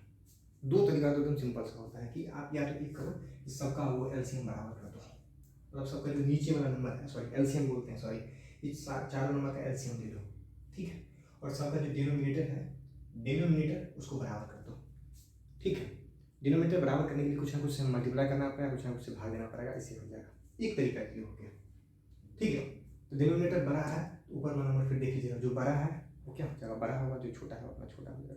2 तरीका तो एकदम सिंपल सा होता है कि आप या तो एक करो कि सबका वो एलसीएम बराबर कर दो, मतलब सबका जो नीचे वाला नंबर है, सॉरी एलसीएम बोलते हैं, सॉरी इस चारों नंबर का एलसीएम ले लो, ठीक है, और सबका जो डिनोमिनेटर है डिनोमिनेटर उसको बराबर कर दो। ठीक है, डिनोमिनेटर बराबर करने के लिए कुछ ना कुछ से मल्टीप्लाई करना पड़ेगा, कुछ ना कुछ से भाग देना पड़ेगा, इससे हो जाएगा। एक तरीका ये हो गया। ठीक है, तो डिनोमिनेटर बड़ा है तो ऊपर वाला नंबर फिर देख लीजिएगा, जो बड़ा है वो क्या हो जाएगा बड़ा होगा, जो छोटा है उतना छोटा हो जाएगा,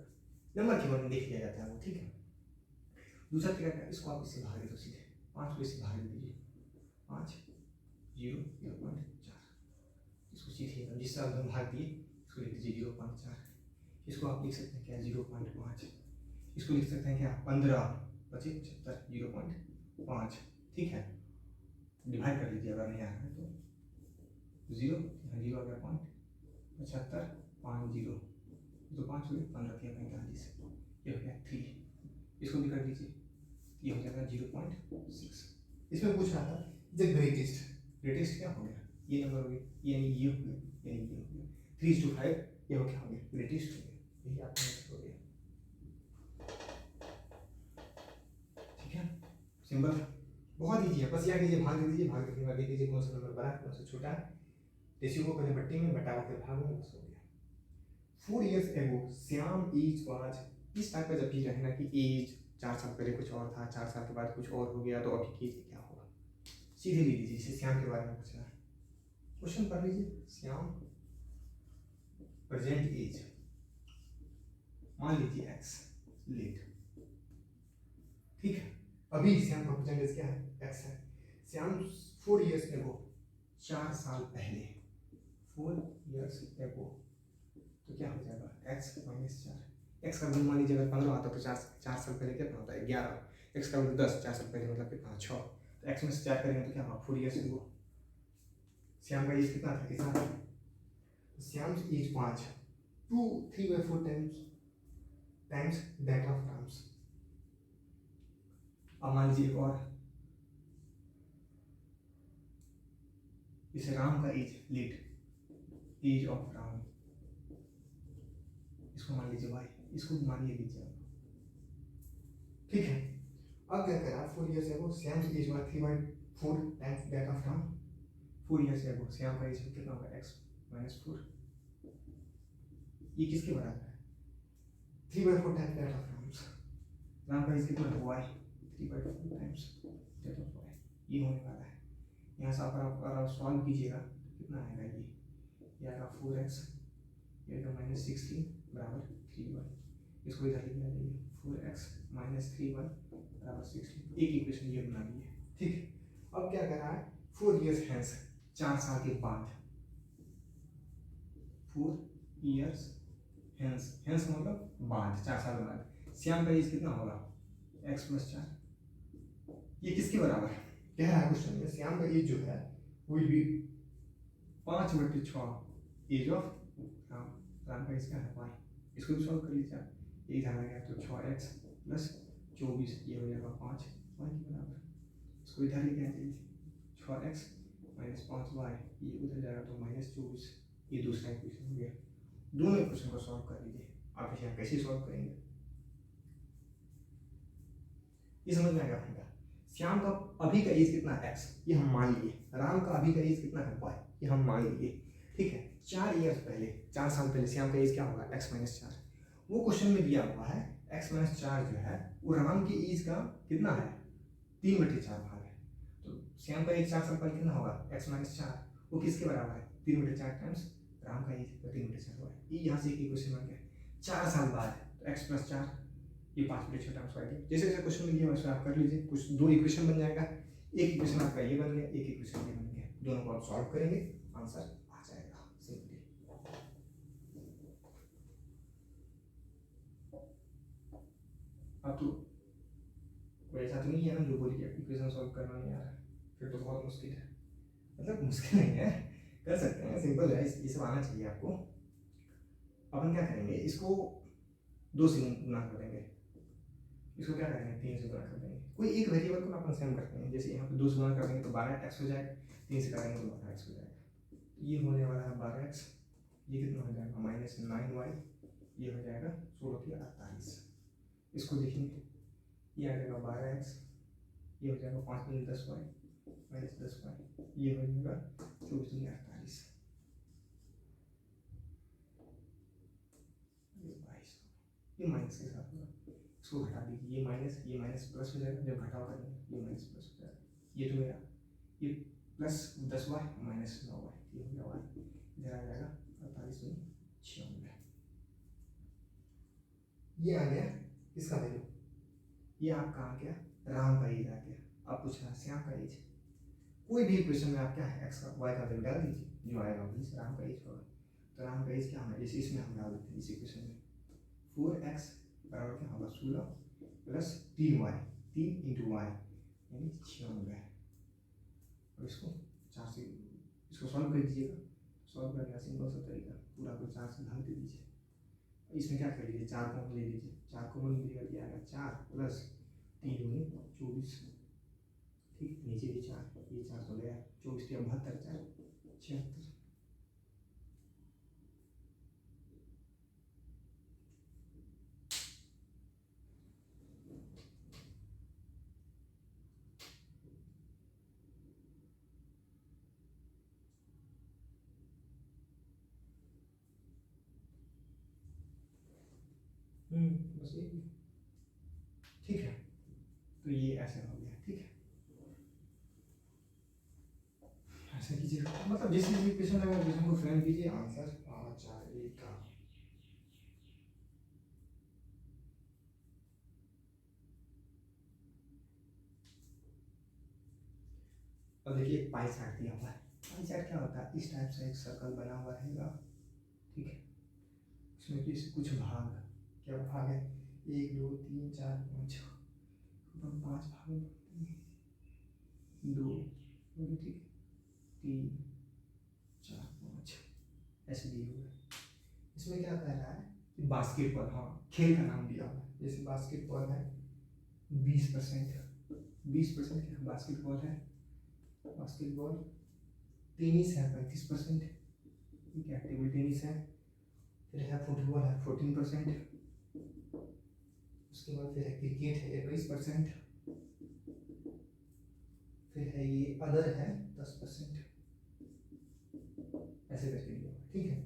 नंबर के बारे में देख लिया जाता है वो। ठीक है, दूसरा तरीका इसको आप इससे भाग दे दो सीधे, 5 को इससे भाग दीजिए, 5 0 0.4, इसको सीधे जिससे आप भाग दिए इसको लिख दीजिए 0.4। इसको आप लिख सकते हैं क्या 0.5, इसको लिख सकते हैं क्या 15 बचे 75 0.5। ठीक है, डिवाइड कर लीजिए अगर नहीं आ रहा है तो 0 यहाँ 0 आ गया 0.75 5 0 तो 5 हो गया 15 किया 45, ये हो गया 3। इसको भी कर दीजिए, ये हो जाएगा 0.6। इसमें पूछ रहा था द ग्रेटेस्ट, ग्रेटेस्ट क्या हो गया ये नंबर हो गया, यानी ये हो गया, यानी ये हो गया 3:5, ये हो क्या हो गया ग्रेटेस्ट हो गया, यही आपका आंसर हो गया। सिंपल है, बहुत ईजी है। बस यहाँ कीजिए, भाग दे दीजिए, भाग दे दीजिए, आगे कीजिए कौन सा नंबर बड़ा कौन सा छोटा है, रेशियो को पहले बट्टी में बटा के भाग में, बस हो गया। 4 years ago Shyam age was, इस टाइप का जब भी रहे ना कि एज 4 साल पहले कुछ और था, 4 साल के बाद कुछ और हो गया, तो अभी की एज क्या होगा, सीधे ले लीजिए। जैसे श्याम के बारे में पूछना है, क्वेश्चन पढ़ लीजिए, श्याम प्रेजेंट एज मान लीजिए एक्स लेट, ठीक है। अभी श्याम का प्रेजेंट एज क्या है, एक्स है। श्याम 4 years ago 4 साल पहले, 4 years ago, तो क्या हो जाएगा x माइनस 4। एक्स का वैल्यू मान लीजिए अगर 15 आता तो 4 साल पहले कितना होता है 11। एक्स का वैल्यू 10, 4 साल पहले मतलब कितना 6, तो एक्स में से 4 करेंगे तो क्या होगा 4 years ago। श्याम का एज कितना था, कितना था, Shyam age 5, 2 3/4 times that of Ram's. अब मान लीजिए एक और, इसे राम का age let, age of Ram, इसको मान लीजिए वाई, इसको मान लीजिए आप, ठीक है। अब क्या करा, 4 years ago श्याम एज हुआ 3/4 times that of Ram. 4 years ago Shyam का एज कितना होगा x माइनस 4, ये किसके बराबर है 3/4 times that of Ram's. Ram का एज कितना है y 3/4 times that of y, ये होने वाला है। यहाँ से अगर आप सॉल्व कीजिएगा कितना आएगा, ये आएगा 4x, ये आएगा -16 बराबर 3y, इसको इधर लेके आ जाइए, 4x माइनस 3y बराबर 16, एक इक्वेशन ये बना ली है, ठीक है। अब क्या कर रहा है, 4 years hence 4 साल के बाद, 4 years hence, hence मतलब बाद, 4 साल बाद श्याम का एज कितना होगा x + 4, ये किसके बराबर है, कह रहा है क्वेश्चन में श्याम का एज जो है will be 5/6 age of Ram. Ram का एज क्या है y, इसको भी सॉल्व कर लीजिए आप, एक ध्यान रखिए तो 6x + 24 ये हो जाएगा 5 y के बराबर, इसको इधर लेके आ जाइए, 6x माइनस 5y, ये उधर जाएगा तो -24, ये दूसरा इक्वेशन हो गया। दोनों इक्वेशन को सॉल्व कर लीजिए। आप इसे कैसे सॉल्व करेंगे ये समझ में आएगा आपका। श्याम का अभी का एज कितना है x, ये हम मान लिए, राम का अभी का एज कितना है y, ये हम मान लिए, ठीक है। 4 ईयर्स पहले, 4 साल पहले श्याम का एज क्या होगा x - 4, वो क्वेश्चन में दिया हुआ है x - 4 जो है वो राम की एज का कितना है 3/4 भाग है, तो श्याम का एज 4 साल पहले कितना होगा x - 4, वो किसके बराबर है 3/4 टाइम्स राम का एज 3/4 हुआ है। ये यहाँ से एक इक्वेशन बन गया, 4 साल बाद तो x + 4, ये 5/6 टाइम्स y, जैसे जैसे क्वेश्चन में दिया वैसे आप कर लीजिए, कुछ 2 इक्वेशन बन जाएगा, एक इक्वेशन आपका ये बन गया, एक इक्वेशन ये बन गया, दोनों को आप सॉल्व करेंगे आंसर आ जाएगा सिंपली। अब तो कोई ऐसा तो नहीं है ना जो बोल के इक्वेशन सॉल्व करना नहीं आ रहा है, फिर तो बहुत मुश्किल है, मतलब मुश्किल नहीं है, कर सकते हैं, सिंपल है, ये सब आना चाहिए आपको। अपन क्या करेंगे, इसको 2 से गुना कर देंगे, इसको क्या करेंगे 3 से गुना कर देंगे, कोई एक वेरिएबल को अपन सेम करते हैं, जैसे यहाँ पे 2 से गुना कर देंगे तो 12x हो जाएगा, 3 से करेंगे तो 12x हो जाएगा, ये होने वाला है 12x, ये कितना हो जाएगा -9y, ये हो जाएगा 16 की 48, इसको देखेंगे ये आ जाएगा 12x, ये हो जाएगा 5 × 10y -10y, ये हो जाएगा 24 × 48, ये माइनस के साथ होगा, इसको घटा दीजिए, ये माइनस प्लस हो जाएगा, जब घटाव करेंगे ये माइनस प्लस हो जाएगा, ये तो मेरा ये प्लस 10y माइनस 9y, ये हो गया y, इधर आ जाएगा 48 में 96, ये आ गया इसका वैल्यू, ये आपका आ गया राम का एज आ गया। अब पूछ रहा है श्याम का एज, कोई भी इक्वेशन में आप क्या है x का y का वैल्यू डाल दीजिए, जो आएगा वही राम का एज होगा। तो राम का एज क्या होगा, जैसे इसमें हम डाल देते हैं इस इक्वेशन में 4x बराबर क्या होगा 16 + 3y, 3 × y यानी 96। अब इसको 4 से इसको सॉल्व कर दीजिएगा, सॉल्व करने का सिंपल सा तरीका, पूरा को 4 से भाग दे दीजिए, इसमें क्या कर लीजिए 4 कॉमन ले लीजिए, 4 कॉमन लीजिएगा ये आएगा 4 + 3 × 24, ठीक, नीचे भी 4, ये 4 तो गया 24 के 72 4 76, बस यही, ठीक है। तो ये ऐसे हो गया, ठीक है। ऐसा कीजिए, मतलब जिस चीज़ की क्वेश्चन लगा क्वेश्चन को फ्रेम कीजिए, आंसर आ जाएगा। अब देखिए एक पाई चार्ट दिया हुआ है। पाई चार्ट क्या होता है, इस टाइप से एक सर्कल बना हुआ रहेगा, ठीक है। उसमें कुछ भाग, क्या भाग है, 1 2 3 4 5 6, 5 भाग में, 2 ठीक है, 3 4 5 ऐसे दिए हुए। इसमें क्या कह रहा है कि बास्केटबॉल, हाँ खेल का नाम दिया हुआ है, जैसे बास्केटबॉल है 20%, 20% क्या बास्केटबॉल है, बास्केटबॉल। टेनिस है 35%, ठीक है, टेबल टेनिस है। फिर है फुटबॉल है 14%, उसके बाद फिर है क्रिकेट है 21%, फिर है ये अदर है 10%, ऐसे करके दिया, ठीक है।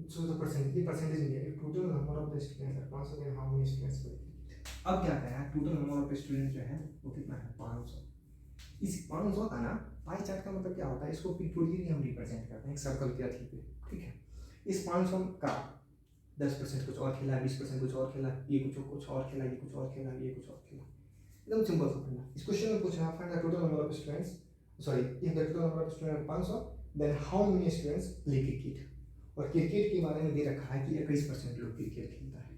सो द परसेंट, ये परसेंटेज नहीं है, total number of the students है 500 के, how many students play cricket. अब क्या कह रहा है, टोटल नंबर ऑफ स्टूडेंट जो है वो कितना है, 500। इस 500 का ना पाई चार्ट का मतलब क्या होता है, इसको पिक्टोरियली हम रिप्रेजेंट करते हैं एक सर्कल के अथी पे, ठीक है। इस 500 का 10% कुछ और खेला, 20% कुछ और खेला, ये कुछ और खेला, ये कुछ और खेला, ये कुछ और खेला, एकदम सिंपल सा फंडा। इस क्वेश्चन में पूछा है find the total number of students, sorry if the total number of students 500 then how many students play cricket. और क्रिकेट के बारे में दे रखा है कि 21% लोग क्रिकेट खेलता है।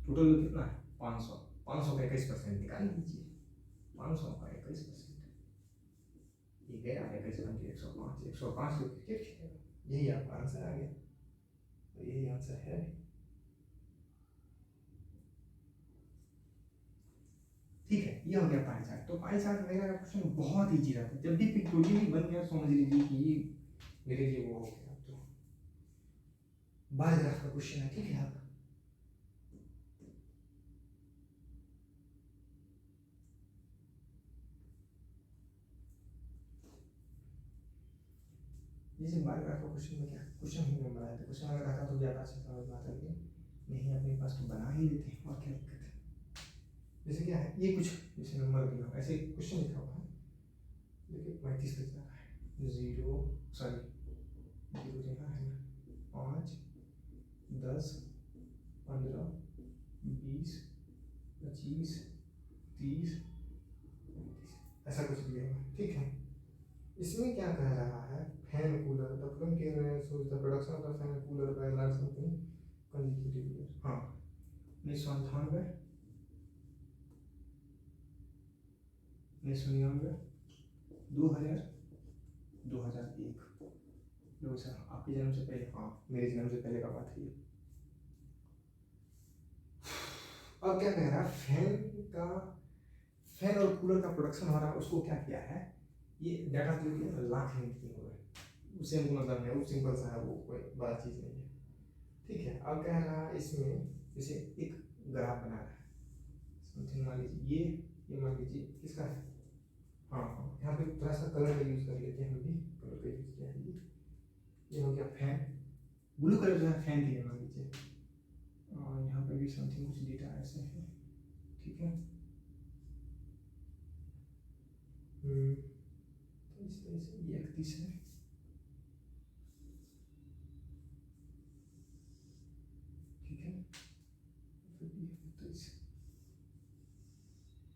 टोटल कितना है 500, 500 का 21% निकाल लीजिए, 500 का 21%, ये गया 21 105, 105 लोग क्रिकेट खेलेगा, यही आपका आंसर आ गया। तो यही आंसर है। ठीक है, ये हो गया पाई चार्ट। तो पाई चार्ट वगैरह का क्वेश्चन बहुत ईजी रहता है, जब भी पिक्टोरियली बन गया समझ लीजिए कि मेरे लिए वो हो गया। तो बार ग्राफ का क्वेश्चन है, ठीक है। आप जैसे बार ग्राफ का क्वेश्चन में क्या क्वेश्चन ही नहीं बनाया था, क्वेश्चन अगर आता तो ज़्यादा अच्छा समझ में आता है, नहीं अपने पास तो बना ही देते हैं, और क्या दिक्कत है। जैसे क्या है, ये कुछ जैसे नंबर दिया हुआ ऐसे क्वेश्चन लिखा हुआ है, देखिए 35 तक जा रहा है, 0 सॉरी 0 जगह है 5 10 15 20 25 30 ऐसा कुछ दिया हुआ है, ठीक है। इसमें क्या कह रहा है, फैन कूलर द फ्रम के the production of the fan cooler by large company consecutive year, हाँ 1998 1999 2000 2001। लो सर आपके जन्म से पहले, हाँ मेरे जन्म से पहले का बात है ये। अब क्या कह रहा है, फैन और कूलर का प्रोडक्शन हो रहा है, उसको क्या किया है, ये डाटा जो दिया लाख में किए हुए हैं, उससे हमको मतलब नहीं, वो सिंपल सा है, वो कोई बड़ा चीज़ नहीं है, ठीक है। अब कह रहा है इसमें जैसे एक ग्राफ बना रहा है, समथिंग मान लीजिए ये मान लीजिए किसका है, हाँ हाँ यहाँ पे थोड़ा सा कलर का यूज़ कर लेते हैं, हम भी कलर का यूज़ किया है। ये हो गया फैन, ब्लू कलर जो है फैन दिया मान लीजिए, और यहाँ पे भी समथिंग कुछ डेटा ऐसे है, ठीक है। तो इस तरह से ये 31 है, ठीक है, फिर ये 23,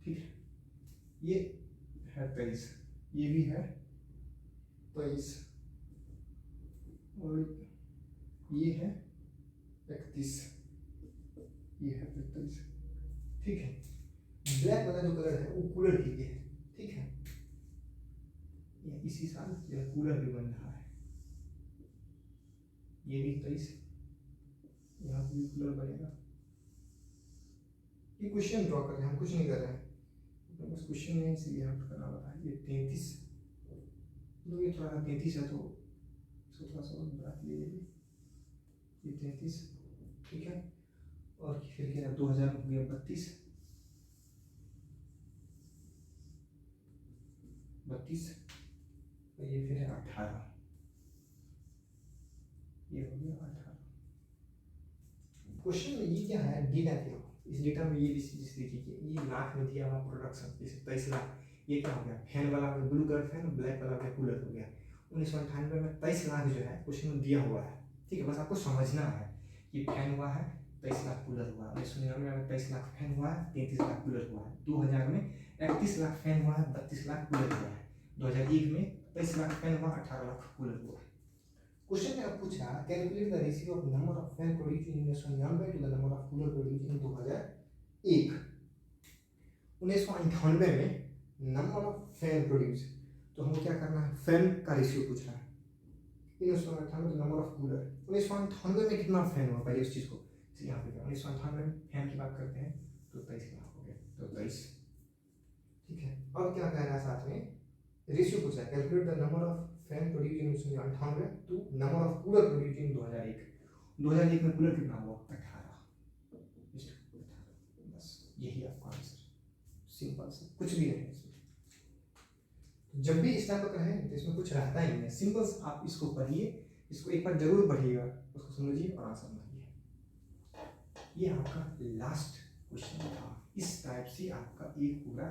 ठीक है, ये है 23, ये भी है 23, और ये है 31, ये है 23, ठीक है। ब्लैक वाला जो कलर है वो कूलर के लिए है, ठीक है। ये इसी साल जो कूलर भी बन रहा है, ये भी 23, यहाँ पे भी कूलर बनेगा। ये क्वेश्चन ड्रॉ कर रहे हैं, हम कुछ नहीं कर रहे हैं, बस क्वेश्चन में इसीलिए हम करना पड़ा है। ये 33, तो ये थोड़ा 33 है तो इसको थोड़ा सा बढ़ा के ले लीजिए, ये 33, ठीक है। और फिर क्या 2000 हो गया 32, 32, और ये फिर है 18, ये हो गया 18। क्वेश्चन में ये क्या है, डेटा दिया हुआ, इस डेटा में ये इस देखिए कि ये लाख में दिया हुआ प्रोडक्शन जैसे 23 लाख, ये क्या हो गया, फैन वाला हो गया, blue colour fan, black colour का कूलर हो गया। 1998 में 23 लाख जो है क्वेश्चन में दिया हुआ है, ठीक है, बस आपको समझना है कि फैन हुआ है 23 लाख कूलर हुआ है, 1999 में 23 लाख फैन हुआ है, 33 लाख कूलर हुआ है, 2000 में 31 लाख फैन हुआ है, 32 लाख कूलर हुआ है, 2001 में 23 लाख फैन हुआ, 18 लाख कूलर हुआ है। क्वेश्चन में आप पूछा calculate the ratio of number of fan produced in 1999 to the number of cooler produced in 2001। 1998 में नंबर ऑफ फैन प्रोड्यूस, तो हमको क्या करना है, फैन का रेशियो पूछना है। 1998 नंबर ऑफ कूलर, 1998 में कितना फैन हुआ पहले उस चीज़ को, इसलिए यहाँ पे 1998 में फैन की बात करते हैं तो 23 लाख हो गया, तो 23, ठीक है। अब क्या कह रहा है साथ में, रेशियो पूछा है, calculate the number of fan produced in 1998 to number of cooler produced in 2001। 2001 में कूलर कितना हुआ, 18, बस यही आपका आंसर, सिंपल से, कुछ भी नहीं इसमें। जब भी इस टाइप का कहें तो इसमें कुछ रहता ही नहीं, सिंपल आप इसको पढ़िए, इसको एक बार जरूर पढ़िएगा, उसको समझिए और आंसर बनाइए। ये आपका लास्ट क्वेश्चन था, इस टाइप से आपका एक पूरा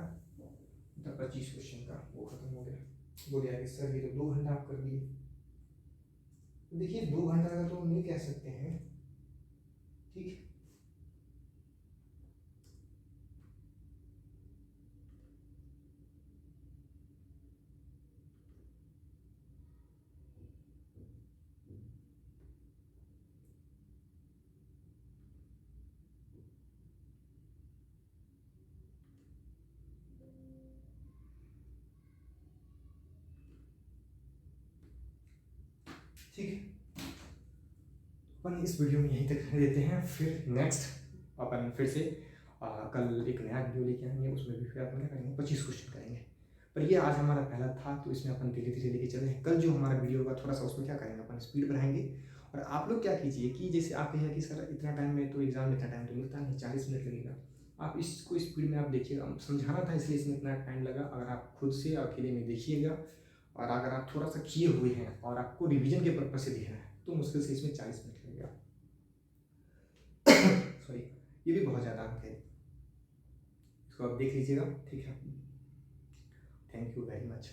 25 क्वेश्चन का वो खत्म हो गया। बोलिए आगे सर ये तो 2 घंटा आप कर दिए, देखिए 2 घंटा का तो हम नहीं कह सकते हैं, ठीक। ठीक है, अपन इस वीडियो में यहीं तक रह देते हैं, फिर नेक्स्ट अपन फिर से कल एक नया वीडियो लेके आएंगे, उसमें भी फिर अपन क्या करेंगे, 25 क्वेश्चन करेंगे। पर ये आज हमारा पहला था तो इसमें अपन धीरे धीरे लेके चले हैं। कल जो हमारा वीडियो होगा थोड़ा सा उसमें क्या करेंगे, अपन स्पीड बढ़ाएंगे। और आप लोग क्या कीजिए कि जैसे आप कहिए कि सर इतना टाइम में तो एग्जाम में इतना टाइम तो मिलता नहीं, 40 मिनट लगेगा, आप इसको स्पीड में आप देखिएगा, समझाना था इसलिए इसमें इतना टाइम लगा। अगर आप खुद से अकेले में देखिएगा और अगर आप थोड़ा सा किए हुए हैं और आपको रिविजन के पर्पज से देखना है तो मुश्किल से इसमें 40 मिनट लगेगा। सॉरी, ये भी बहुत ज़्यादा अंक है, इसको आप देख लीजिएगा, ठीक है। Thank you very much.